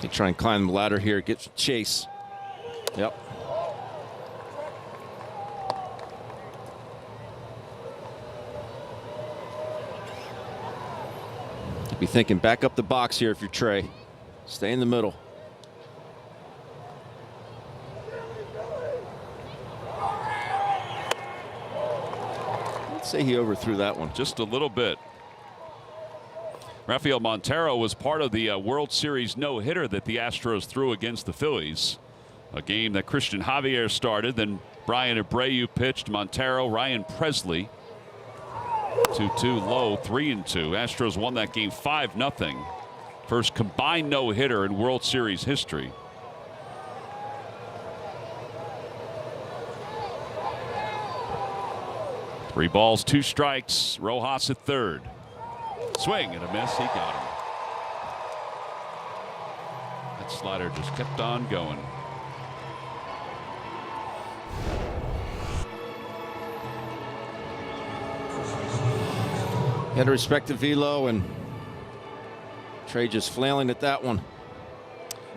They try and climb the ladder here, get Chase. Yep. You'd be thinking back up the box here if you're Trey. Stay in the middle. Let's say he overthrew that one. Just a little bit. Rafael Montero was part of the World Series no-hitter that the Astros threw against the Phillies. A game that Christian Javier started, then Brian Abreu pitched. Montero, Ryan Presley. 2-2 low, 3-2. Astros won that game 5-0. First combined no-hitter in World Series history. Three balls, 2 strikes. Rojas at third. Swing and a miss. He got him. That slider just kept on going. Had to respect the velo, and Trey just flailing at that one.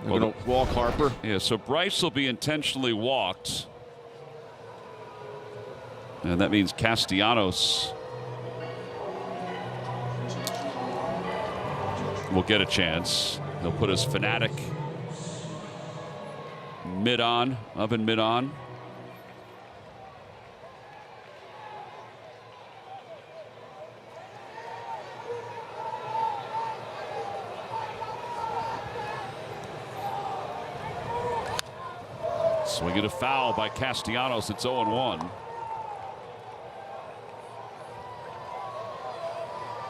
They're going to walk Harper. Yeah, so Bryce will be intentionally walked. And that means Castellanos will get a chance. He'll put his Fanatic mid-on, oven mid-on. Swinging a foul by Castellanos. It's 0-1.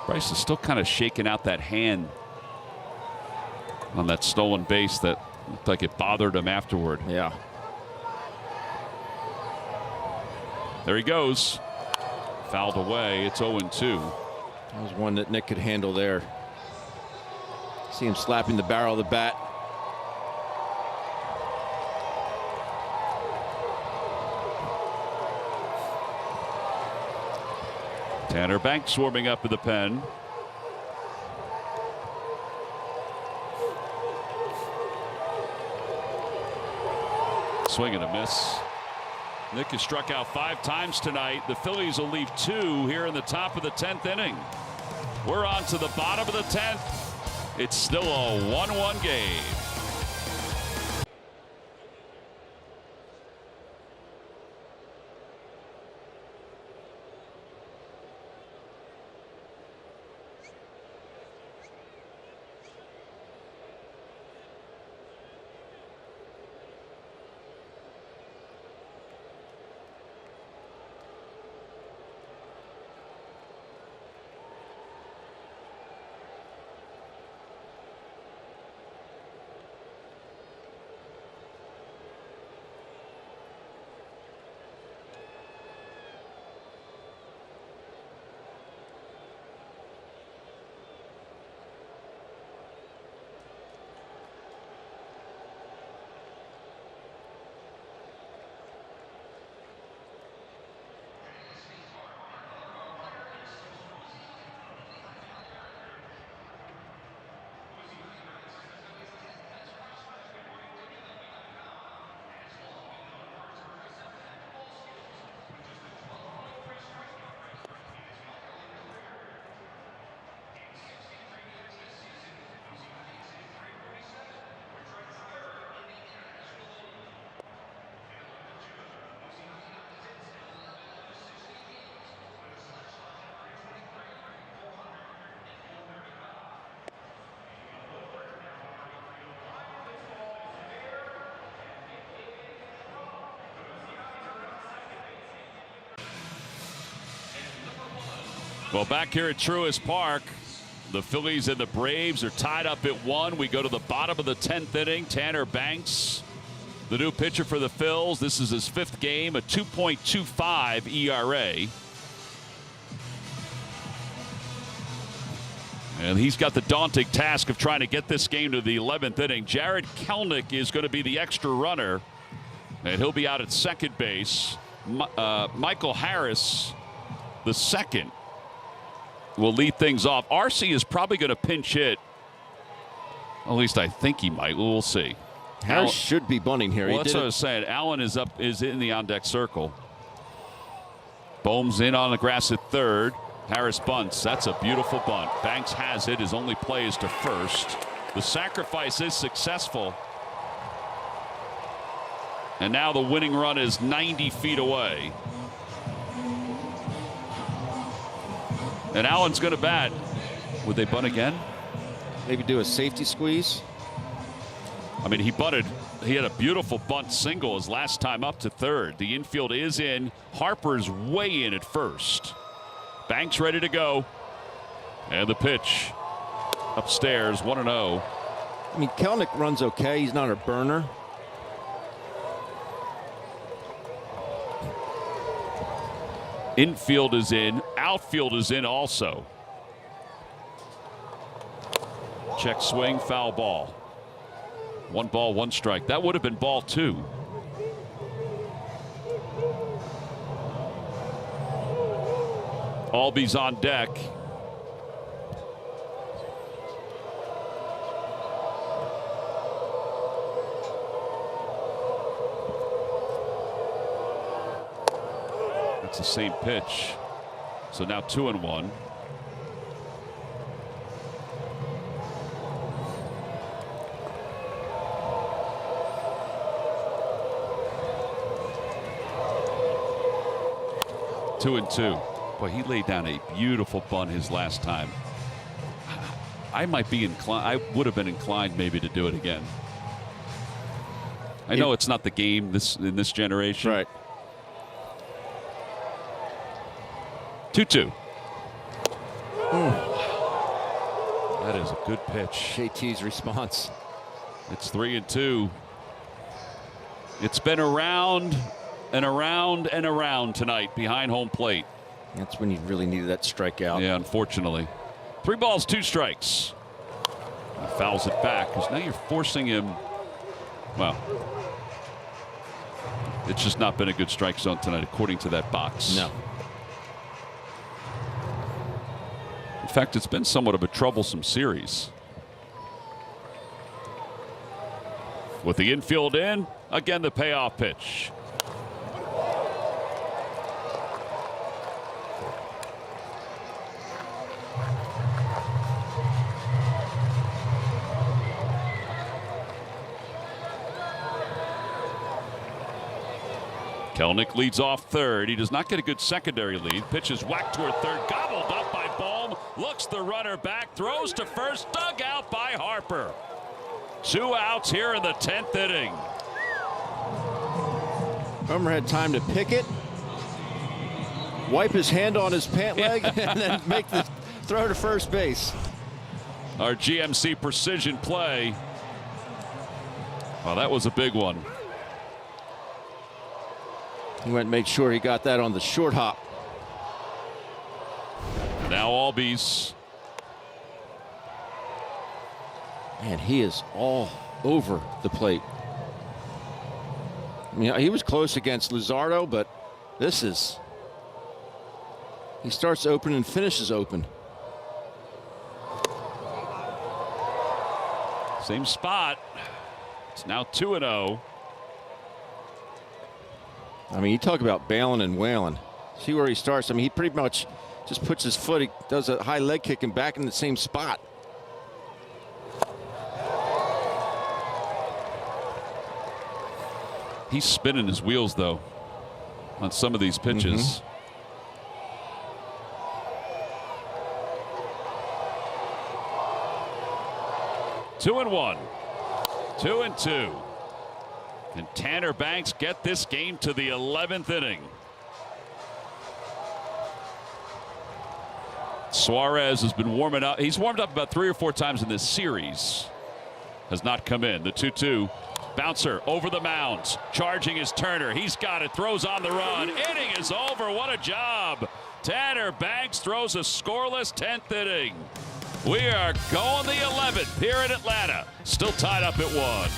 Bryce is still kind of shaking out that hand on that stolen base that looked like it bothered him afterward. Yeah. There he goes. Fouled away. It's 0-2. That was one that Nick could handle there. See him slapping the barrel of the bat. Tanner Banks warming up in the pen. Swing and a miss. Nick has struck out 5 times tonight. The Phillies will leave 2 here in the top of the 10th inning. We're on to the bottom of the 10th. It's still a 1-1 game. Well, back here at Truist Park, the Phillies and the Braves are tied up at 1. We go to the bottom of the 10th inning. Tanner Banks, the new pitcher for the Phils. This is his 5th game, a 2.25 ERA. And he's got the daunting task of trying to get this game to the 11th inning. Jared Kelenic is going to be the extra runner, and he'll be out at second base. Michael Harris, the second, will lead things off. RC is probably going to pinch hit. At least I think he might. We'll see. Harris should be bunting here. Well, that's what I was saying. Allen is in the on-deck circle. Bohm's in on the grass at third. Harris bunts. That's a beautiful bunt. Banks has it. His only play is to first. The sacrifice is successful. And now the winning run is 90 feet away. And Allen's going to bat. Would they bunt again? Maybe do a safety squeeze. I mean, he bunted. He had a beautiful bunt single his last time up to third. The infield is in. Harper's way in at first. Banks ready to go. And the pitch upstairs, 1-0. I mean, Kelenic runs okay. He's not a burner. Infield is in. Outfield is in also. Check swing, foul ball. 1 ball, 1 strike. That would have been ball 2. Albies on deck. That's the same pitch. So now 2-1. Two and two. Boy, he laid down a beautiful bunt his last time. I might be inclined. I would have been inclined maybe to do it again. I know it's not the game in this generation. Right. 2-2. That is a good pitch. JT's response. It's 3-2. It's been around and around and around tonight behind home plate. That's when you really needed that strikeout. Yeah, unfortunately. 3 balls, 2 strikes. He fouls it back because now you're forcing him. Well, it's just not been a good strike zone tonight, according to that box. No. In fact, it's been somewhat of a troublesome series. With the infield in, again the payoff pitch. Kelenic leads off third. He does not get a good secondary lead. Pitches whacked toward third, gobbled up by Bohm. Looks the runner back, throws to first, dug out by Harper. 2 outs here in the 10th inning. Homer had time to pick it, wipe his hand on his pant leg, and then make the throw to first base. Our GMC precision play. Well, that was a big one. He went and made sure he got that on the short hop. Now Albies. Man, he is all over the plate. You know, he was close against Luzardo, but this is. He starts open and finishes open. Same spot. It's now 2-0. I mean, you talk about bailing and wailing. See where he starts. I mean, he pretty much just puts his foot, he does a high leg kick and back in the same spot. He's spinning his wheels, though, on some of these pitches. 2-1. 2-2. Can Tanner Banks get this game to the 11th inning? Suarez has been warming up. He's warmed up about 3 or 4 times in this series. Has not come in. The 2-2. Bouncer over the mound. Charging is Turner. He's got it. Throws on the run. Inning is over. What a job. Tanner Banks throws a scoreless 10th inning. We are going the 11th here in Atlanta. Still tied up at 1.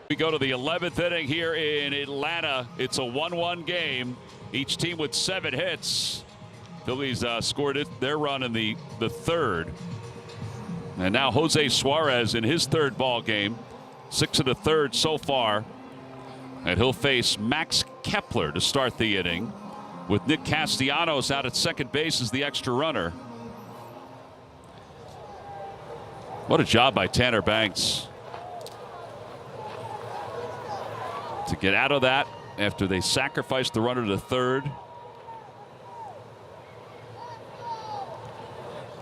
We go to the 11th inning here in Atlanta. It's a 1-1 game. Each team with 7 hits. Phillies scored their run in the 3rd. And now Jose Suarez in his 3rd ball game. 6 1/3 so far. And he'll face Max Kepler to start the inning, with Nick Castellanos out at second base as the extra runner. What a job by Tanner Banks to get out of that after they sacrificed the runner to third.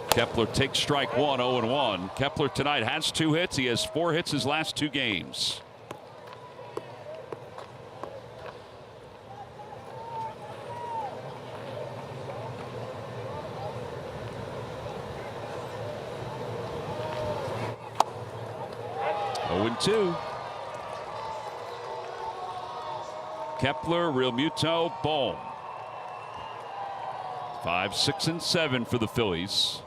Kepler takes strike one, 0-1. Kepler tonight has 2 hits. He has 4 hits his last 2 games. Oh, 2. Kepler, Real Muto, Bohm. 5, 6, and 7 for the Phillies.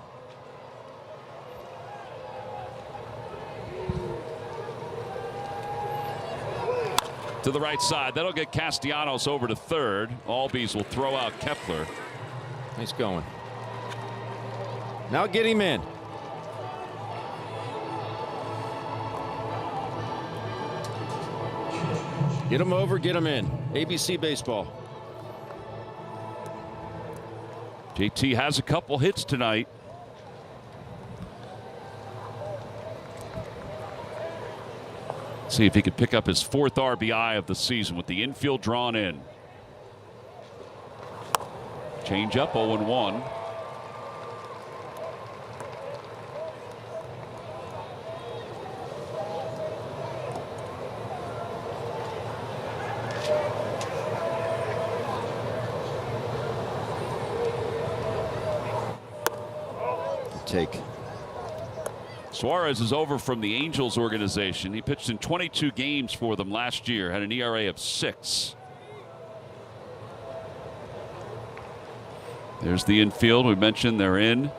To the right side. That'll get Castellanos over to third. Albies will throw out Kepler. Nice going. Now get him in. Get him over, get him in. ABC baseball. JT has a couple hits tonight. See if he could pick up his 4th RBI of the season with the infield drawn in. Change up, 0-1. Take. Suarez is over from the Angels organization. He pitched in 22 games for them last year, had an ERA of 6. There's the infield. We mentioned they're in.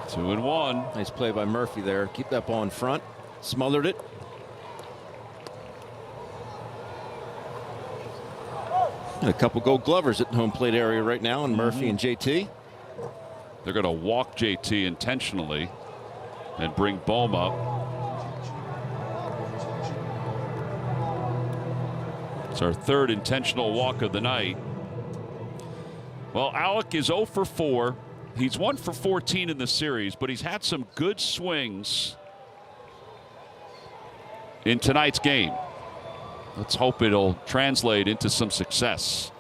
Two and one. Nice play by Murphy there. Keep that ball in front. Smothered it. And a couple Gold Glovers at the home plate area right now, and Murphy and JT. They're going to walk JT intentionally and bring Bohm up. It's our 3rd intentional walk of the night. Well, Alec is 0 for 4. He's 1 for 14 in the series, but he's had some good swings in tonight's game. Let's hope it'll translate into some success.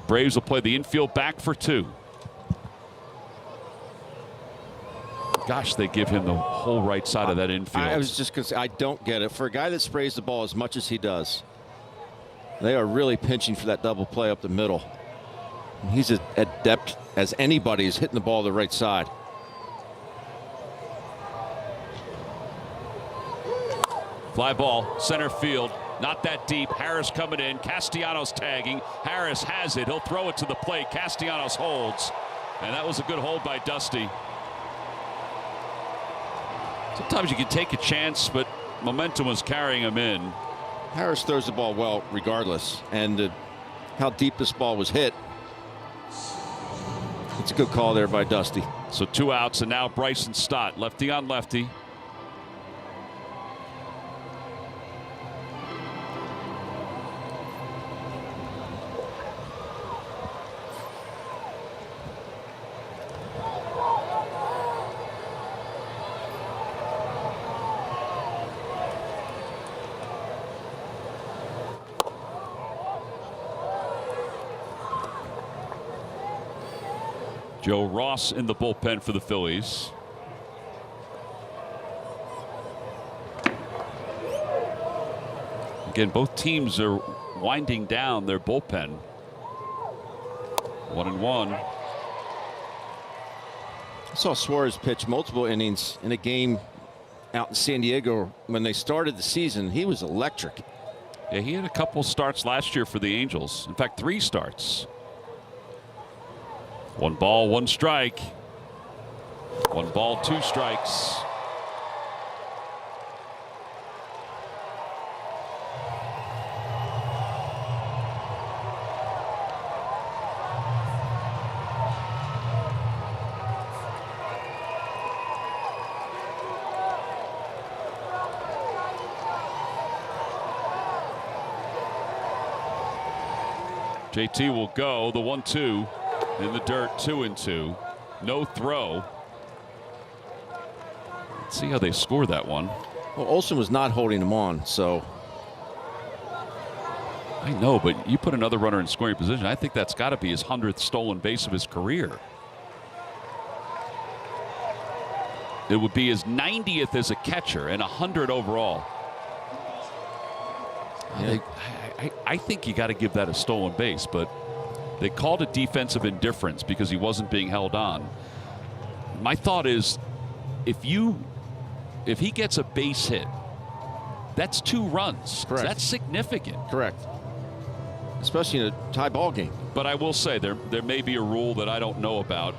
Braves will play the infield back for 2. Gosh, they give him the whole right side of that infield. I was just going to say, I don't get it. For a guy that sprays the ball as much as he does, they are really pinching for that double play up the middle. He's as adept as anybody is hitting the ball the right side. Fly ball, center field, not that deep. Harris coming in, Castellanos tagging. Harris has it, he'll throw it to the plate. Castellanos holds, and that was a good hold by Dusty. Sometimes you can take a chance, but momentum was carrying him in. Harris throws the ball well regardless, and how deep this ball was hit. It's a good call there by Dusty. So 2 outs, and now Bryson Stott, lefty on lefty. Joe Ross in the bullpen for the Phillies. Again, both teams are winding down their bullpen. 1-1. I saw Suarez pitch multiple innings in a game out in San Diego when they started the season. He was electric. Yeah, he had a couple starts last year for the Angels. In fact, 3 starts. 1 ball, 1 strike. 1 ball, 2 strikes. JT will go, the 1-2. In the dirt, 2-2. No throw. Let's see how they score that one. Well, Olsen was not holding him on, so. I know, but you put another runner in scoring position. I think that's got to be his 100th stolen base of his career. It would be his 90th as a catcher and 100 overall. Yeah. I think you got to give that a stolen base, but they called it defensive indifference because he wasn't being held on. My thought is, if he gets a base hit, that's 2 runs. Correct. That's significant. Correct. Especially in a tie ball game. But I will say there may be a rule that I don't know about,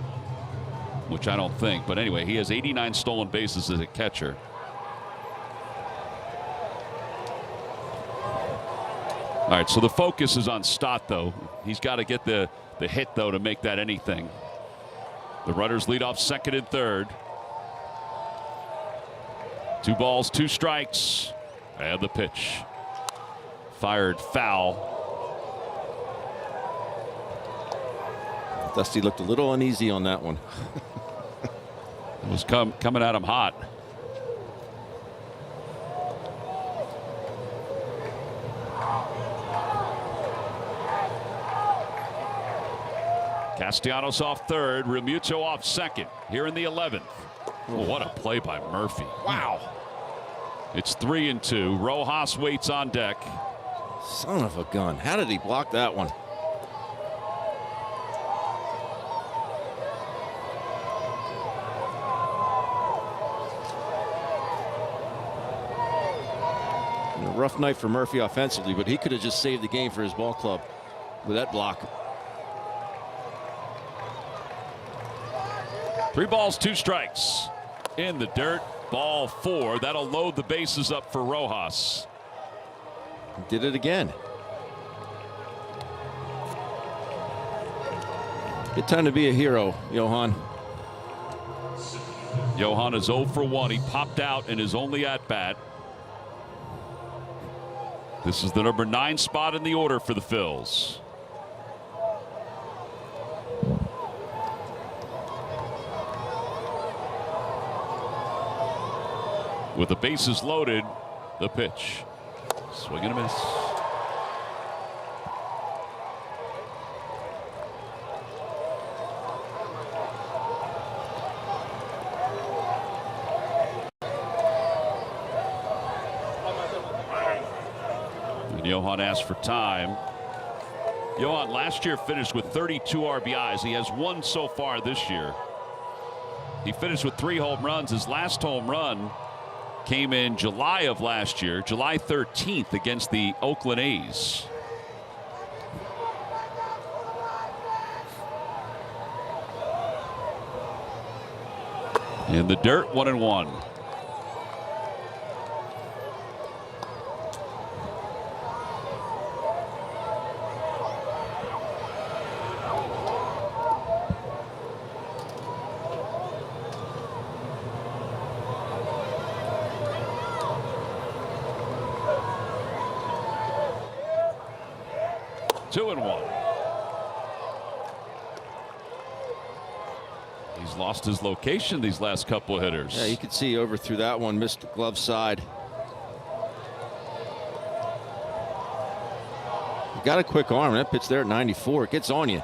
which I don't think. But anyway, he has 89 stolen bases as a catcher. All right, so the focus is on Stott, though. He's got to get the hit, though, to make that anything. The runners lead off second and third. 2 balls, 2 strikes. And the pitch. Fired foul. Dusty looked a little uneasy on that one. It was coming at him hot. Castellanos off third, Realmuto off second. Here in the 11th. Oh, what a play by Murphy. Wow. It's 3-2. Rojas waits on deck. Son of a gun. How did he block that one? A rough night for Murphy offensively, but he could have just saved the game for his ball club with that block. 3 balls, 2 strikes. In the dirt, ball 4. That'll load the bases up for Rojas. He did it again. Good time to be a hero, Johan. Johan is 0 for 1. He popped out in his only at-bat. This is the number 9 spot in the order for the Phils. With the bases loaded, the pitch. Swing and a miss. And Johan asked for time. Johan last year finished with 32 RBIs. He has 1 so far this year. He finished with 3 home runs. His last home run came in July of last year, July 13th against the Oakland A's. In the dirt, 1-1. He's lost his location these last couple of hitters. Yeah, you could see over through that one, missed the glove side. You got a quick arm. That pitch there at 94. It gets on you.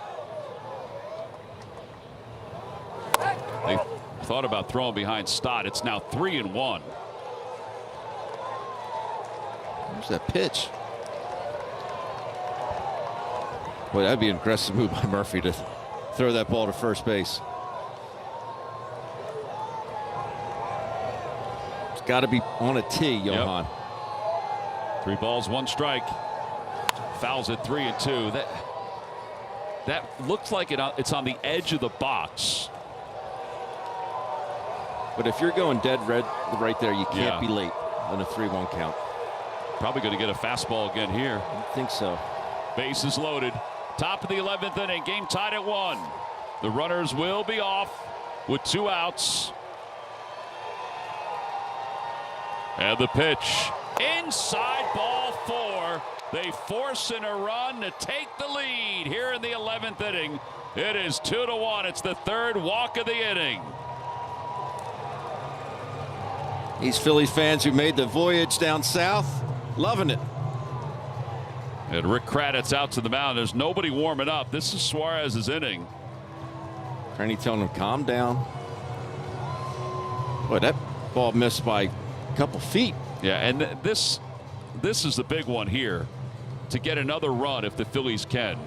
They thought about throwing behind Stott. It's now 3-1. There's that pitch. Boy, that'd be an aggressive move by Murphy to throw that ball to first base. It's got to be on a tee, Johan. Yep. 3 balls, 1 strike. Fouls it 3-2. That looks like it's on the edge of the box. But if you're going dead red right there, you can't be late on a 3-1 count. Probably going to get a fastball again here. I think so. Bases loaded. Top of the 11th inning. Game tied at 1. The runners will be off with 2 outs. And the pitch. Inside, ball 4. They force in a run to take the lead here in the 11th inning. It is 2-1. It's the third walk of the inning. These Phillies fans who made the voyage down south, loving it. And Rick Kraditz out to the mound. There's nobody warming up. This is Suarez's inning. Kearney telling him, calm down. Boy, that ball missed by a couple feet. Yeah, and this is the big one here, to get another run if the Phillies can.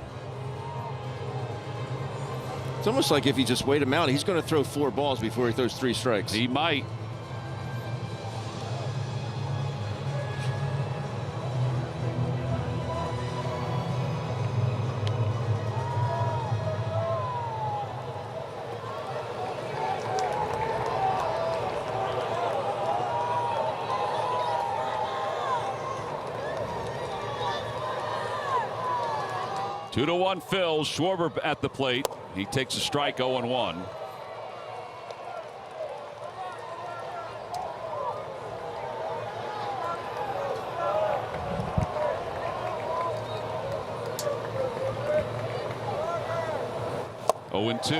It's almost like if you just wait him out, he's going to throw 4 balls before he throws 3 strikes. He might. Two to 1 Phil. Schwarber at the plate. He takes a strike, 0-1. Oh, and 2.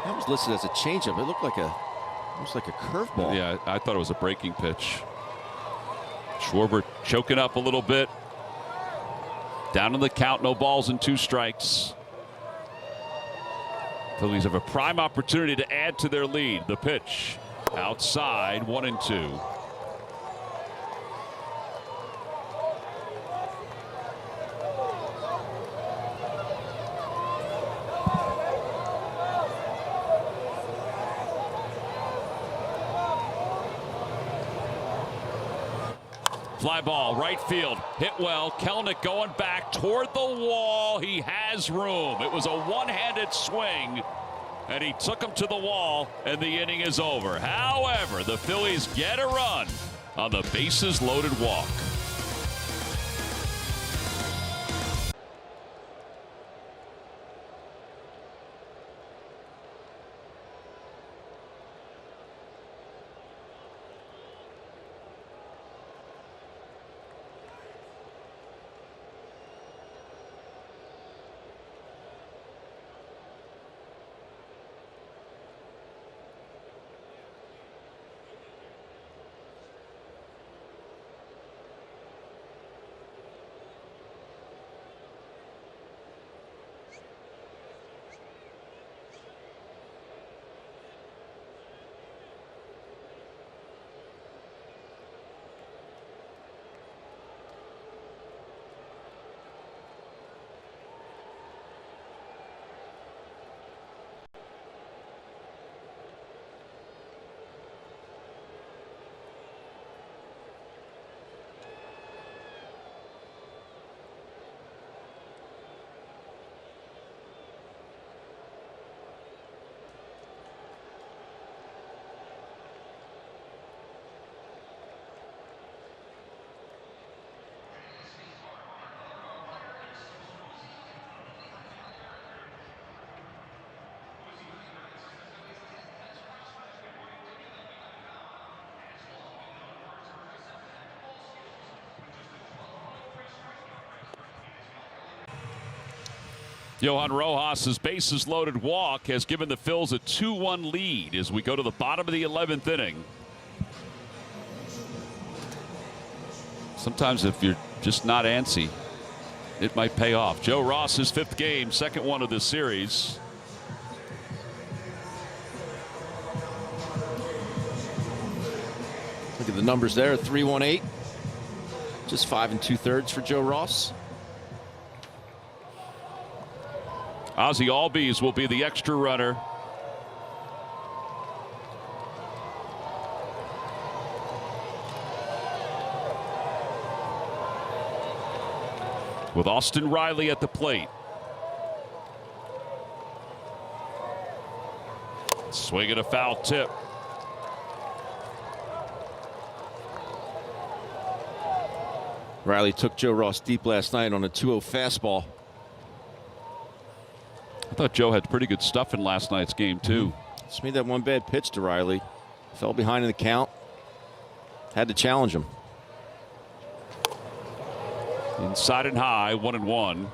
That was listed as a changeup. It looked like a curveball. Yeah, I thought it was a breaking pitch. Schwarber choking up a little bit. Down in the count, no balls and 2 strikes. Phillies have a prime opportunity to add to their lead. The pitch outside, 1-2. Fly ball, right field, hit well. Kelenic going back toward the wall. He has room. It was a one-handed swing, and he took him to the wall, and the inning is over. However, the Phillies get a run on the bases-loaded walk. Johan Rojas' bases-loaded walk has given the Phils a 2-1 lead as we go to the bottom of the 11th inning. Sometimes if you're just not antsy, it might pay off. Joe Ross's 5th game, second one of this series. Look at the numbers there, 3.18. Just 5 2/3 for Joe Ross. Ozzie Albies will be the extra runner. With Austin Riley at the plate. Swing and a foul tip. Riley took Joe Ross deep last night on a 2-0 fastball. thought Joe had pretty good stuff in last night's game, too. Just made that one bad pitch to Riley. Fell behind in the count. Had to challenge him. Inside and high, 1-1.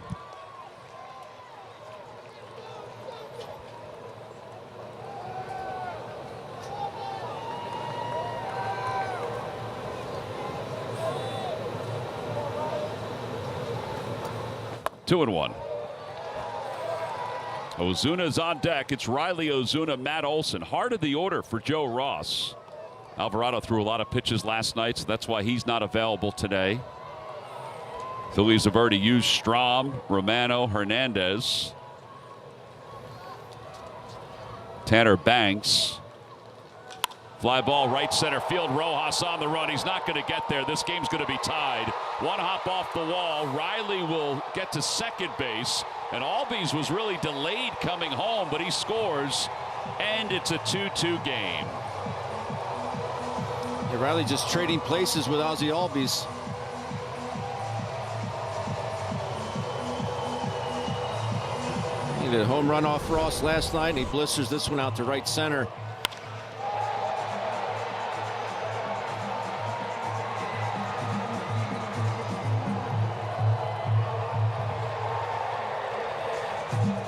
Two and one. Ozuna's on deck. It's Riley, Ozuna, Matt Olson. Heart of the order for Joe Ross. Alvarado threw a lot of pitches last night, so that's why he's not available today. Phillies have already used Strahm, Romano, Hernandez. Tanner Banks. Fly ball right center field. Rojas on the run. He's not going to get there. This game's going to be tied. One hop off the wall. Riley will get to second base. And Albies was really delayed coming home, but he scores. And it's a 2-2 game. Yeah, Riley just trading places with Ozzie Albies. He did a home run off Ross last night, and he blisters this one out to right center.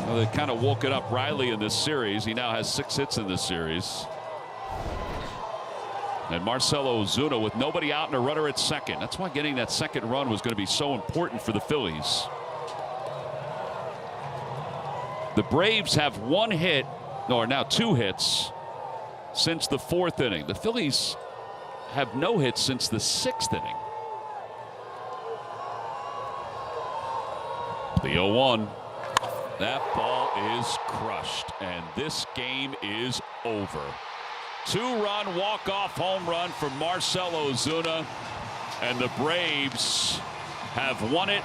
Well, they kind of woke it up Riley in this series. He now has 6 hits in this series. And Marcell Ozuna with nobody out and a runner at second. That's why getting that second run was going to be so important for the Phillies. The Braves have 1 hit, or now 2 hits, since the 4th inning. The Phillies have no hits since the 6th inning. The 0-1. That ball is crushed, and this game is over. 2-run walk-off home run for Marcell Ozuna, and the Braves have won it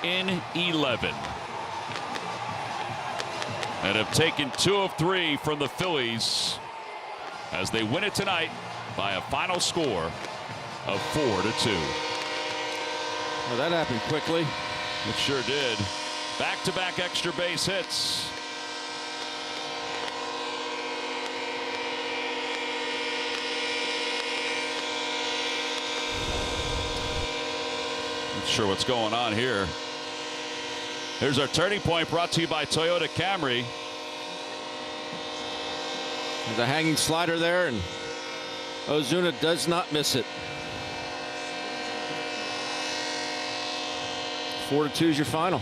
in 11. And have taken 2 of 3 from the Phillies as they win it tonight by a final score of 4-2. Well, that happened quickly. It sure did. Back-to-back extra base hits. Not sure what's going on here. Here's our turning point, brought to you by Toyota Camry. There's a hanging slider there, and Ozuna does not miss it. 4-2 is your final.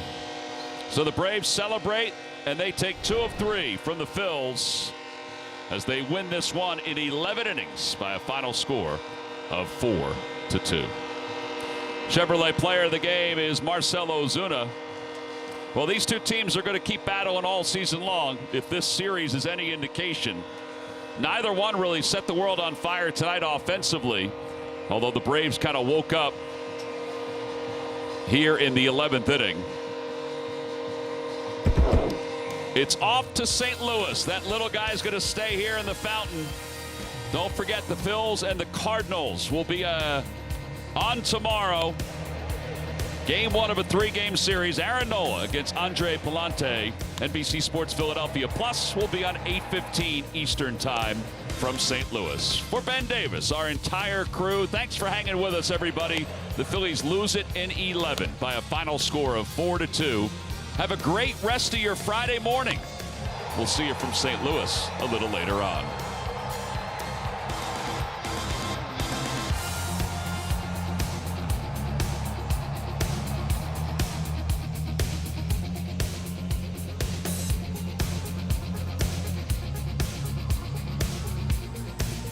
So the Braves celebrate, and they take 2 of 3 from the Phils as they win this one in 11 innings by a final score of 4-2. Chevrolet player of the game is Marcell Ozuna. Well, these two teams are going to keep battling all season long. If this series is any indication, neither one really set the world on fire tonight offensively, although the Braves kind of woke up here in the 11th inning. It's off to St. Louis. That little guy's going to stay here in the fountain. Don't forget the Phils and the Cardinals will be on tomorrow. Game 1 of a 3-game series. Aaron Nola against Andre Palante. NBC Sports Philadelphia Plus will be on 8:15 Eastern Time from St. Louis. For Ben Davis, our entire crew, thanks for hanging with us, everybody. The Phillies lose it in 11 by a final score of 4-2. Have a great rest of your Friday morning. We'll see you from St. Louis a little later on.